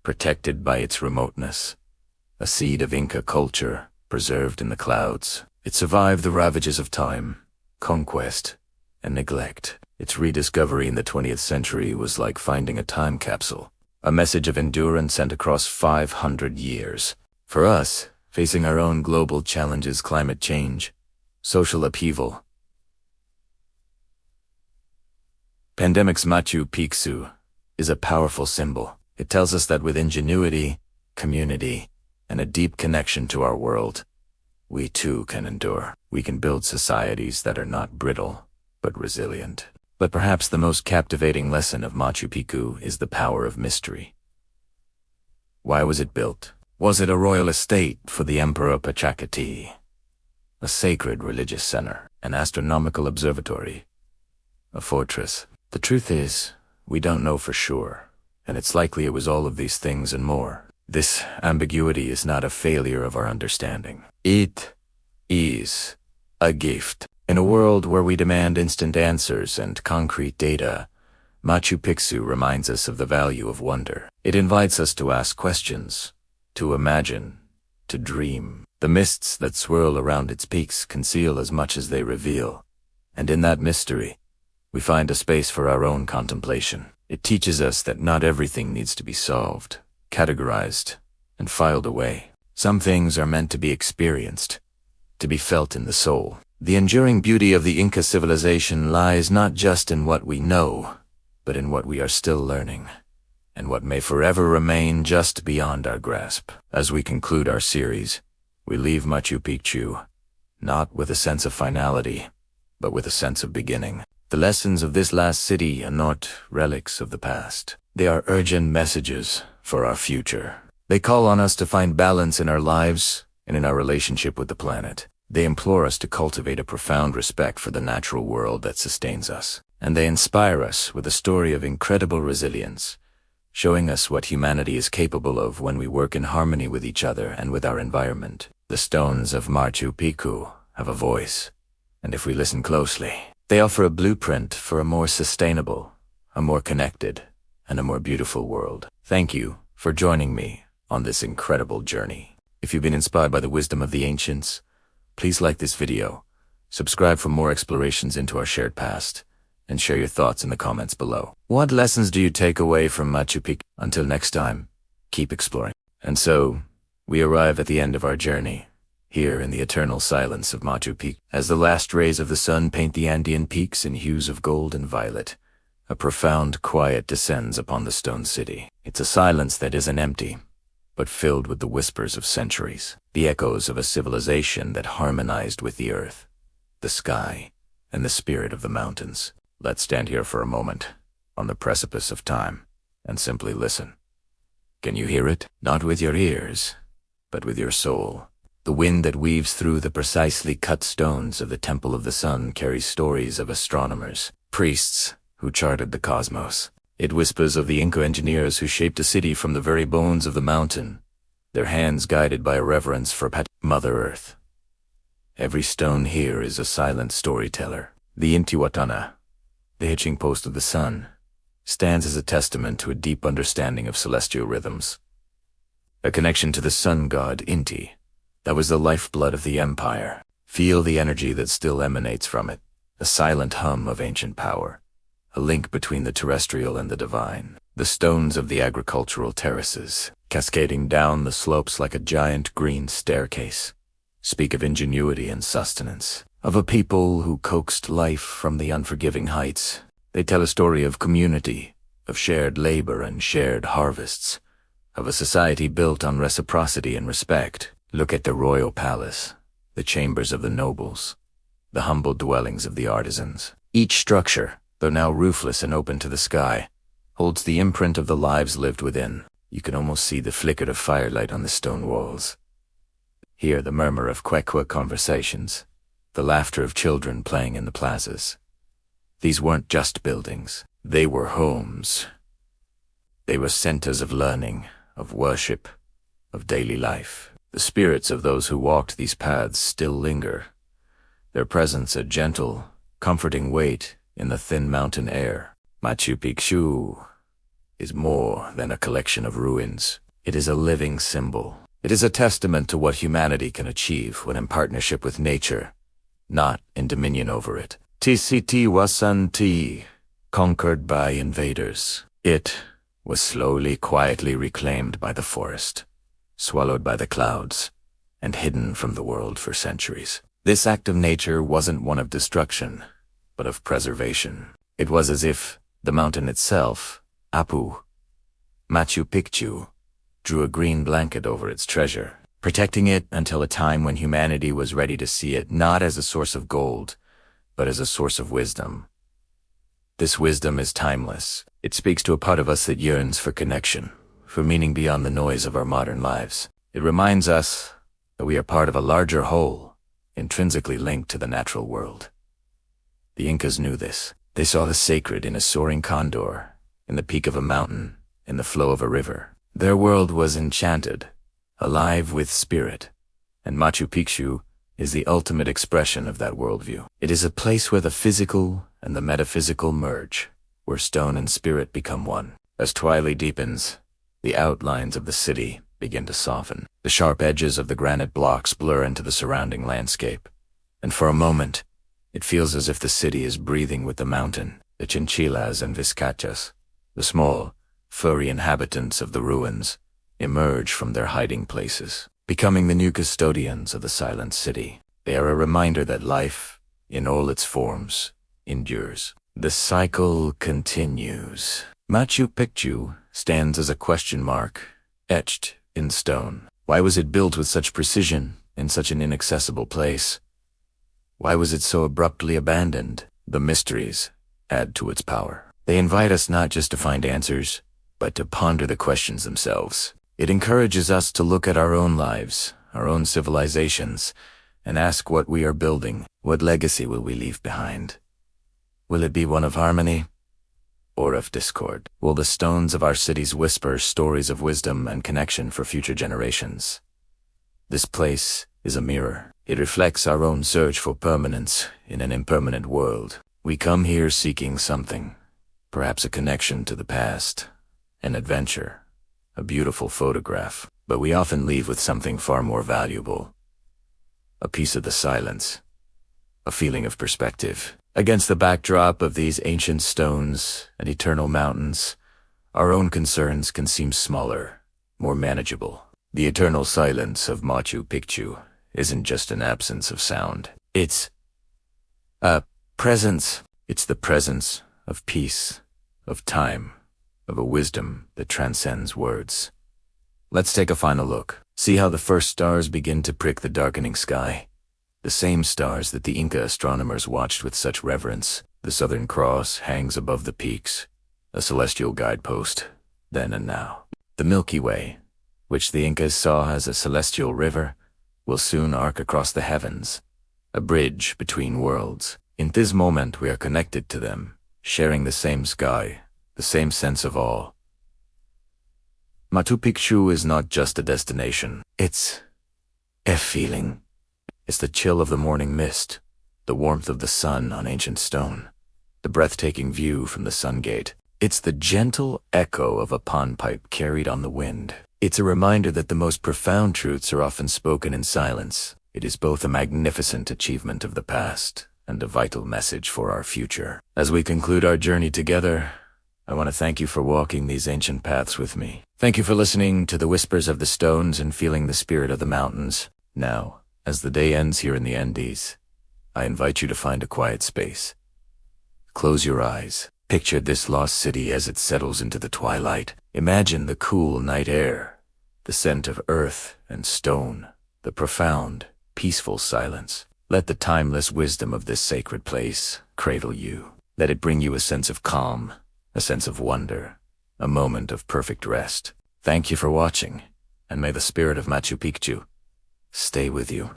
protected by its remoteness, a seed of Inca culture preserved in the clouds. It survived the ravages of time, conquest, and neglect. Its rediscovery in the 20th century was like finding a time capsule, a message of endurance sent across 500 years. For us, facing our own global challenges, climate change, social upheaval, pandemics, Machu Picchu is a powerful symbol. It tells us that with ingenuity, community, and a deep connection to our world, we too can endure. We can build societies that are not brittle, but resilient. But perhaps the most captivating lesson of Machu Picchu is the power of mystery. Why was it built? Was it a royal estate for the Emperor Pachacuti? A sacred religious center? An astronomical observatory? A fortress? The truth is, we don't know for sure, and it's likely it was all of these things and more. This ambiguity is not a failure of our understanding. It is a gift. In a world where we demand instant answers and concrete data, Machu Picchu reminds us of the value of wonder. It invites us to ask questions, to imagine, to dream. The mists that swirl around its peaks conceal as much as they reveal, and in that mystery, we find a space for our own contemplation. It teaches us that not everything needs to be solved, categorized, and filed away. Some things are meant to be experienced, to be felt in the soul. The enduring beauty of the Inca civilization lies not just in what we know, but in what we are still learning, and what may forever remain just beyond our grasp. As we conclude our series, we leave Machu Picchu, not with a sense of finality, but with a sense of beginning. The lessons of this last city are not relics of the past. They are urgent messages for our future. They call on us to find balance in our lives and in our relationship with the planet. They implore us to cultivate a profound respect for the natural world that sustains us. And they inspire us with a story of incredible resilience, showing us what humanity is capable of when we work in harmony with each other and with our environment. The stones of Machu Picchu have a voice, and if we listen closely, they offer a blueprint for a more sustainable, a more connected, and a more beautiful world. Thank you for joining me on this incredible journey. If you've been inspired by the wisdom of the ancients, please like this video, subscribe for more explorations into our shared past, and share your thoughts in the comments below. What lessons do you take away from Machu Picchu? Until next time, keep exploring. And so, we arrive at the end of our journey, here in the eternal silence of Machu Picchu. As the last rays of the sun paint the Andean peaks in hues of gold and violet, a profound quiet descends upon the stone city. It's a silence that isn't empty, but filled with the whispers of centuries, the echoes of a civilization that harmonized with the earth, the sky, and the spirit of the mountains. Let's stand here for a moment, on the precipice of time, and simply listen. Can you hear it? Not with your ears, but with your soul. The wind that weaves through the precisely cut stones of the Temple of the Sun carries stories of astronomers, priests who charted the cosmos. It whispers of the Inca engineers who shaped a city from the very bones of the mountain, their hands guided by a reverence for Mother Earth. Every stone here is a silent storyteller. The Intihuatana, the hitching post of the sun, stands as a testament to a deep understanding of celestial rhythms. A connection to the sun god Inti, that was the lifeblood of the empire. Feel the energy that still emanates from it, a silent hum of ancient power, a link between the terrestrial and the divine. The stones of the agricultural terraces, cascading down the slopes like a giant green staircase, speak of ingenuity and sustenance, of a people who coaxed life from the unforgiving heights. They tell a story of community, of shared labor and shared harvests, of a society built on reciprocity and respect. Look at the royal palace, the chambers of the nobles, the humble dwellings of the artisans. Each structure, though now roofless and open to the sky, holds the imprint of the lives lived within. You can almost see the flicker of firelight on the stone walls. Hear the murmur of Quechua conversations, the laughter of children playing in the plazas. These weren't just buildings. They were homes. They were centers of learning, of worship, of daily life. The spirits of those who walked these paths still linger, their presence a gentle, comforting weight in the thin mountain air. Machu Picchu is more than a collection of ruins. It is a living symbol. It is a testament to what humanity can achieve when in partnership with nature, not in dominion over it. Intihuatana, conquered by invaders. It was slowly, quietly reclaimed by the forest, swallowed by the clouds, and hidden from the world for centuries. This act of nature wasn't one of destruction, but of preservation. It was as if the mountain itself, Machu Picchu, drew a green blanket over its treasure, protecting it until a time when humanity was ready to see it not as a source of gold, but as a source of wisdom. This wisdom is timeless. It speaks to a part of us that yearns for connection, for meaning beyond the noise of our modern lives. It reminds us that we are part of a larger whole, intrinsically linked to the natural world. The Incas knew this. They saw the sacred in a soaring condor, in the peak of a mountain, in the flow of a river. Their world was enchanted, alive with spirit, and Machu Picchu is the ultimate expression of that worldview. It is a place where the physical and the metaphysical merge, where stone and spirit become one. As twilight deepens, the outlines of the city begin to soften. The sharp edges of the granite blocks blur into the surrounding landscape, and for a moment, it feels as if the city is breathing with the mountain. The chinchillas and vizcachas, the small, furry inhabitants of the ruins, emerge from their hiding places, becoming the new custodians of the silent city. They are a reminder that life, in all its forms, endures. The cycle continues. Machu Picchu stands as a question mark, etched in stone. Why was it built with such precision in such an inaccessible place? Why was it so abruptly abandoned? The mysteries add to its power. They invite us not just to find answers, but to ponder the questions themselves. It encourages us to look at our own lives, our own civilizations, and ask what we are building. What legacy will we leave behind? Will it be one of harmony or of discord? Will the stones of our cities whisper stories of wisdom and connection for future generations? This place is a mirror. It reflects our own search for permanence in an impermanent world. We come here seeking something, perhaps a connection to the past, an adventure, a beautiful photograph, but we often leave with something far more valuable. A piece of the silence, a feeling of perspective. Against the backdrop of these ancient stones and eternal mountains, our own concerns can seem smaller, more manageable. The eternal silence of Machu Picchu isn't just an absence of sound. It's a presence. It's the presence of peace, of time, of a wisdom that transcends words. Let's take a final look. See how the first stars begin to prick the darkening sky. The same stars that the Inca astronomers watched with such reverence. The Southern Cross hangs above the peaks, a celestial guidepost, then and now. The Milky Way, which the Incas saw as a celestial river, will soon arc across the heavens, a bridge between worlds. In this moment we are connected to them, sharing the same sky, the same sense of awe. Machu Picchu is not just a destination, it's a feeling. It's the chill of the morning mist, the warmth of the sun on ancient stone, the breathtaking view from the sun gate. It's the gentle echo of a pond pipe carried on the wind. It's a reminder that the most profound truths are often spoken in silence. It is both a magnificent achievement of the past and a vital message for our future. As we conclude our journey together, I want to thank you for walking these ancient paths with me. Thank you for listening to the whispers of the stones and feeling the spirit of the mountains. Now, as the day ends here in the Andes, I invite you to find a quiet space. Close your eyes. Picture this lost city as it settles into the twilight. Imagine the cool night air, the scent of earth and stone, the profound, peaceful silence. Let the timeless wisdom of this sacred place cradle you. Let it bring you a sense of calm, a sense of wonder, a moment of perfect rest. Thank you for watching, and may the spirit of Machu Picchu stay with you.